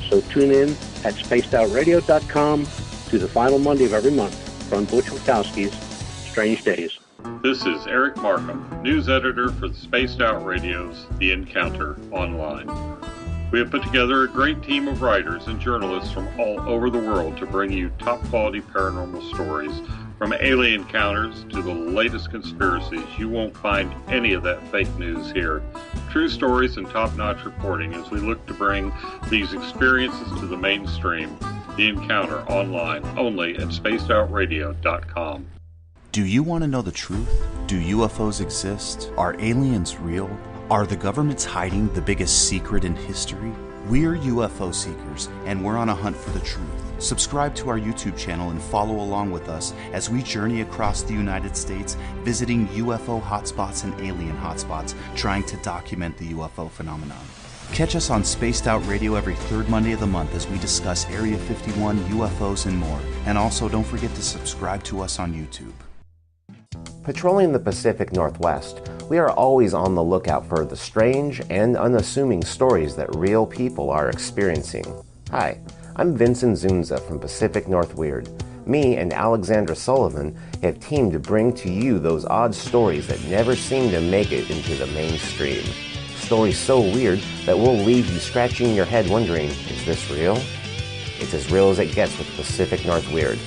So tune in at spacedoutradio.com to the final Monday of every month from Butch Witkowski's Strange Days. This is Eric Markham, news editor for the Spaced Out Radio's The Encounter Online. We have put together a great team of writers and journalists from all over the world to bring you top-quality paranormal stories, from alien encounters to the latest conspiracies. You won't find any of that fake news here. True stories and top-notch reporting as we look to bring these experiences to the mainstream. The Encounter Online, only at spacedoutradio.com. Do you want to know the truth? Do UFOs exist? Are aliens real? Are the governments hiding the biggest secret in history? We're UFO seekers, and we're on a hunt for the truth. Subscribe to our YouTube channel and follow along with us as we journey across the United States, visiting UFO hotspots and alien hotspots, trying to document the UFO phenomenon. Catch us on Spaced Out Radio every third Monday of the month as we discuss Area 51, UFOs, and more. And also, don't forget to subscribe to us on YouTube. Patrolling the Pacific Northwest, we are always on the lookout for the strange and unassuming stories that real people are experiencing. Hi, I'm Vincent Zunza from Pacific North Weird. Me and Alexandra Sullivan have teamed to bring to you those odd stories that never seem to make it into the mainstream. Stories so weird that will leave you scratching your head wondering, is this real? It's as real as it gets with Pacific North Weird.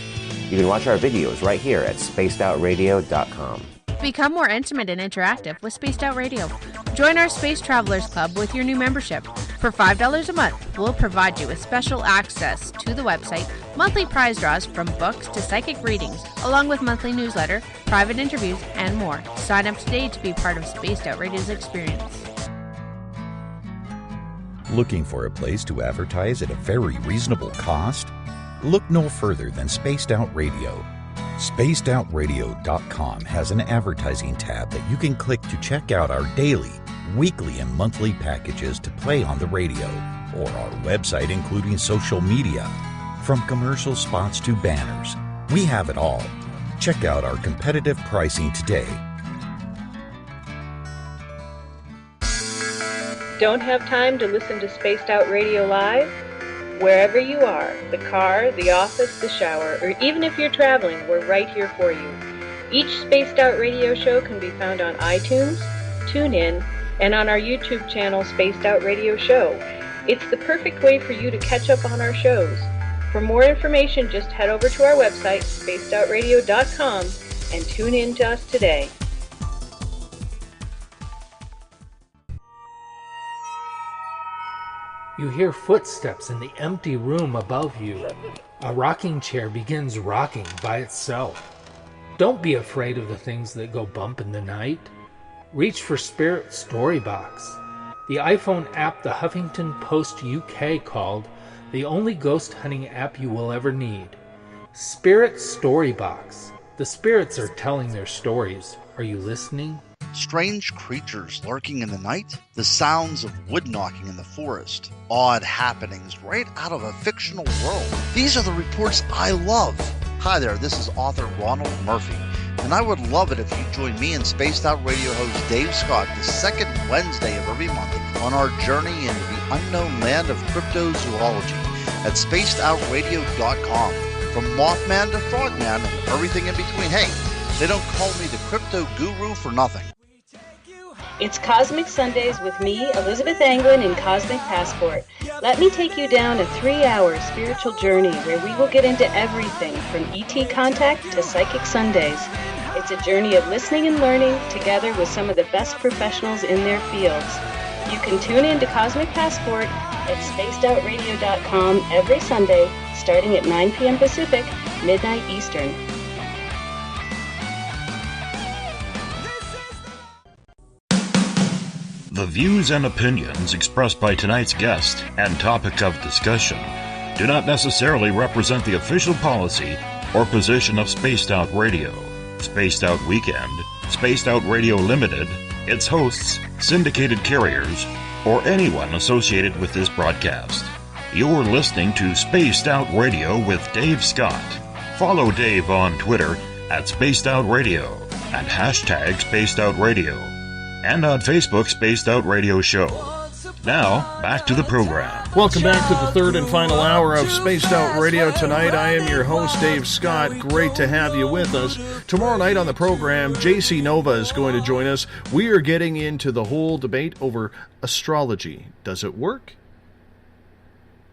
You can watch our videos right here at spacedoutradio.com. Become more intimate and interactive with Spaced Out Radio. Join our Space Travelers Club with your new membership. For $5 a month, we'll provide you with special access to the website, monthly prize draws from books to psychic readings, along with monthly newsletter, private interviews, and more. Sign up today to be part of Spaced Out Radio's experience. Looking for a place to advertise at a very reasonable cost? Look no further than Spaced Out Radio. SpacedOutRadio.com has an advertising tab that you can click to check out our daily, weekly, and monthly packages to play on the radio, or our website including social media. From commercial spots to banners, we have it all. Check out our competitive pricing today. Don't have time to listen to Spaced Out Radio live? Wherever you are, the car, the office, the shower, or even if you're traveling, we're right here for you. Each Spaced Out Radio show can be found on iTunes, TuneIn, and on our YouTube channel, Spaced Out Radio Show. It's the perfect way for you to catch up on our shows. For more information, just head over to our website, spacedoutradio.com, and tune in to us today. You hear footsteps in the empty room above you. A rocking chair begins rocking by itself. Don't be afraid of the things that go bump in the night. Reach for Spirit Storybox, the iPhone app the Huffington Post UK called the only ghost hunting app you will ever need. Spirit Storybox. The spirits are telling their stories. Are you listening? Strange creatures lurking in the night, the sounds of wood knocking in the forest, odd happenings right out of a fictional world. These are the reports I love. Hi there, this is author Ronald Murphy, and I would love it if you join me and Spaced Out Radio host Dave Scott the second Wednesday of every month on our journey into the unknown land of cryptozoology at spacedoutradio.com. From Mothman to Frogman and everything in between. Hey, they don't call me the crypto guru for nothing. It's Cosmic Sundays with me, Elizabeth Anglin, in Cosmic Passport. Let me take you down a 3-hour spiritual journey where we will get into everything from ET contact to Psychic Sundays. It's a journey of listening and learning together with some of the best professionals in their fields. You can tune in to Cosmic Passport at spacedoutradio.com every Sunday starting at 9 p.m. Pacific, midnight Eastern. The views and opinions expressed by tonight's guest and topic of discussion do not necessarily represent the official policy or position of Spaced Out Radio, Spaced Out Weekend, Spaced Out Radio Limited, its hosts, syndicated carriers, or anyone associated with this broadcast. You're listening to Spaced Out Radio with Dave Scott. Follow Dave on Twitter at Spaced Out Radio and hashtag Spaced Out Radio, and on Facebook, Spaced Out Radio Show. Now, back to the program. Welcome back to the third and final hour of Spaced Out Radio tonight. I am your host, Dave Scott. Great to have you with us. Tomorrow night on the program, JC Nova is going to join us. We are getting into the whole debate over astrology. Does it work?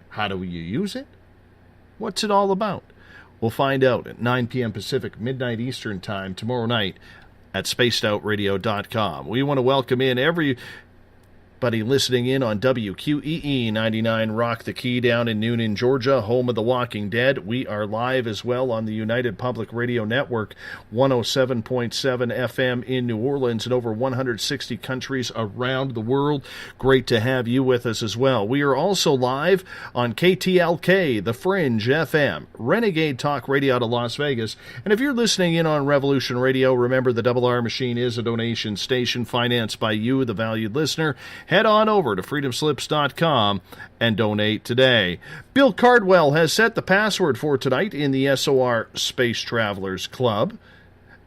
How do you use it? What's it all about? We'll find out at 9 p.m. Pacific, midnight Eastern time tomorrow night at spacedoutradio.com. We want to welcome in Buddy listening in on WQEE 99 Rock the Key down in Noonan, Georgia, home of The Walking Dead. We are live as well on the United Public Radio Network, 107.7 FM in New Orleans and over 160 countries around the world. Great to have you with us as well. We are also live on KTLK, The Fringe FM, Renegade Talk Radio out of Las Vegas. And if you're listening in on Revolution Radio, remember the Double R Machine is a donation station financed by you, the valued listener. Head on over to freedomslips.com and donate today. Bill Cardwell has set the password for tonight in the SOR Space Travelers Club,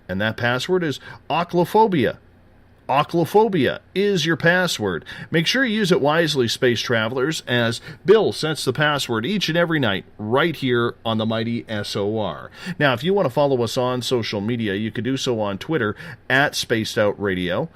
and that password is Oclophobia. Oclophobia is your password. Make sure you use it wisely, Space Travelers, as Bill sets the password each and every night right here on the mighty SOR. Now, if you want to follow us on social media, you can do so on Twitter at Spaced Out Radio.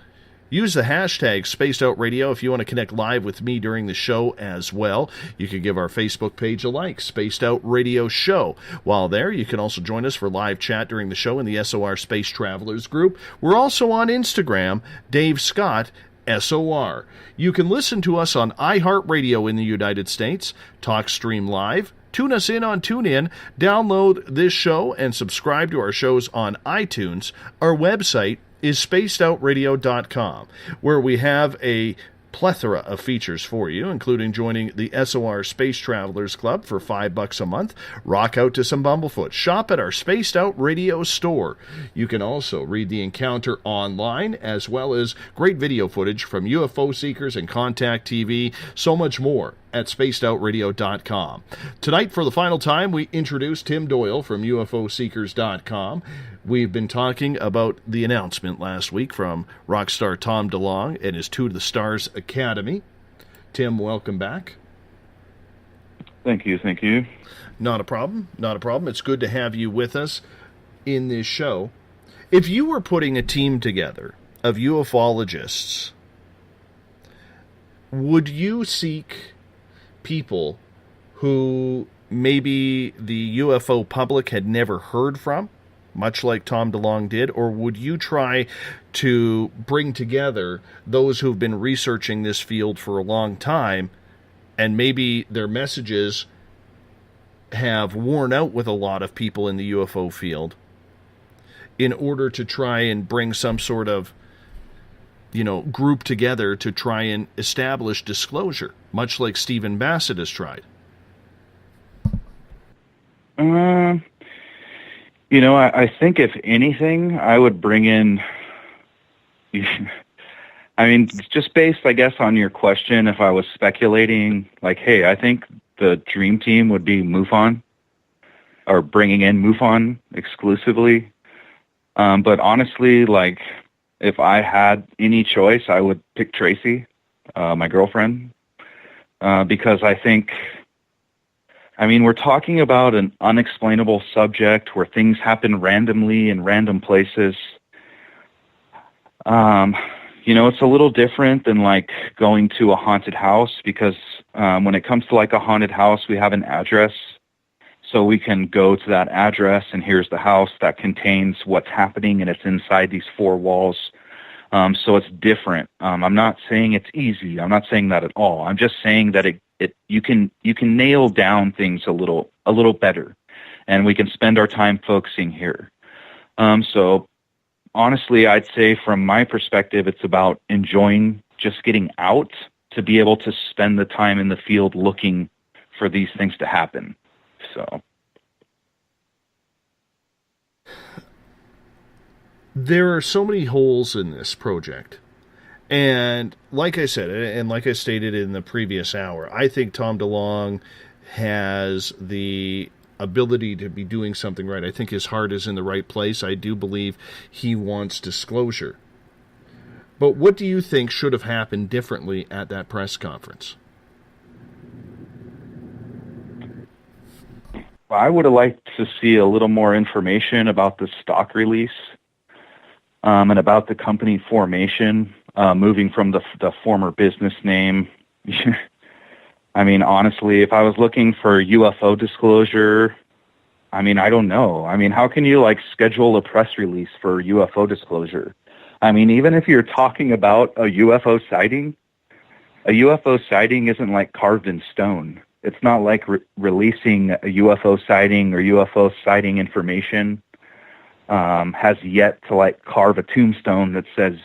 Use the hashtag Spaced Out Radio if you want to connect live with me during the show as well. You can give our Facebook page a like, Spaced Out Radio Show. While there, you can also join us for live chat during the show in the SOR Space Travelers group. We're also on Instagram, Dave Scott, SOR. You can listen to us on iHeartRadio in the United States, TalkStream Live, tune us in on TuneIn, download this show, and subscribe to our shows on iTunes. Our website is spacedoutradio.com, where we have a plethora of features for you, including joining the SOR Space Travelers Club for $5 a month, rock out to some Bumblefoot, shop at our Spaced Out Radio store. You can also read the encounter online, as well as great video footage from UFO seekers and Contact TV, so much more at spacedoutradio.com. Tonight, for the final time, we introduce Tim Doyle from UFOseekers.com. We've been talking about the announcement last week from rock star Tom DeLonge and his To the Stars Academy. Tim, welcome back. Thank you. Not a problem. It's good to have you with us in this show. If you were putting a team together of ufologists, would you seek people who maybe the UFO public had never heard from, much like Tom DeLonge did, or would you try to bring together those who've been researching this field for a long time and maybe their messages have worn out with a lot of people in the UFO field in order to try and bring some sort of, group together to try and establish disclosure, much like Stephen Bassett has tried? I think if anything, I would bring in, just based, I guess, on your question, if I was speculating, like, hey, I think the dream team would be MUFON, or bringing in MUFON exclusively. But honestly, like, if I had any choice, I would pick Tracy, my girlfriend, because I think, we're talking about an unexplainable subject where things happen randomly in random places. It's a little different than like going to a haunted house, because when it comes to like a haunted house, we have an address. So we can go to that address and here's the house that contains what's happening, and it's inside these four walls. So it's different. I'm not saying it's easy. I'm not saying that at all. I'm just saying that you can nail down things a little better, and we can spend our time focusing here. So honestly, I'd say from my perspective, it's about enjoying just getting out to be able to spend the time in the field looking for these things to happen. So there are so many holes in this project. And like I said, and like I stated in the previous hour, I think Tom DeLonge has the ability to be doing something right. I think his heart is in the right place. I do believe he wants disclosure. But what do you think should have happened differently at that press conference? I would have liked to see a little more information about the stock release, and about the company formation, moving from the former business name. Honestly, if I was looking for UFO disclosure, I don't know. How can you schedule a press release for UFO disclosure? Even if you're talking about a UFO sighting, a UFO sighting isn't like carved in stone. It's not like releasing a UFO sighting or UFO sighting information has yet to like carve a tombstone that says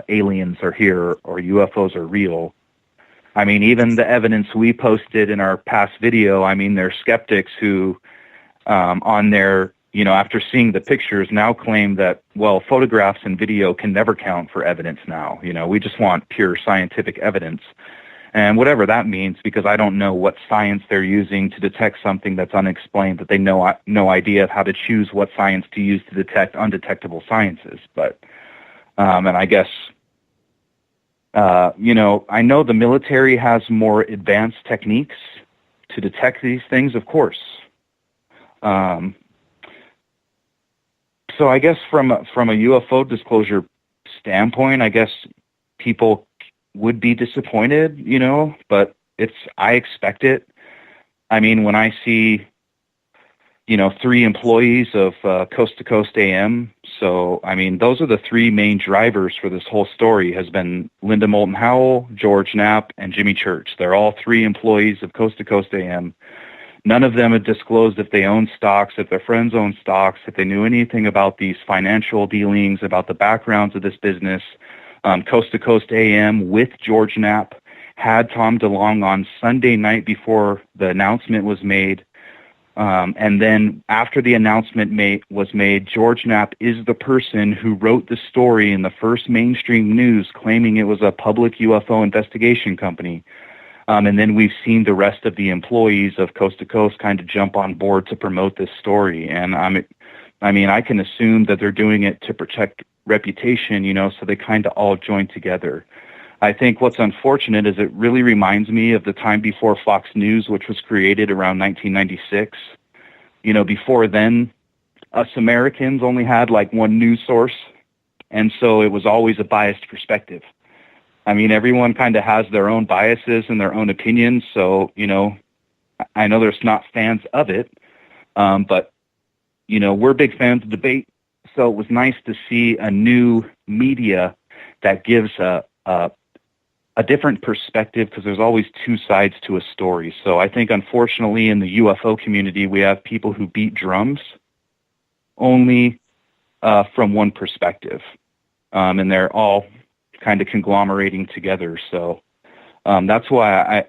aliens are here or UFOs are real. I mean, even the evidence we posted in our past video, I mean, there are skeptics who on their, after seeing the pictures now claim that, well, photographs and video can never count for evidence now. We just want pure scientific evidence. And whatever that means, because I don't know what science they're using to detect something that's unexplained, that they know no idea of how to choose what science to use to detect undetectable sciences. But, and I guess, I know the military has more advanced techniques to detect these things, of course. So I guess from a UFO disclosure standpoint, I guess people would be disappointed, but I expect it. I mean, when I see, 3 employees of Coast to Coast AM, so, I mean, those are the 3 main drivers for this whole story has been Linda Moulton Howell, George Knapp, and Jimmy Church. They're all 3 employees of Coast to Coast AM. None of them had disclosed if they own stocks, if their friends own stocks, if they knew anything about these financial dealings, about the backgrounds of this business. Coast to Coast AM with George Knapp had Tom DeLonge on Sunday night before the announcement was made. And then after the announcement was made, George Knapp is the person who wrote the story in the first mainstream news claiming it was a public UFO investigation company. And then we've seen the rest of the employees of Coast to Coast kind of jump on board to promote this story. And I can assume that they're doing it to protect reputation, so they kind of all join together. I think what's unfortunate is it really reminds me of the time before Fox News, which was created around 1996. Before then, us Americans only had like one news source, and so it was always a biased perspective. I mean, everyone kind of has their own biases and their own opinions, so, I know there's not fans of it, but, we're big fans of debate. So it was nice to see a new media that gives a different perspective, because there's always 2 sides to a story. So I think, unfortunately, in the UFO community, we have people who beat drums only from one perspective, and they're all kind of conglomerating together. So that's why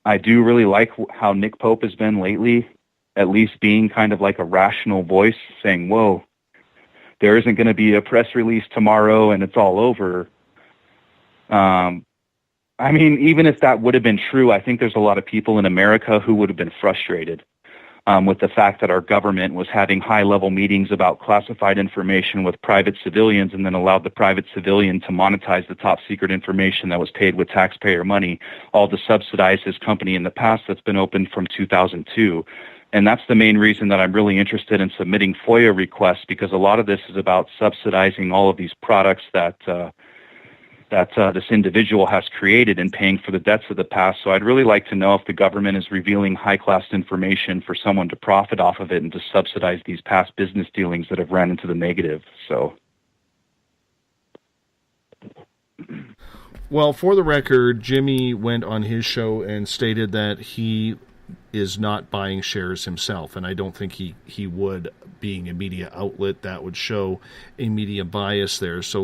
I do really like how Nick Pope has been lately, at least being kind of like a rational voice, saying, whoa, there isn't going to be a press release tomorrow and it's all over. I mean, even if that would have been true, I think there's a lot of people in America who would have been frustrated with the fact that our government was having high-level meetings about classified information with private civilians and then allowed the private civilian to monetize the top-secret information that was paid with taxpayer money, all to subsidize his company in the past that's been open from 2002. And that's the main reason that I'm really interested in submitting FOIA requests, because a lot of this is about subsidizing all of these products that this individual has created and paying for the debts of the past. So I'd really like to know if the government is revealing high-class information for someone to profit off of it and to subsidize these past business dealings that have ran into the negative. So, well, for the record, Jimmy went on his show and stated that he is not buying shares himself, and I don't think he would, being a media outlet. That would show a media bias there. So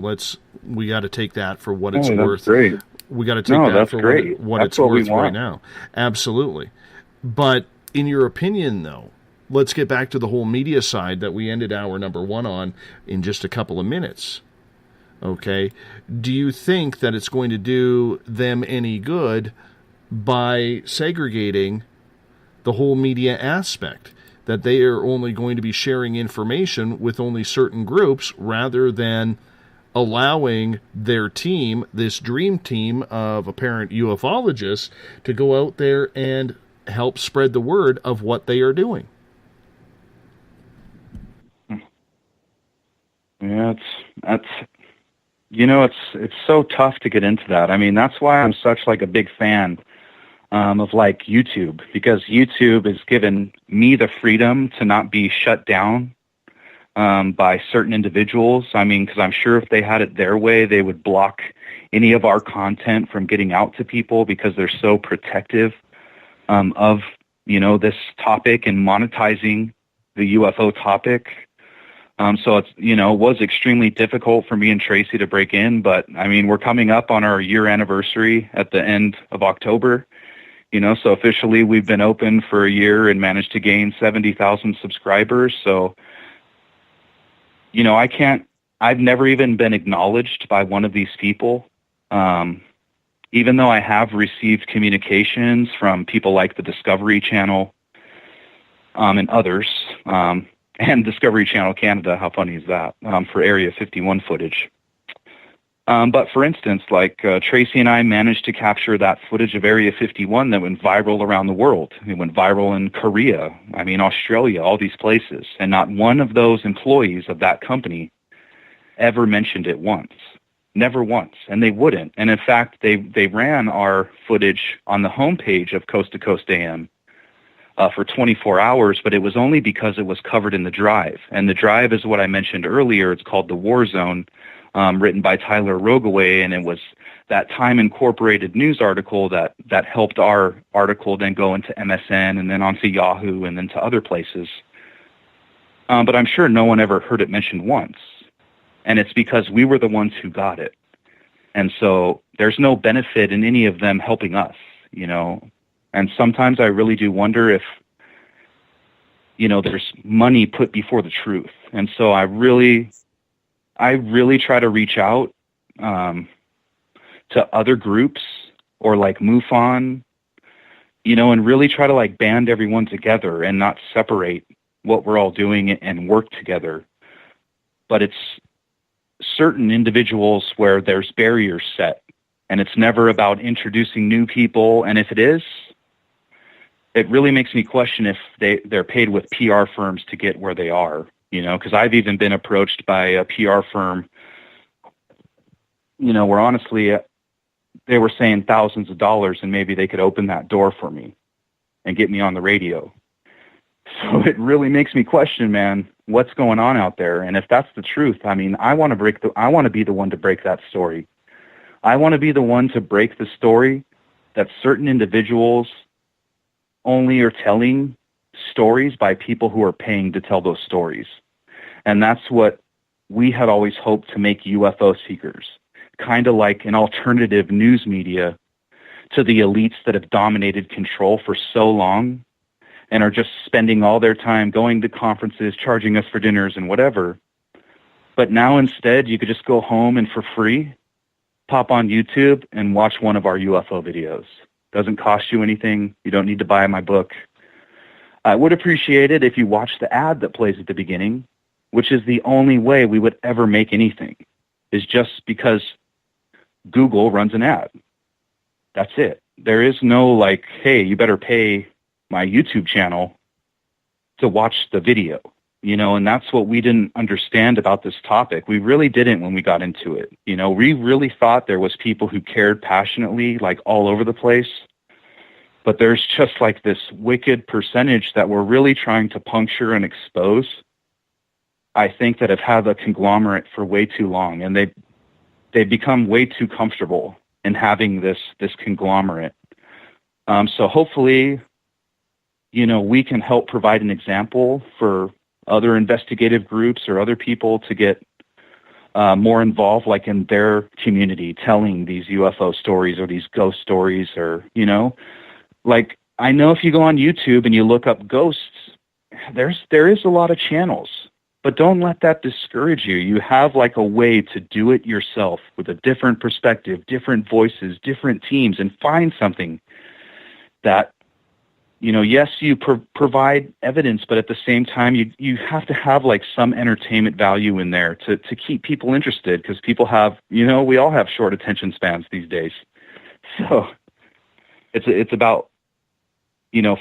we got to take that for what it's worth. Great. We got to take that for what it's worth right now. Absolutely. But in your opinion, though, let's get back to the whole media side that we ended hour number 1 on in just a couple of minutes. Okay. Do you think that it's going to do them any good by segregating the whole media aspect, that they are only going to be sharing information with only certain groups rather than allowing their team, this dream team of apparent ufologists, to go out there and help spread the word of what they are doing? Yeah, it's so tough to get into that. I mean, that's why I'm such like a big fan of like YouTube, because YouTube has given me the freedom to not be shut down by certain individuals. I mean, because I'm sure if they had it their way, they would block any of our content from getting out to people because they're so protective of, this topic and monetizing the UFO topic. So it's, it was extremely difficult for me and Tracy to break in, but I mean, we're coming up on our year anniversary at the end of October, so officially we've been open for a year and managed to gain 70,000 subscribers. So, I've never even been acknowledged by one of these people. Even though I have received communications from people like the Discovery Channel, and others, and Discovery Channel Canada, how funny is that, for Area 51 footage. But for instance, Tracy and I managed to capture that footage of Area 51 that went viral around the world. It went viral in Korea, Australia, all these places. And not one of those employees of that company ever mentioned it once. Never once. And they wouldn't. And in fact, they ran our footage on the homepage of Coast to Coast AM for 24 hours, but it was only because it was covered in the Drive. And the Drive is what I mentioned earlier. It's called The War Zone, written by Tyler Rogaway, and it was that Time Incorporated news article that helped our article then go into MSN and then onto Yahoo and then to other places. But I'm sure no one ever heard it mentioned once. And it's because we were the ones who got it. And so there's no benefit in any of them helping us, And sometimes I really do wonder if, there's money put before the truth. And so I really try to reach out to other groups or like MUFON, and really try to band everyone together and not separate what we're all doing and work together. But it's certain individuals where there's barriers set, and it's never about introducing new people. And if it is, it really makes me question if they're paid with PR firms to get where they are, because I've even been approached by a PR firm, where honestly they were saying thousands of dollars and maybe they could open that door for me and get me on the radio. So it really makes me question, man, what's going on out there? And if that's the truth, I want to be the one to break that story. I want to be the one to break the story that certain individuals only are telling stories by people who are paying to tell those stories. And that's what we had always hoped to make UFO seekers, kind of like an alternative news media to the elites that have dominated control for so long and are just spending all their time going to conferences, charging us for dinners and whatever. But now instead, you could just go home and for free, pop on YouTube and watch one of our UFO videos. Doesn't cost you anything. You don't need to buy my book. I would appreciate it if you watch the ad that plays at the beginning, which is the only way we would ever make anything, is just because Google runs an ad. That's it. There is no hey, you better pay my YouTube channel to watch the video, and that's what we didn't understand about this topic. We really didn't when we got into it. We really thought there was people who cared passionately, all over the place, but there's just this wicked percentage that we're really trying to puncture and expose. I think that have had a conglomerate for way too long, and they've become way too comfortable in having this conglomerate. So hopefully, we can help provide an example for other investigative groups or other people to get more involved, in their community, telling these UFO stories or these ghost stories, or, I know if you go on YouTube and you look up ghosts, there is a lot of channels, but don't let that discourage you. You have a way to do it yourself with a different perspective, different voices, different teams, and find something that, yes, you provide evidence, but at the same time, you have to have some entertainment value in there to keep people interested, because people have, we all have short attention spans these days. So it's about,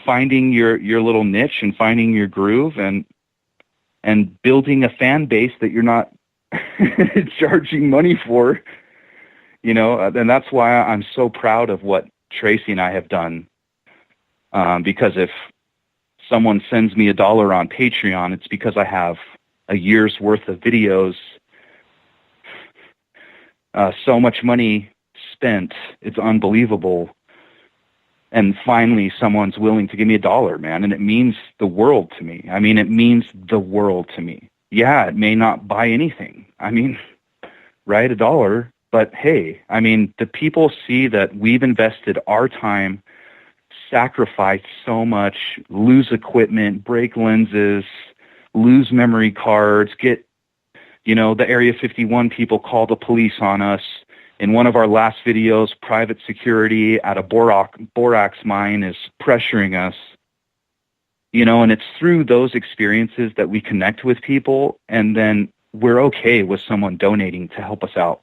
finding your little niche and finding your groove and building a fan base that you're not charging money for, and that's why I'm so proud of what Tracy and I have done. Because if someone sends me $1 on Patreon, it's because I have a year's worth of videos, so much money spent, it's unbelievable. And finally, someone's willing to give me $1, man, and it means the world to me. I mean, it means the world to me. Yeah, it may not buy anything. I mean, right, $1, but hey, I mean, the people see that we've invested our time, sacrificed so much, lose equipment, break lenses, lose memory cards, get, you know, the Area 51 people call the police on us. In one of our last videos, private security at a borax mine is pressuring us. You know, and it's through those experiences that we connect with people, and then we're okay with someone donating to help us out,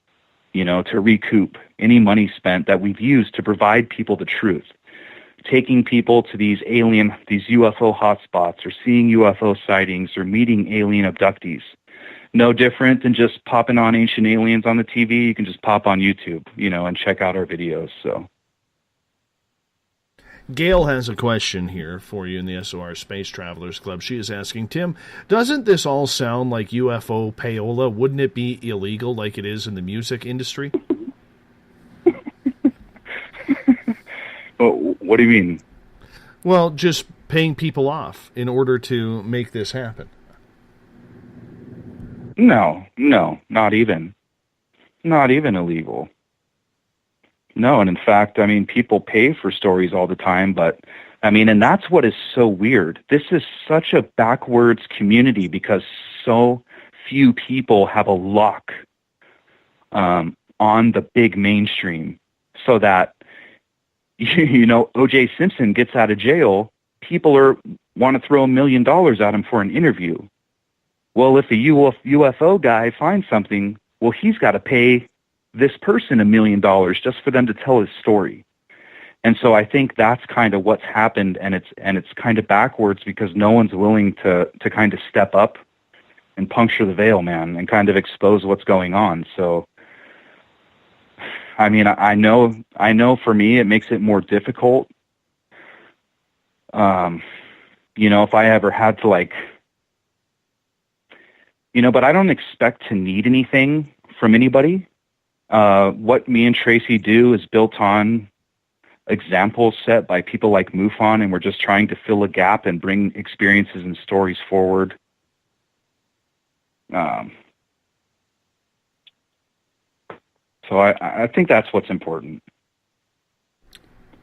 you know, to recoup any money spent that we've used to provide people the truth. Taking people to these UFO hotspots, or seeing UFO sightings, or meeting alien abductees. No different than just popping on Ancient Aliens on the TV. You can just pop on YouTube, you know, and check out our videos. So, Gail has a question here for you in the SOR Space Travelers Club. She is asking, Tim, doesn't this all sound like UFO payola? Wouldn't it be illegal like it is in the music industry? What do you mean? Well, just paying people off in order to make this happen. No, not even illegal. No, and in fact, I mean, people pay for stories all the time, but I mean, and that's what is so weird. This is such a backwards community because so few people have a lock on the big mainstream, so that, you know, O.J. Simpson gets out of jail, people want to throw $1 million at him for an interview. Well, if a UFO guy finds something, well, he's got to pay this person $1 million just for them to tell his story. And so I think that's kind of what's happened, and it's kind of backwards because no one's willing to kind of step up and puncture the veil, man, and kind of expose what's going on. So, I mean, I know for me it makes it more difficult. You know, if I ever had to, like, you know, but I don't expect to need anything from anybody. What me and Tracy do is built on examples set by people like MUFON, and we're just trying to fill a gap and bring experiences and stories forward. So I think that's what's important.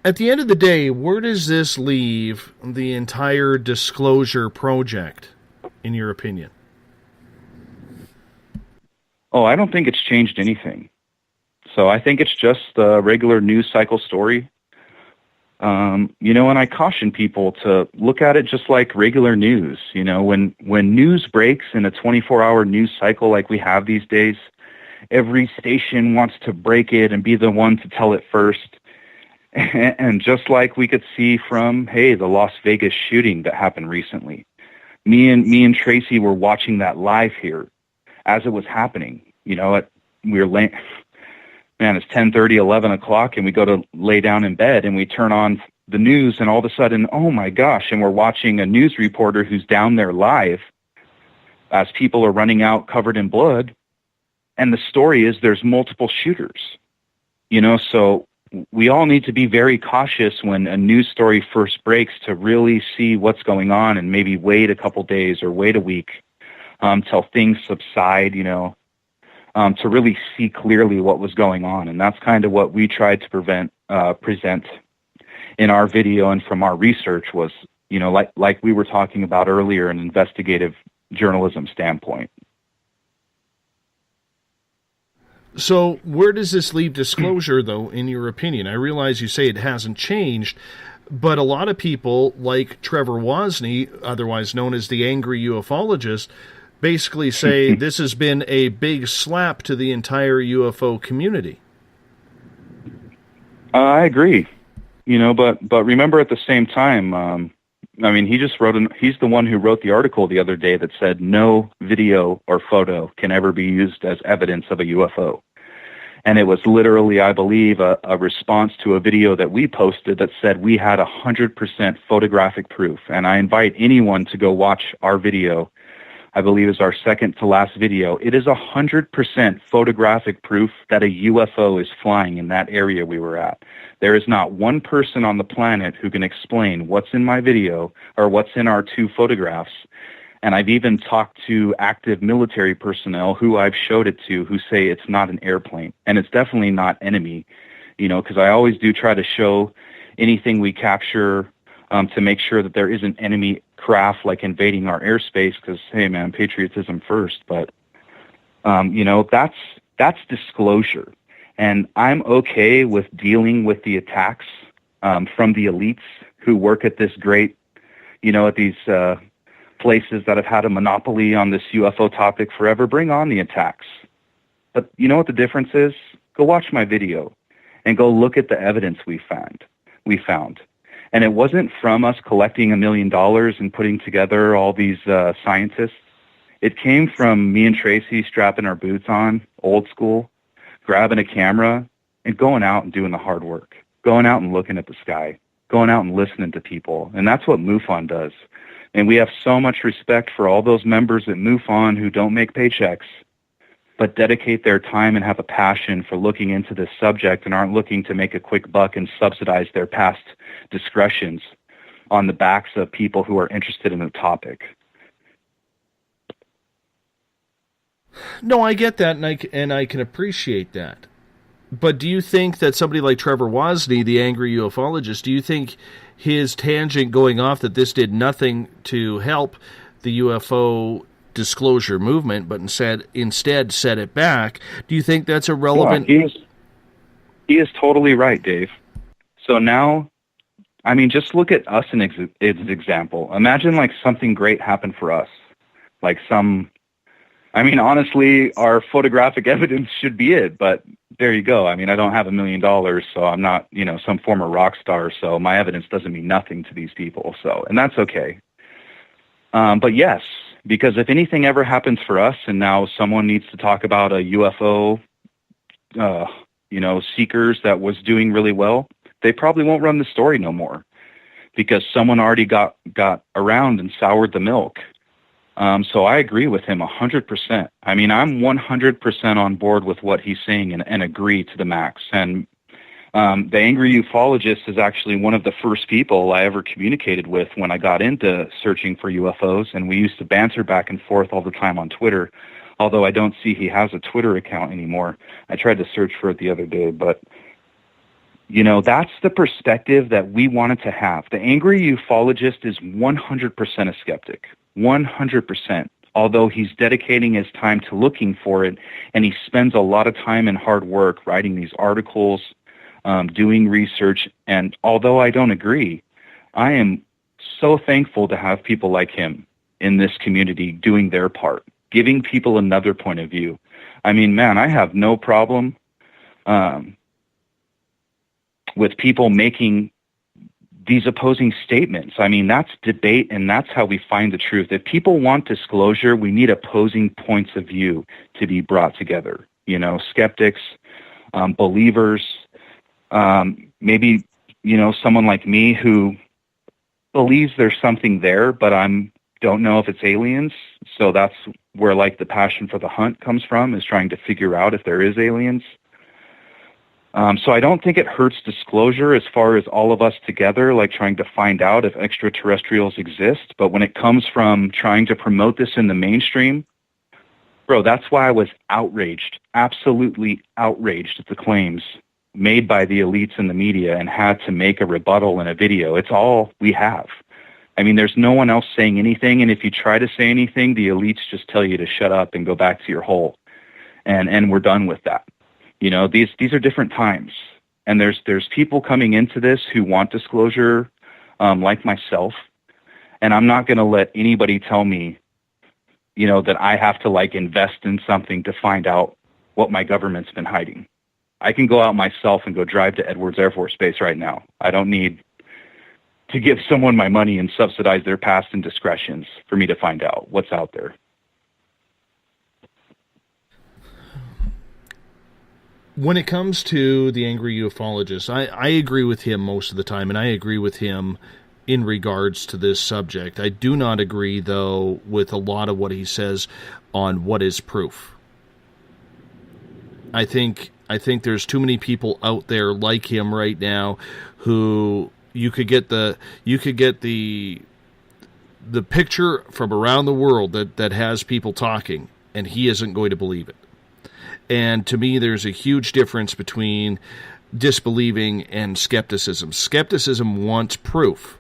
At the end of the day, where does this leave the entire disclosure project, in your opinion? Oh, I don't think it's changed anything. So I think it's just a regular news cycle story. You know, and I caution people to look at it just like regular news. You know, when news breaks in a 24-hour news cycle like we have these days, every station wants to break it and be the one to tell it first. And just like we could see from, hey, the Las Vegas shooting that happened recently, me and Tracy were watching that live here as it was happening. You know, man, it's 10:30, 11 o'clock, and we go to lay down in bed, and we turn on the news, and all of a sudden, oh my gosh, and we're watching a news reporter who's down there live as people are running out covered in blood, and the story is there's multiple shooters. You know, so we all need to be very cautious when a news story first breaks to really see what's going on, and maybe wait a couple days or wait a week till things subside, you know, to really see clearly what was going on. And that's kind of what we tried to present in our video and from our research was, you know, like we were talking about earlier, an investigative journalism standpoint. So where does this leave disclosure, though, in your opinion? I realize you say it hasn't changed, but a lot of people, like Trevor Wozni, otherwise known as the Angry Ufologist, basically say this has been a big slap to the entire UFO community. I agree. You know, but remember at the same time, I mean, he's the one who wrote the article the other day that said no video or photo can ever be used as evidence of a UFO. And it was literally, I believe, a response to a video that we posted that said we had 100% photographic proof. And I invite anyone to go watch our video I believe is our second to last video. It is 100% photographic proof that a UFO is flying in that area we were at. There is not one person on the planet who can explain what's in my video or what's in our 2 photographs. And I've even talked to active military personnel who I've showed it to who say it's not an airplane. And it's definitely not enemy, because I always do try to show anything we capture to make sure that there isn't enemy craft like invading our airspace because, hey, man, patriotism first. But, that's disclosure. And I'm okay with dealing with the attacks from the elites who work at this great, at these places that have had a monopoly on this UFO topic forever. Bring on the attacks. But you know what the difference is? Go watch my video and go look at the evidence we found. And it wasn't from us collecting $1 million and putting together all these scientists. It came from me and Tracy strapping our boots on, old school, grabbing a camera and going out and doing the hard work, going out and looking at the sky, going out and listening to people. And that's what MUFON does. And we have so much respect for all those members at MUFON who don't make paychecks, but dedicate their time and have a passion for looking into this subject and aren't looking to make a quick buck and subsidize their past discretions on the backs of people who are interested in the topic. No, I get that, and I can appreciate that. But do you think that somebody like Trevor Wozni, the angry ufologist, do you think his tangent going off that this did nothing to help the UFO disclosure movement, but instead set it back, do you think that's a relevant... Yeah, he is totally right, Dave. So now, just look at us as an example. Imagine like something great happened for us. Like honestly, our photographic evidence should be it, but there you go. I don't have $1 million, so I'm not, some former rock star, so my evidence doesn't mean nothing to these people. So, and that's okay. But yes, because if anything ever happens for us and now someone needs to talk about a UFO, seekers that was doing really well, they probably won't run the story no more because someone already got around and soured the milk. So I agree with him 100%. I'm 100% on board with what he's saying and agree to the max. And the angry ufologist is actually one of the first people I ever communicated with when I got into searching for UFOs, and we used to banter back and forth all the time on Twitter, although I don't see he has a Twitter account anymore. I tried to search for it the other day, but, that's the perspective that we wanted to have. The angry ufologist is 100% a skeptic, 100%. Although he's dedicating his time to looking for it, and he spends a lot of time and hard work writing these articles, doing research, and although I don't agree, I am so thankful to have people like him in this community doing their part, giving people another point of view. I have no problem with people making these opposing statements. That's debate, and that's how we find the truth. If people want disclosure, we need opposing points of view to be brought together. Skeptics, believers, maybe, someone like me who believes there's something there, but don't know if it's aliens. So that's where like the passion for the hunt comes from, is trying to figure out if there is aliens. So I don't think it hurts disclosure as far as all of us together, like trying to find out if extraterrestrials exist. But when it comes from trying to promote this in the mainstream, bro, that's why I was outraged, absolutely outraged at the claims made by the elites in the media and had to make a rebuttal in a video. It's all we have. There's no one else saying anything. And if you try to say anything, the elites just tell you to shut up and go back to your hole. And we're done with that. These are different times, and there's people coming into this who want disclosure, like myself, and I'm not going to let anybody tell me, that I have to like invest in something to find out what my government's been hiding. I can go out myself and go drive to Edwards Air Force Base right now. I don't need to give someone my money and subsidize their past indiscretions for me to find out what's out there. When it comes to the angry ufologist, I agree with him most of the time, and I agree with him in regards to this subject. I do not agree, though, with a lot of what he says on what is proof. I think there's too many people out there like him right now who you could get the picture from around the world that has people talking, and he isn't going to believe it. And to me, there's a huge difference between disbelieving and skepticism. Skepticism wants proof.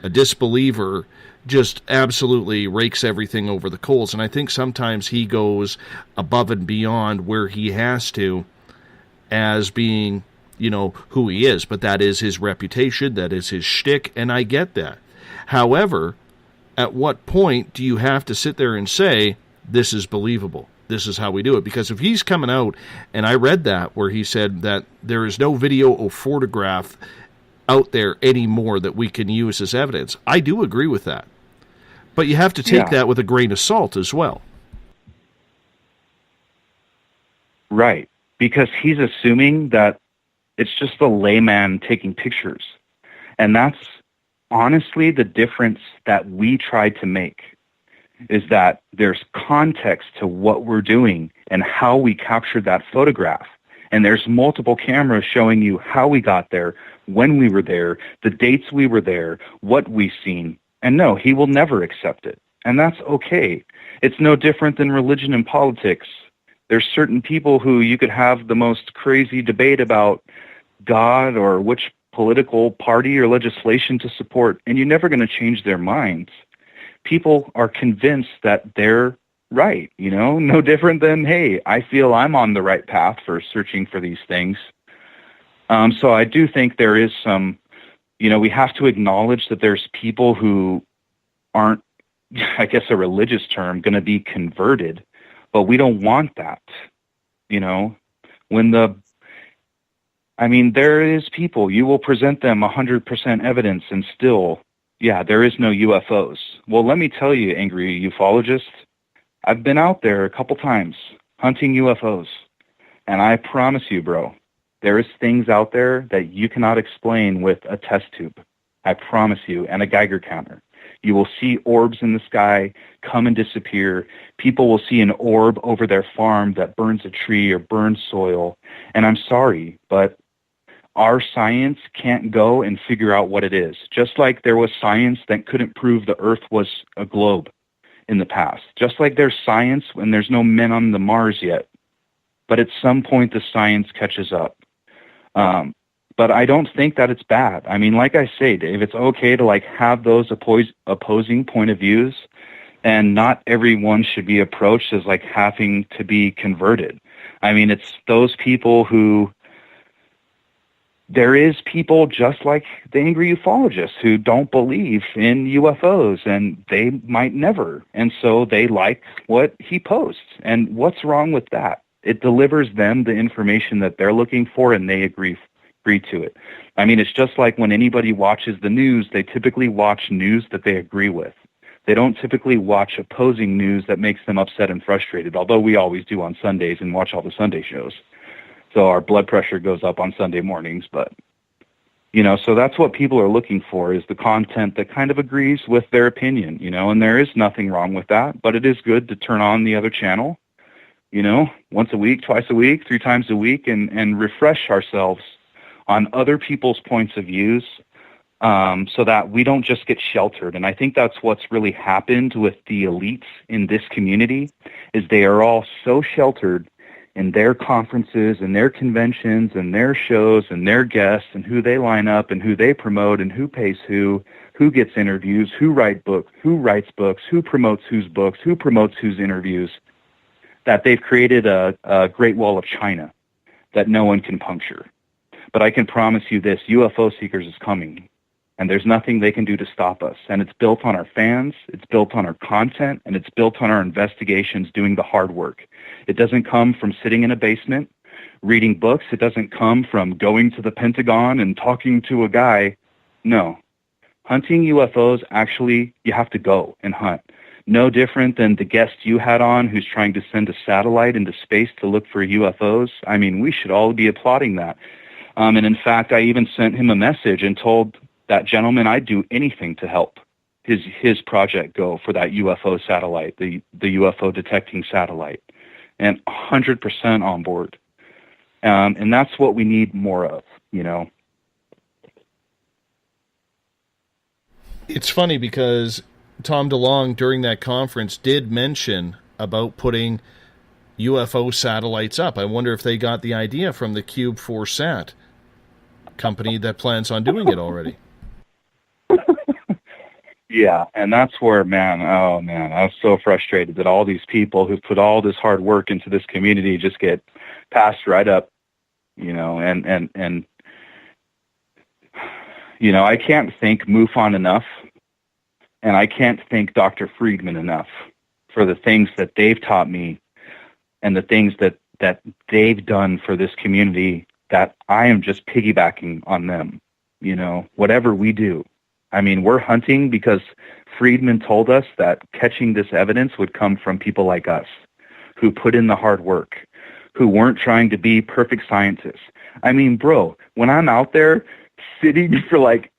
A disbeliever just absolutely rakes everything over the coals. And I think sometimes he goes above and beyond where he has to as being, who he is. But that is his reputation. That is his shtick. And I get that. However, at what point do you have to sit there and say, this is believable? This is how we do it. Because if he's coming out, and I read that where he said that there is no video or photograph out there anymore that we can use as evidence, I do agree with that. But you have to take that with a grain of salt as well. Right. Because he's assuming that it's just a layman taking pictures. And that's honestly the difference that we tried to make. Is that there's context to what we're doing and how we captured that photograph. And there's multiple cameras showing you how we got there, when we were there, the dates we were there, what we've seen. And no, he will never accept it. And that's okay. It's no different than religion and politics. There's certain people who you could have the most crazy debate about God or which political party or legislation to support, and you're never going to change their minds. People are convinced that they're right, no different than, hey, I feel I'm on the right path for searching for these things. So I do think there is some, we have to acknowledge that there's people who aren't, I guess a religious term, going to be converted, but we don't want that, there is people, you will present them 100% evidence and still, there is no UFOs. Well, let me tell you, angry ufologist, I've been out there a couple times hunting UFOs, and I promise you, bro, there is things out there that you cannot explain with a test tube. I promise you, and a Geiger counter. You will see orbs in the sky come and disappear. People will see an orb over their farm that burns a tree or burns soil, and I'm sorry, but our science can't go and figure out what it is. Just like there was science that couldn't prove the Earth was a globe in the past. Just like there's science when there's no men on the Mars yet. But at some point the science catches up. But I don't think that it's bad. Like I say, Dave, it's okay to have those opposing point of views, and not everyone should be approached as having to be converted. It's those people who... There is people just like the angry ufologists who don't believe in UFOs, and they might never. And so they like what he posts. And what's wrong with that? It delivers them the information that they're looking for, and they agree to it. It's just like when anybody watches the news, they typically watch news that they agree with. They don't typically watch opposing news that makes them upset and frustrated, although we always do on Sundays and watch all the Sunday shows. So our blood pressure goes up on Sunday mornings, but, so that's what people are looking for, is the content that kind of agrees with their opinion, and there is nothing wrong with that, but it is good to turn on the other channel, once a week, twice a week, 3 times a week, and refresh ourselves on other people's points of views, so that we don't just get sheltered. And I think that's what's really happened with the elites in this community, is they are all so sheltered in their conferences and their conventions and their shows and their guests and who they line up and who they promote and who pays who gets interviews, who writes books, who promotes whose books, who promotes whose interviews, that they've created a Great Wall of China that no one can puncture. But I can promise you this, UFO Seekers is coming, and there's nothing they can do to stop us. And it's built on our fans, it's built on our content, and it's built on our investigations doing the hard work. It doesn't come from sitting in a basement, reading books. It doesn't come from going to the Pentagon and talking to a guy. No. Hunting UFOs, actually, you have to go and hunt. No different than the guest you had on who's trying to send a satellite into space to look for UFOs. We should all be applauding that. And in fact, I even sent him a message and told that gentleman, I'd do anything to help his project go for that UFO satellite, the UFO detecting satellite, and 100% on board. And that's what we need more of, you know. It's funny because Tom DeLonge during that conference did mention about putting UFO satellites up. I wonder if they got the idea from the Cube 4 Sat company that plans on doing it already. Yeah, and that's where, man, I was so frustrated that all these people who put all this hard work into this community just get passed right up, you know, and you know, I can't thank MUFON enough, and I can't thank Dr. Friedman enough for the things that they've taught me and the things that they've done for this community, that I am just piggybacking on them, you know, whatever we do. I mean, we're hunting because Friedman told us that catching this evidence would come from people like us who put in the hard work, who weren't trying to be perfect scientists. I mean, bro, when I'm out there sitting for like,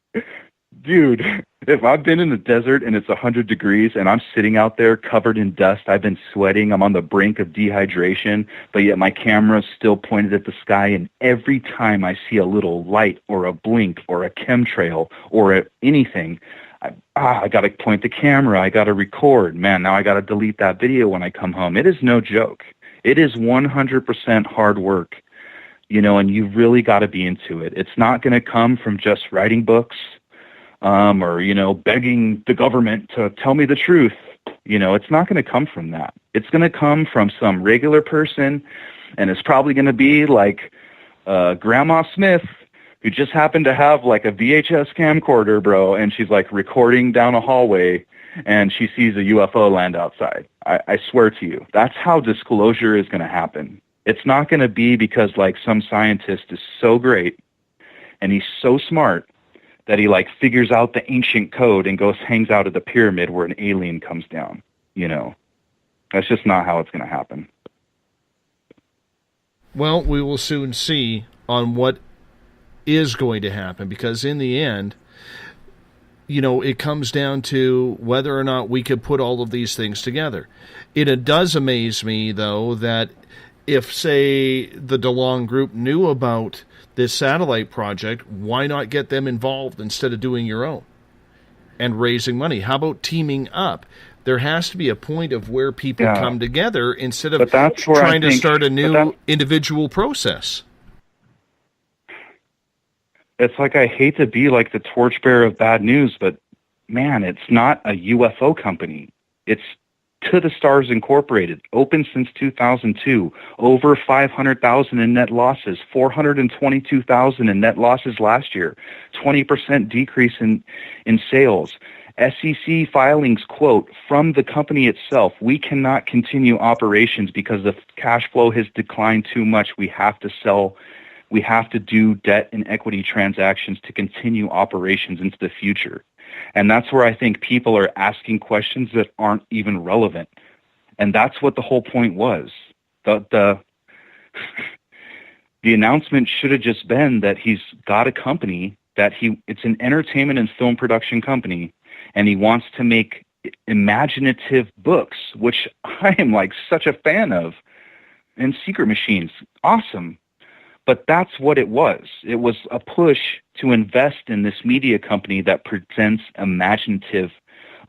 dude, if I've been in the desert and it's 100 degrees and I'm sitting out there covered in dust, I've been sweating, I'm on the brink of dehydration, but yet my camera's still pointed at the sky, and every time I see a little light or a blink or a chemtrail or anything, I got to point the camera, I got to record. Man, now I got to delete that video when I come home. It is no joke. It is 100% hard work, you know, and you really got to be into it. It's not going to come from just writing books, or, you know, begging the government to tell me the truth. You know, it's not going to come from that. It's going to come from some regular person, and it's probably going to be like Grandma Smith, who just happened to have like a VHS camcorder, bro, and she's like recording down a hallway, and she sees a UFO land outside. I swear to you, that's how disclosure is going to happen. It's not going to be because like some scientist is so great and he's so smart that he like figures out the ancient code and hangs out at the pyramid where an alien comes down. You know, that's just not how it's going to happen. Well, we will soon see on what is going to happen, because in the end, you know, it comes down to whether or not we could put all of these things together. It does amaze me, though, that if, say, the DeLonge group knew about this satellite project, why not get them involved instead of doing your own and raising money? How about teaming up? There has to be a point of where people come together instead of trying to start a new individual process. It's like, I hate to be like the torchbearer of bad news, but man, it's not a UFO company. It's To the Stars Incorporated, open since 2002, over 500,000 in net losses, 422,000 in net losses last year, 20% decrease in sales. SEC filings quote, from the company itself, we cannot continue operations because the cash flow has declined too much. We have to sell. We have to do debt and equity transactions to continue operations into the future. And that's where I think people are asking questions that aren't even relevant. And that's what the whole point was. The announcement should have just been that he's got a company, that it's an entertainment and film production company, and he wants to make imaginative books, which I am like such a fan of, and Secret Machines. Awesome. But that's what it was. It was a push to invest in this media company that presents imaginative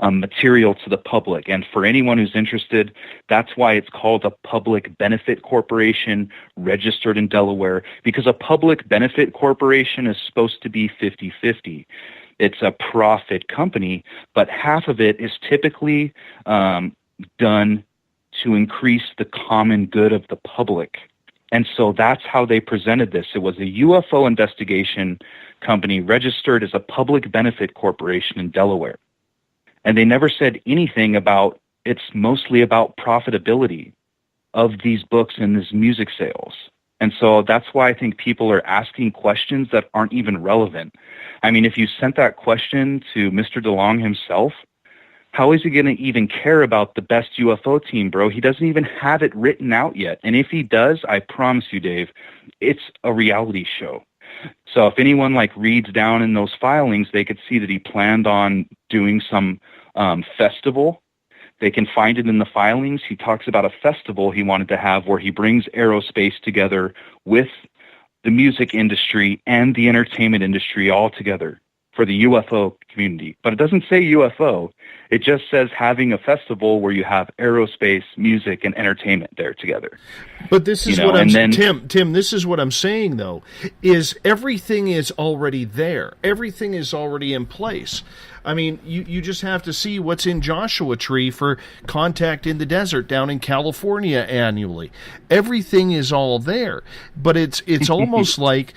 material to the public. And for anyone who's interested, that's why it's called a public benefit corporation registered in Delaware, because a public benefit corporation is supposed to be 50-50. It's a profit company, but half of it is typically done to increase the common good of the public. And so that's how they presented this. It was a UFO investigation company registered as a public benefit corporation in Delaware. And they never said anything about, it's mostly about profitability of these books and these music sales. And so that's why I think people are asking questions that aren't even relevant. I mean, if you sent that question to Mr. DeLonge himself, how is he going to even care about the best UFO team, bro? He doesn't even have it written out yet. And if he does, I promise you, Dave, it's a reality show. So if anyone like reads down in those filings, they could see that he planned on doing some festival. They can find it in the filings. He talks about a festival he wanted to have where he brings aerospace together with the music industry and the entertainment industry all together for the UFO community. But it doesn't say UFO. It just says having a festival where you have aerospace, music, and entertainment there together. But this is what I'm saying, Tim, this is what I'm saying, though, is everything is already there. Everything is already in place. I mean, you just have to see what's in Joshua Tree for Contact in the Desert down in California annually. Everything is all there. But it's almost like,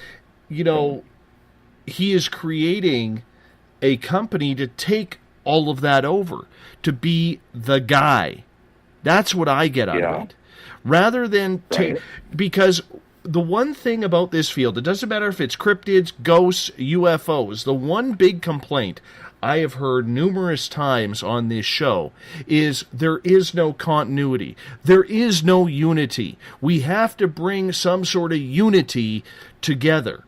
you know, he is creating a company to take all of that over, to be the guy. That's what I get out of it. Rather than because the one thing about this field, it doesn't matter if it's cryptids, ghosts, UFOs, the one big complaint I have heard numerous times on this show is there is no continuity. There is no unity. We have to bring some sort of unity together.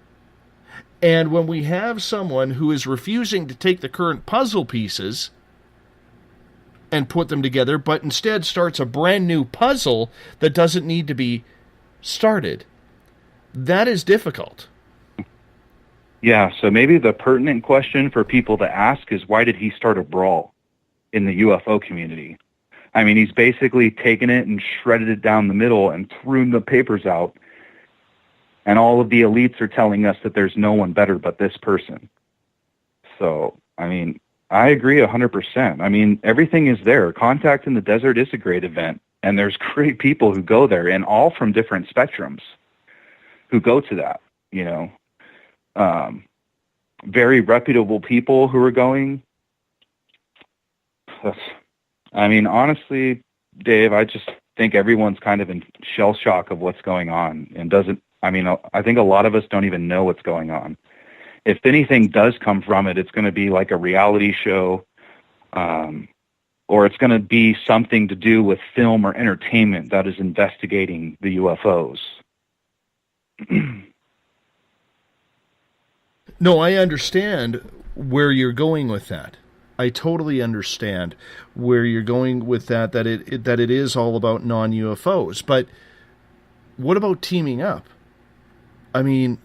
And when we have someone who is refusing to take the current puzzle pieces and put them together, but instead starts a brand new puzzle that doesn't need to be started, that is difficult. Yeah, so maybe the pertinent question for people to ask is, why did he start a brawl in the UFO community? I mean, he's basically taken it and shredded it down the middle and threw the papers out. And all of the elites are telling us that there's no one better but this person. So, I mean, I agree 100%. I mean, everything is there. Contact in the Desert is a great event. And there's great people who go there, and all from different spectrums who go to that, you know. Very reputable people who are going. I mean, honestly, Dave, I just think everyone's kind of in shell shock of what's going on and I think a lot of us don't even know what's going on. If anything does come from it, it's going to be like a reality show, or it's going to be something to do with film or entertainment that is investigating the UFOs. No, I understand where you're going with that. I totally understand where you're going with that it is all about non-UFOs. But what about teaming up? I mean,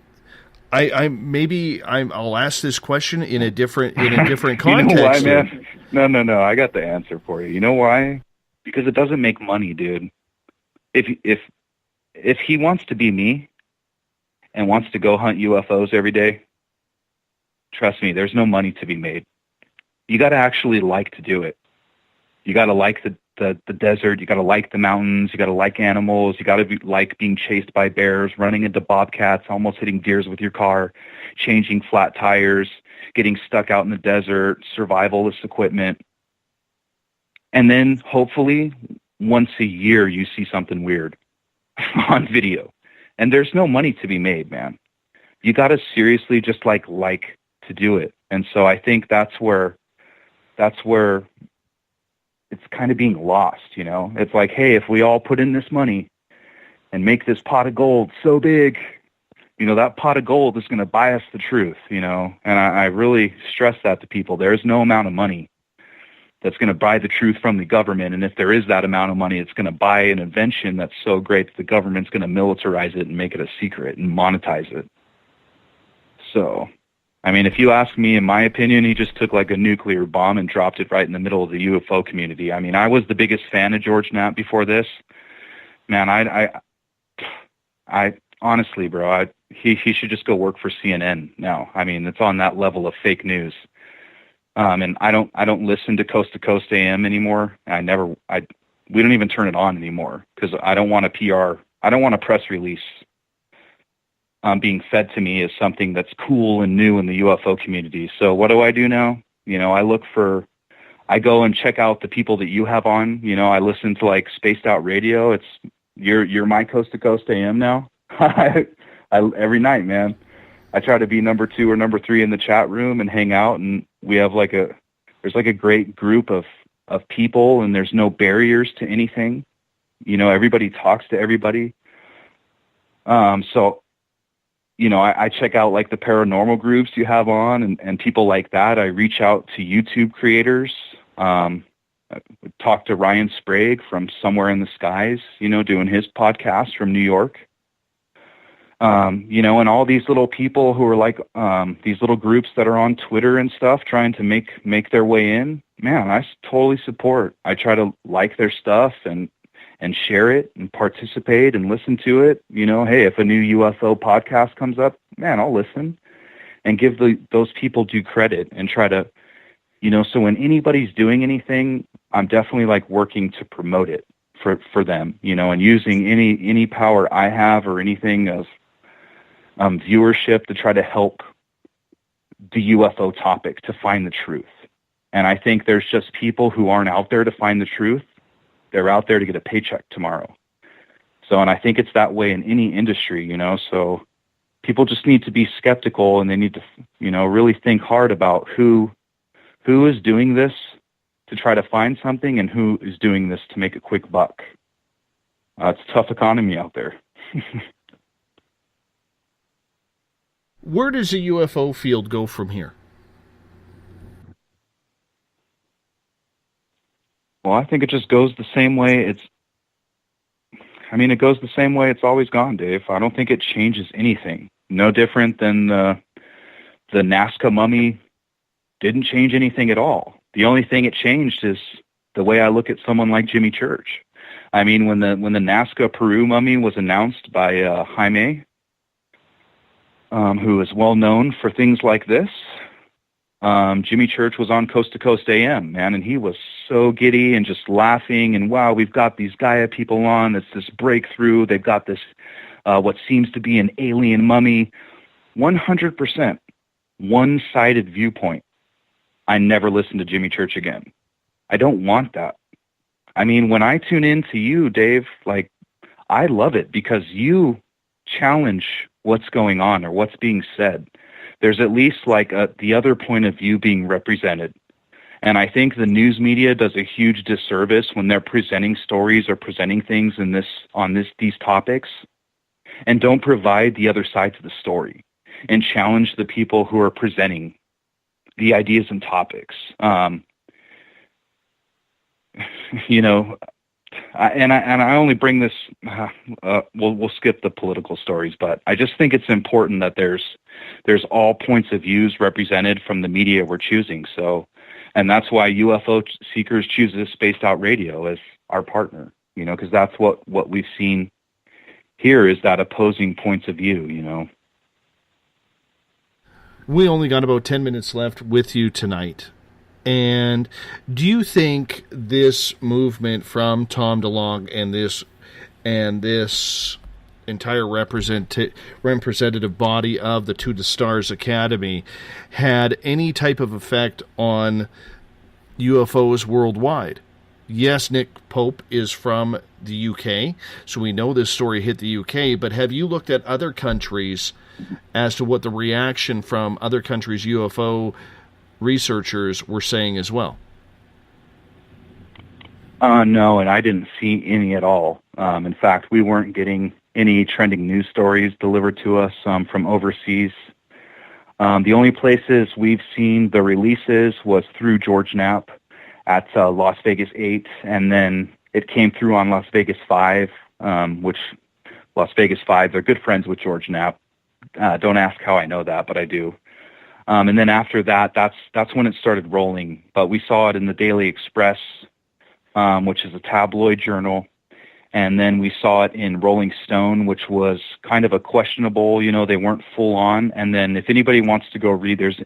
I'll ask this question in a different context. You know why, man? No. I got the answer for you. You know why? Because it doesn't make money, dude. If he wants to be me and wants to go hunt UFOs every day, trust me, there's no money to be made. You got to actually like to do it. You got to like the desert. You got to like the mountains. You got to like animals. You got to like being chased by bears, running into bobcats, almost hitting deers with your car, changing flat tires, getting stuck out in the desert, survivalist equipment. And then hopefully once a year you see something weird on video. And there's no money to be made, man. You got to seriously just like to do it. And so I think that's where it's kind of being lost, you know? It's like, hey, if we all put in this money and make this pot of gold so big, you know, that pot of gold is going to buy us the truth, you know? And I really stress that to people. There's no amount of money that's going to buy the truth from the government. And if there is that amount of money, it's going to buy an invention that's so great that the government's going to militarize it and make it a secret and monetize it. So, I mean, if you ask me, in my opinion, he just took like a nuclear bomb and dropped it right in the middle of the UFO community. I mean, I was the biggest fan of George Knapp before this. Man, I honestly, bro, he should just go work for CNN now. I mean, it's on that level of fake news. And I don't listen to Coast AM anymore. We don't even turn it on anymore because I don't want a press release being fed to me as something that's cool and new in the UFO community. So what do I do now? You know, I go and check out the people that you have on. You know, I listen to like Spaced Out Radio. You're my Coast AM now. Every night, man. I try to be number 2 or number 3 in the chat room and hang out, and we have there's a great group of people, and there's no barriers to anything. You know, everybody talks to everybody. So, I check out like the paranormal groups you have on and people like that. I reach out to YouTube creators. I talk to Ryan Sprague from Somewhere in the Skies, doing his podcast from New York. And all these little people who are like these little groups that are on Twitter and stuff trying to make their way in. Man, I totally support. I try to like their stuff and share it and participate and listen to it. Hey, if a new UFO podcast comes up, man, I'll listen and give those people due credit and try to, so when anybody's doing anything, I'm definitely like working to promote it for them, and using any power I have or anything of viewership to try to help the UFO topic to find the truth. And I think there's just people who aren't out there to find the truth. They're out there to get a paycheck tomorrow. So, and I think it's that way in any industry, so people just need to be skeptical and they need to, really think hard about who is doing this to try to find something and who is doing this to make a quick buck. It's a tough economy out there. Where does the UFO field go from here? Well, I think it just goes the same way it goes the same way it's always gone, Dave. I don't think it changes anything. No different than the Nazca mummy didn't change anything at all. The only thing it changed is the way I look at someone like Jimmy Church. I mean, when the Nazca Peru mummy was announced by Jaime, who is well known for things like this, Jimmy Church was on Coast to Coast AM, man, and he was so giddy and just laughing and, wow, we've got these Gaia people on. It's this breakthrough. They've got this, what seems to be an alien mummy. 100% one-sided viewpoint. I never listened to Jimmy Church again. I don't want that. I mean, when I tune in to you, Dave, like, I love it because you challenge what's going on or what's being said. There's at least like the other point of view being represented. And I think the news media does a huge disservice when they're presenting stories or presenting things these topics and don't provide the other side to the story and challenge the people who are presenting the ideas and topics. I only bring this, we'll skip the political stories, but I just think it's important that there's all points of views represented from the media we're choosing. So, and that's why UFO Seekers chooses Spaced Out Radio as our partner, because that's what we've seen here is that opposing points of view, We only got about 10 minutes left with you tonight. And do you think this movement from Tom DeLonge and this entire representative body of the To the Stars Academy had any type of effect on UFOs worldwide? Yes, Nick Pope is from the UK, so we know this story hit the UK, but have you looked at other countries as to what the reaction from other countries' UFO researchers were saying as well? No, and I didn't see any at all. In fact, we weren't getting any trending news stories delivered to us from overseas. The only places we've seen the releases was through George Knapp at Las Vegas 8, and then it came through on Las Vegas 5, which Las Vegas 5, they're good friends with George Knapp. Don't ask how I know that, but I do. And then after that, that's when it started rolling. But we saw it in the Daily Express, which is a tabloid journal. And then we saw it in Rolling Stone, which was kind of a questionable, they weren't full on. And then if anybody wants to go read, there's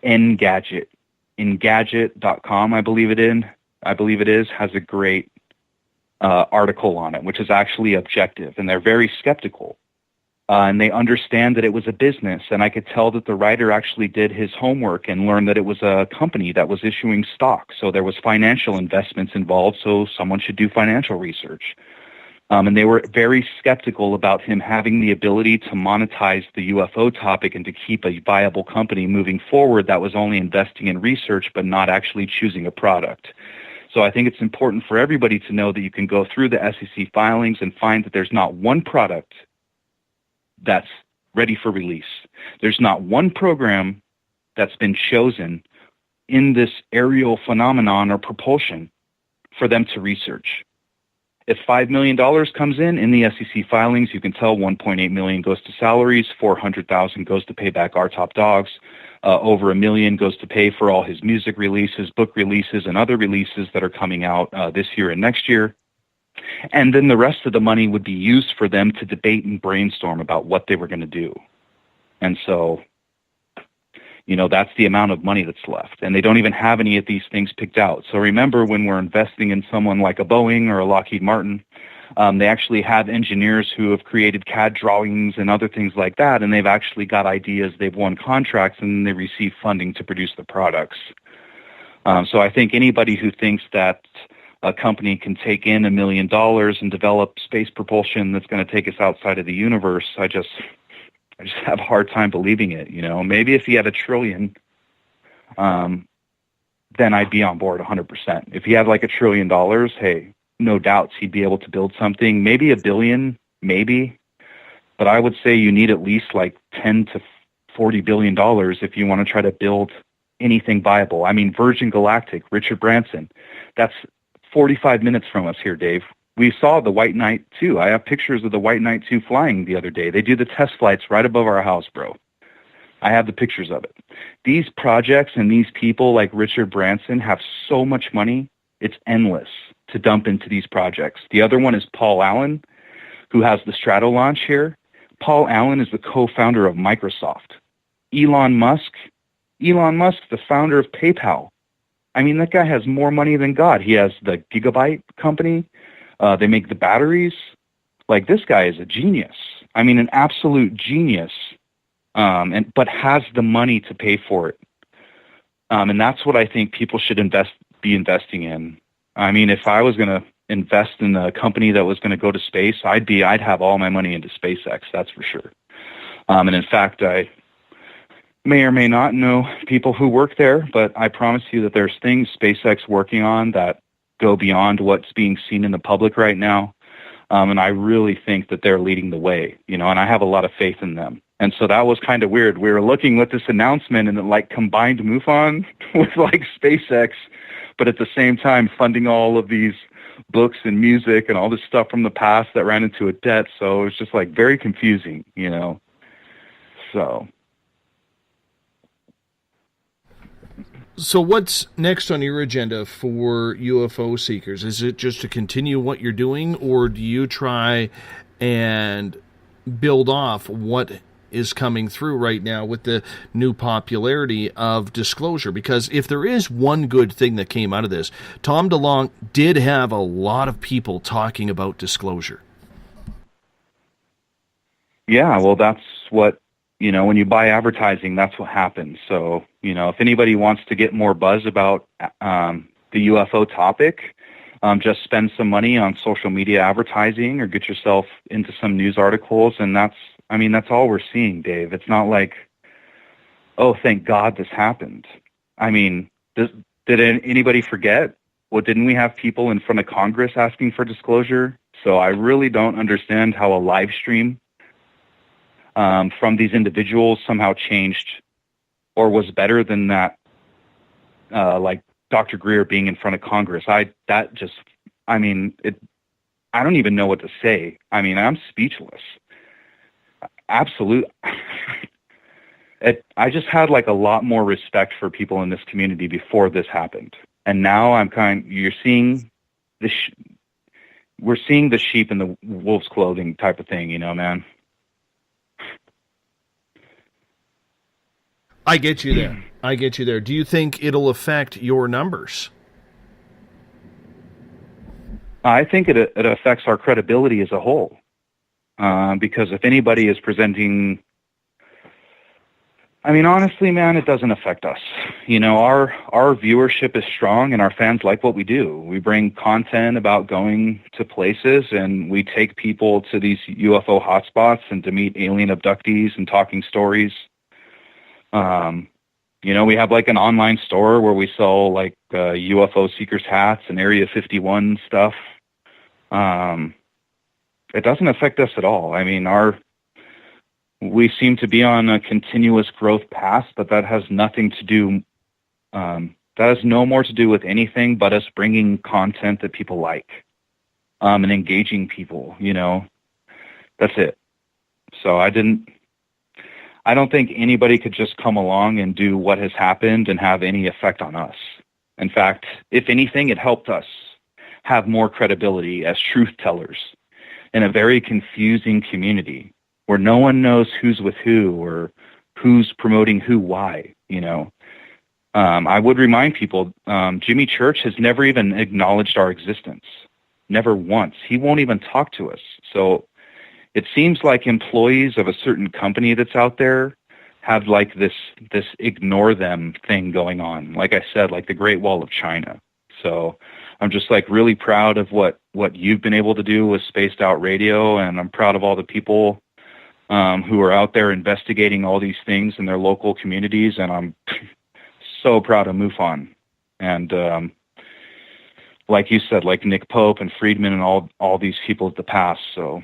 Engadget. Engadget.com, I believe it is, has a great article on it, which is actually objective. And they're very skeptical. And they understand that it was a business, and I could tell that the writer actually did his homework and learned that it was a company that was issuing stock. So there was financial investments involved, so someone should do financial research. And they were very skeptical about him having the ability to monetize the UFO topic and to keep a viable company moving forward that was only investing in research but not actually choosing a product. So I think it's important for everybody to know that you can go through the SEC filings and find that there's not one product that's ready for release. There's not one program that's been chosen in this aerial phenomenon or propulsion for them to research. If $5 million comes in the SEC filings, you can tell $1.8 million goes to salaries, $400,000 goes to pay back our top dogs, over $1 million goes to pay for all his music releases, book releases, and other releases that are coming out this year and next year. And then the rest of the money would be used for them to debate and brainstorm about what they were going to do. And so, you know, that's the amount of money that's left. And they don't even have any of these things picked out. So remember, when we're investing in someone like a Boeing or a Lockheed Martin, they actually have engineers who have created CAD drawings and other things like that, and they've actually got ideas, they've won contracts, and they receive funding to produce the products. So I think anybody who thinks that a company can take in $1 million and develop space propulsion that's going to take us outside of the universe, I just have a hard time believing it. You know, maybe if he had $1 trillion, then I'd be on board 100%. If he had like $1 trillion, hey, no doubts he'd be able to build something. Maybe $1 billion, maybe, but I would say you need at least like $10 to $40 billion if you want to try to build anything viable. I mean, Virgin Galactic, Richard Branson, that's 45 minutes from us here, Dave. We saw the White Knight 2. I have pictures of the White Knight 2 flying the other day. They do the test flights right above our house, bro. I have the pictures of it. These projects and these people like Richard Branson have so much money, it's endless to dump into these projects. The other one is Paul Allen, who has the Strato launch here. Paul Allen is the co-founder of Microsoft. Elon Musk, the founder of PayPal. I mean, that guy has more money than God. He has the Gigabyte company. They make the batteries. Like, this guy is a genius. I mean, an absolute genius, but has the money to pay for it. And that's what I think people should be investing in. I mean, if I was going to invest in a company that was going to go to space, I'd have all my money into SpaceX, that's for sure. And in fact, I may or may not know people who work there, but I promise you that there's things SpaceX working on that go beyond what's being seen in the public right now. And I really think that they're leading the way, you know, and I have a lot of faith in them. And so that was kind of weird. We were looking at this announcement and it like combined MUFON with like SpaceX, but at the same time funding all of these books and music and all this stuff from the past that ran into a debt. So it was just like very confusing, you know. So what's next on your agenda for UFO seekers? Is it just to continue what you're doing, or do you try and build off what is coming through right now with the new popularity of disclosure? Because if there is one good thing that came out of this, Tom DeLonge did have a lot of people talking about disclosure. Yeah, well, that's what, you know, when you buy advertising, that's what happens. So, you know, if anybody wants to get more buzz about the UFO topic, just spend some money on social media advertising or get yourself into some news articles. And that's all we're seeing, Dave. It's not like, oh, thank God this happened. I mean, did anybody forget? Well, didn't we have people in front of Congress asking for disclosure? So I really don't understand how a live stream from these individuals somehow changed or was better than that, like Dr. Greer being in front of Congress. I don't even know what to say. I mean, I'm speechless. Absolute. I just had like a lot more respect for people in this community before this happened. And now we're seeing the sheep in the wolf's clothing type of thing, you know, man. I get you there. Do you think it'll affect your numbers? I think it affects our credibility as a whole. Because if anybody is presenting, I mean, honestly, man, it doesn't affect us. You know, our viewership is strong and our fans like what we do. We bring content about going to places and we take people to these UFO hotspots and to meet alien abductees and talking stories. You know, we have like an online store where we sell like UFO seekers hats and Area 51 stuff. It doesn't affect us at all. I mean, we seem to be on a continuous growth path, but that has nothing to do, that has no more to do with anything but us bringing content that people like, and engaging people, you know. That's it. So I don't think anybody could just come along and do what has happened and have any effect on us. In fact, if anything, it helped us have more credibility as truth tellers in a very confusing community where no one knows who's with who or who's promoting who, why, you know. I would remind people, Jimmy Church has never even acknowledged our existence. Never once. He won't even talk to us. So it seems like employees of a certain company that's out there have like this ignore them thing going on. Like I said, like the Great Wall of China. So I'm just like really proud of what you've been able to do with Spaced Out Radio, and I'm proud of all the people who are out there investigating all these things in their local communities, and I'm so proud of MUFON. And like you said, like Nick Pope and Friedman and all these people of the past. So,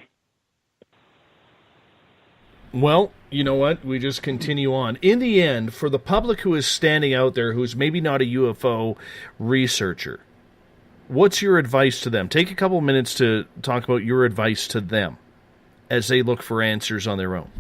well, you know what? We just continue on. In the end, for the public who is standing out there, who's maybe not a UFO researcher, what's your advice to them? Take a couple minutes to talk about your advice to them as they look for answers on their own.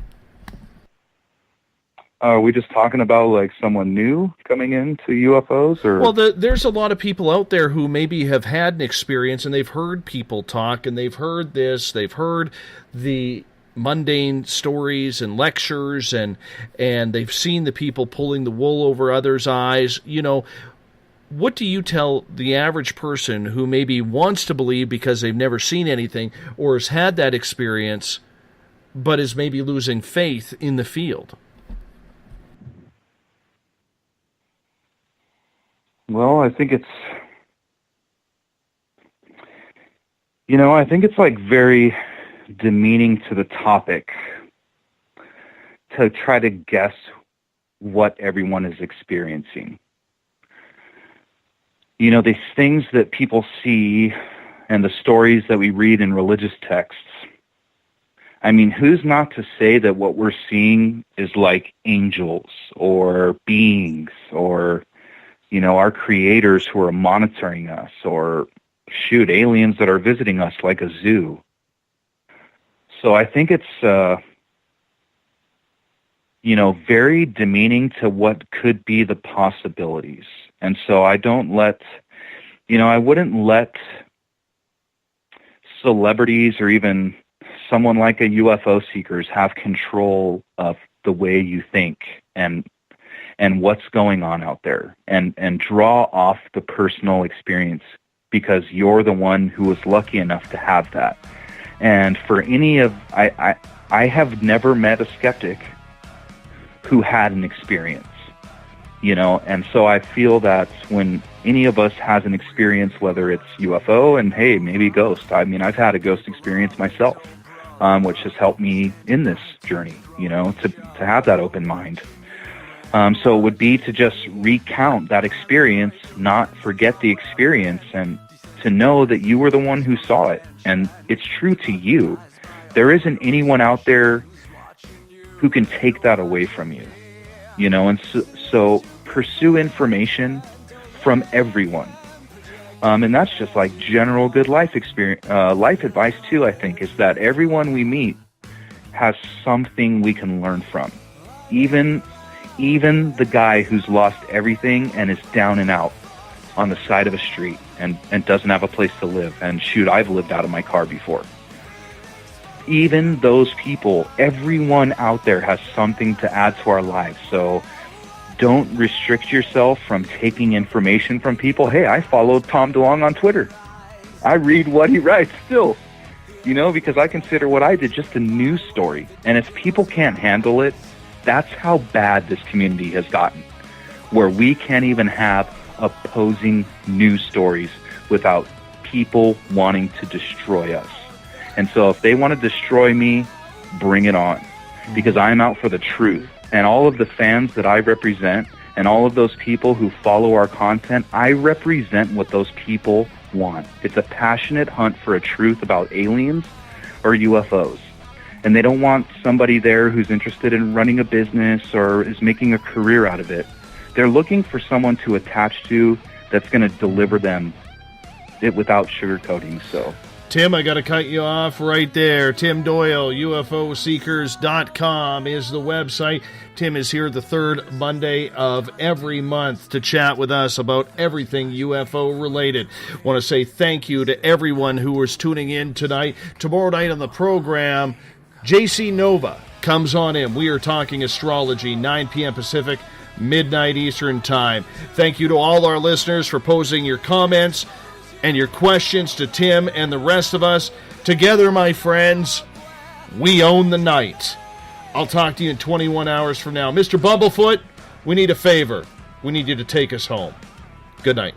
Are we just talking about like someone new coming into UFOs? Or? Well, there's a lot of people out there who maybe have had an experience and they've heard people talk and they've heard this, they've heard the mundane stories and lectures and they've seen the people pulling the wool over others' eyes. You know, what do you tell the average person who maybe wants to believe because they've never seen anything or has had that experience but is maybe losing faith in the field? Well, I think it's like very demeaning to the topic to try to guess what everyone is experiencing. You know, these things that people see and the stories that we read in religious texts. I mean, who's not to say that what we're seeing is like angels or beings or, you know, our creators who are monitoring us, or shoot, aliens that are visiting us like a zoo. So I think it's, you know, very demeaning to what could be the possibilities. And so I don't let, you know, I wouldn't let celebrities or even someone like a UFO seekers have control of the way you think and what's going on out there, and draw off the personal experience because you're the one who was lucky enough to have that. And for any of, I have never met a skeptic who had an experience, you know, and so I feel that when any of us has an experience, whether it's UFO and hey, maybe ghost, I mean, I've had a ghost experience myself, which has helped me in this journey, you know, to have that open mind. So it would be to just recount that experience, not forget the experience, and to know that you were the one who saw it. And it's true to you. There isn't anyone out there who can take that away from you, you know, and so pursue information from everyone. And that's just like general good life experience, life advice too, I think, is that everyone we meet has something we can learn from. Even the guy who's lost everything and is down and out on the side of a street and doesn't have a place to live. And shoot, I've lived out of my car before. Even those people, everyone out there has something to add to our lives. So don't restrict yourself from taking information from people. Hey, I follow Tom DeLonge on Twitter. I read what he writes still, you know, because I consider what I did just a news story. And if people can't handle it, that's how bad this community has gotten, where we can't even have opposing news stories without people wanting to destroy us. And so if they want to destroy me, bring it on, because I'm out for the truth. And all of the fans that I represent and all of those people who follow our content, I represent what those people want. It's a passionate hunt for a truth about aliens or UFOs. And they don't want somebody there who's interested in running a business or is making a career out of it. They're looking for someone to attach to that's going to deliver them it without sugarcoating. So, Tim, I got to cut you off right there. Tim Doyle, UFOseekers.com is the website. Tim is here the third Monday of every month to chat with us about everything UFO related. Want to say thank you to everyone who was tuning in tonight. Tomorrow night on the program, JC Nova comes on in. We are talking astrology, 9 p.m. Pacific, midnight Eastern time. Thank you to all our listeners for posing your comments and your questions to Tim and the rest of us. Together, my friends, we own the night. I'll talk to you in 21 hours from now. Mr. Bumblefoot, we need a favor. We need you to take us home. Good night.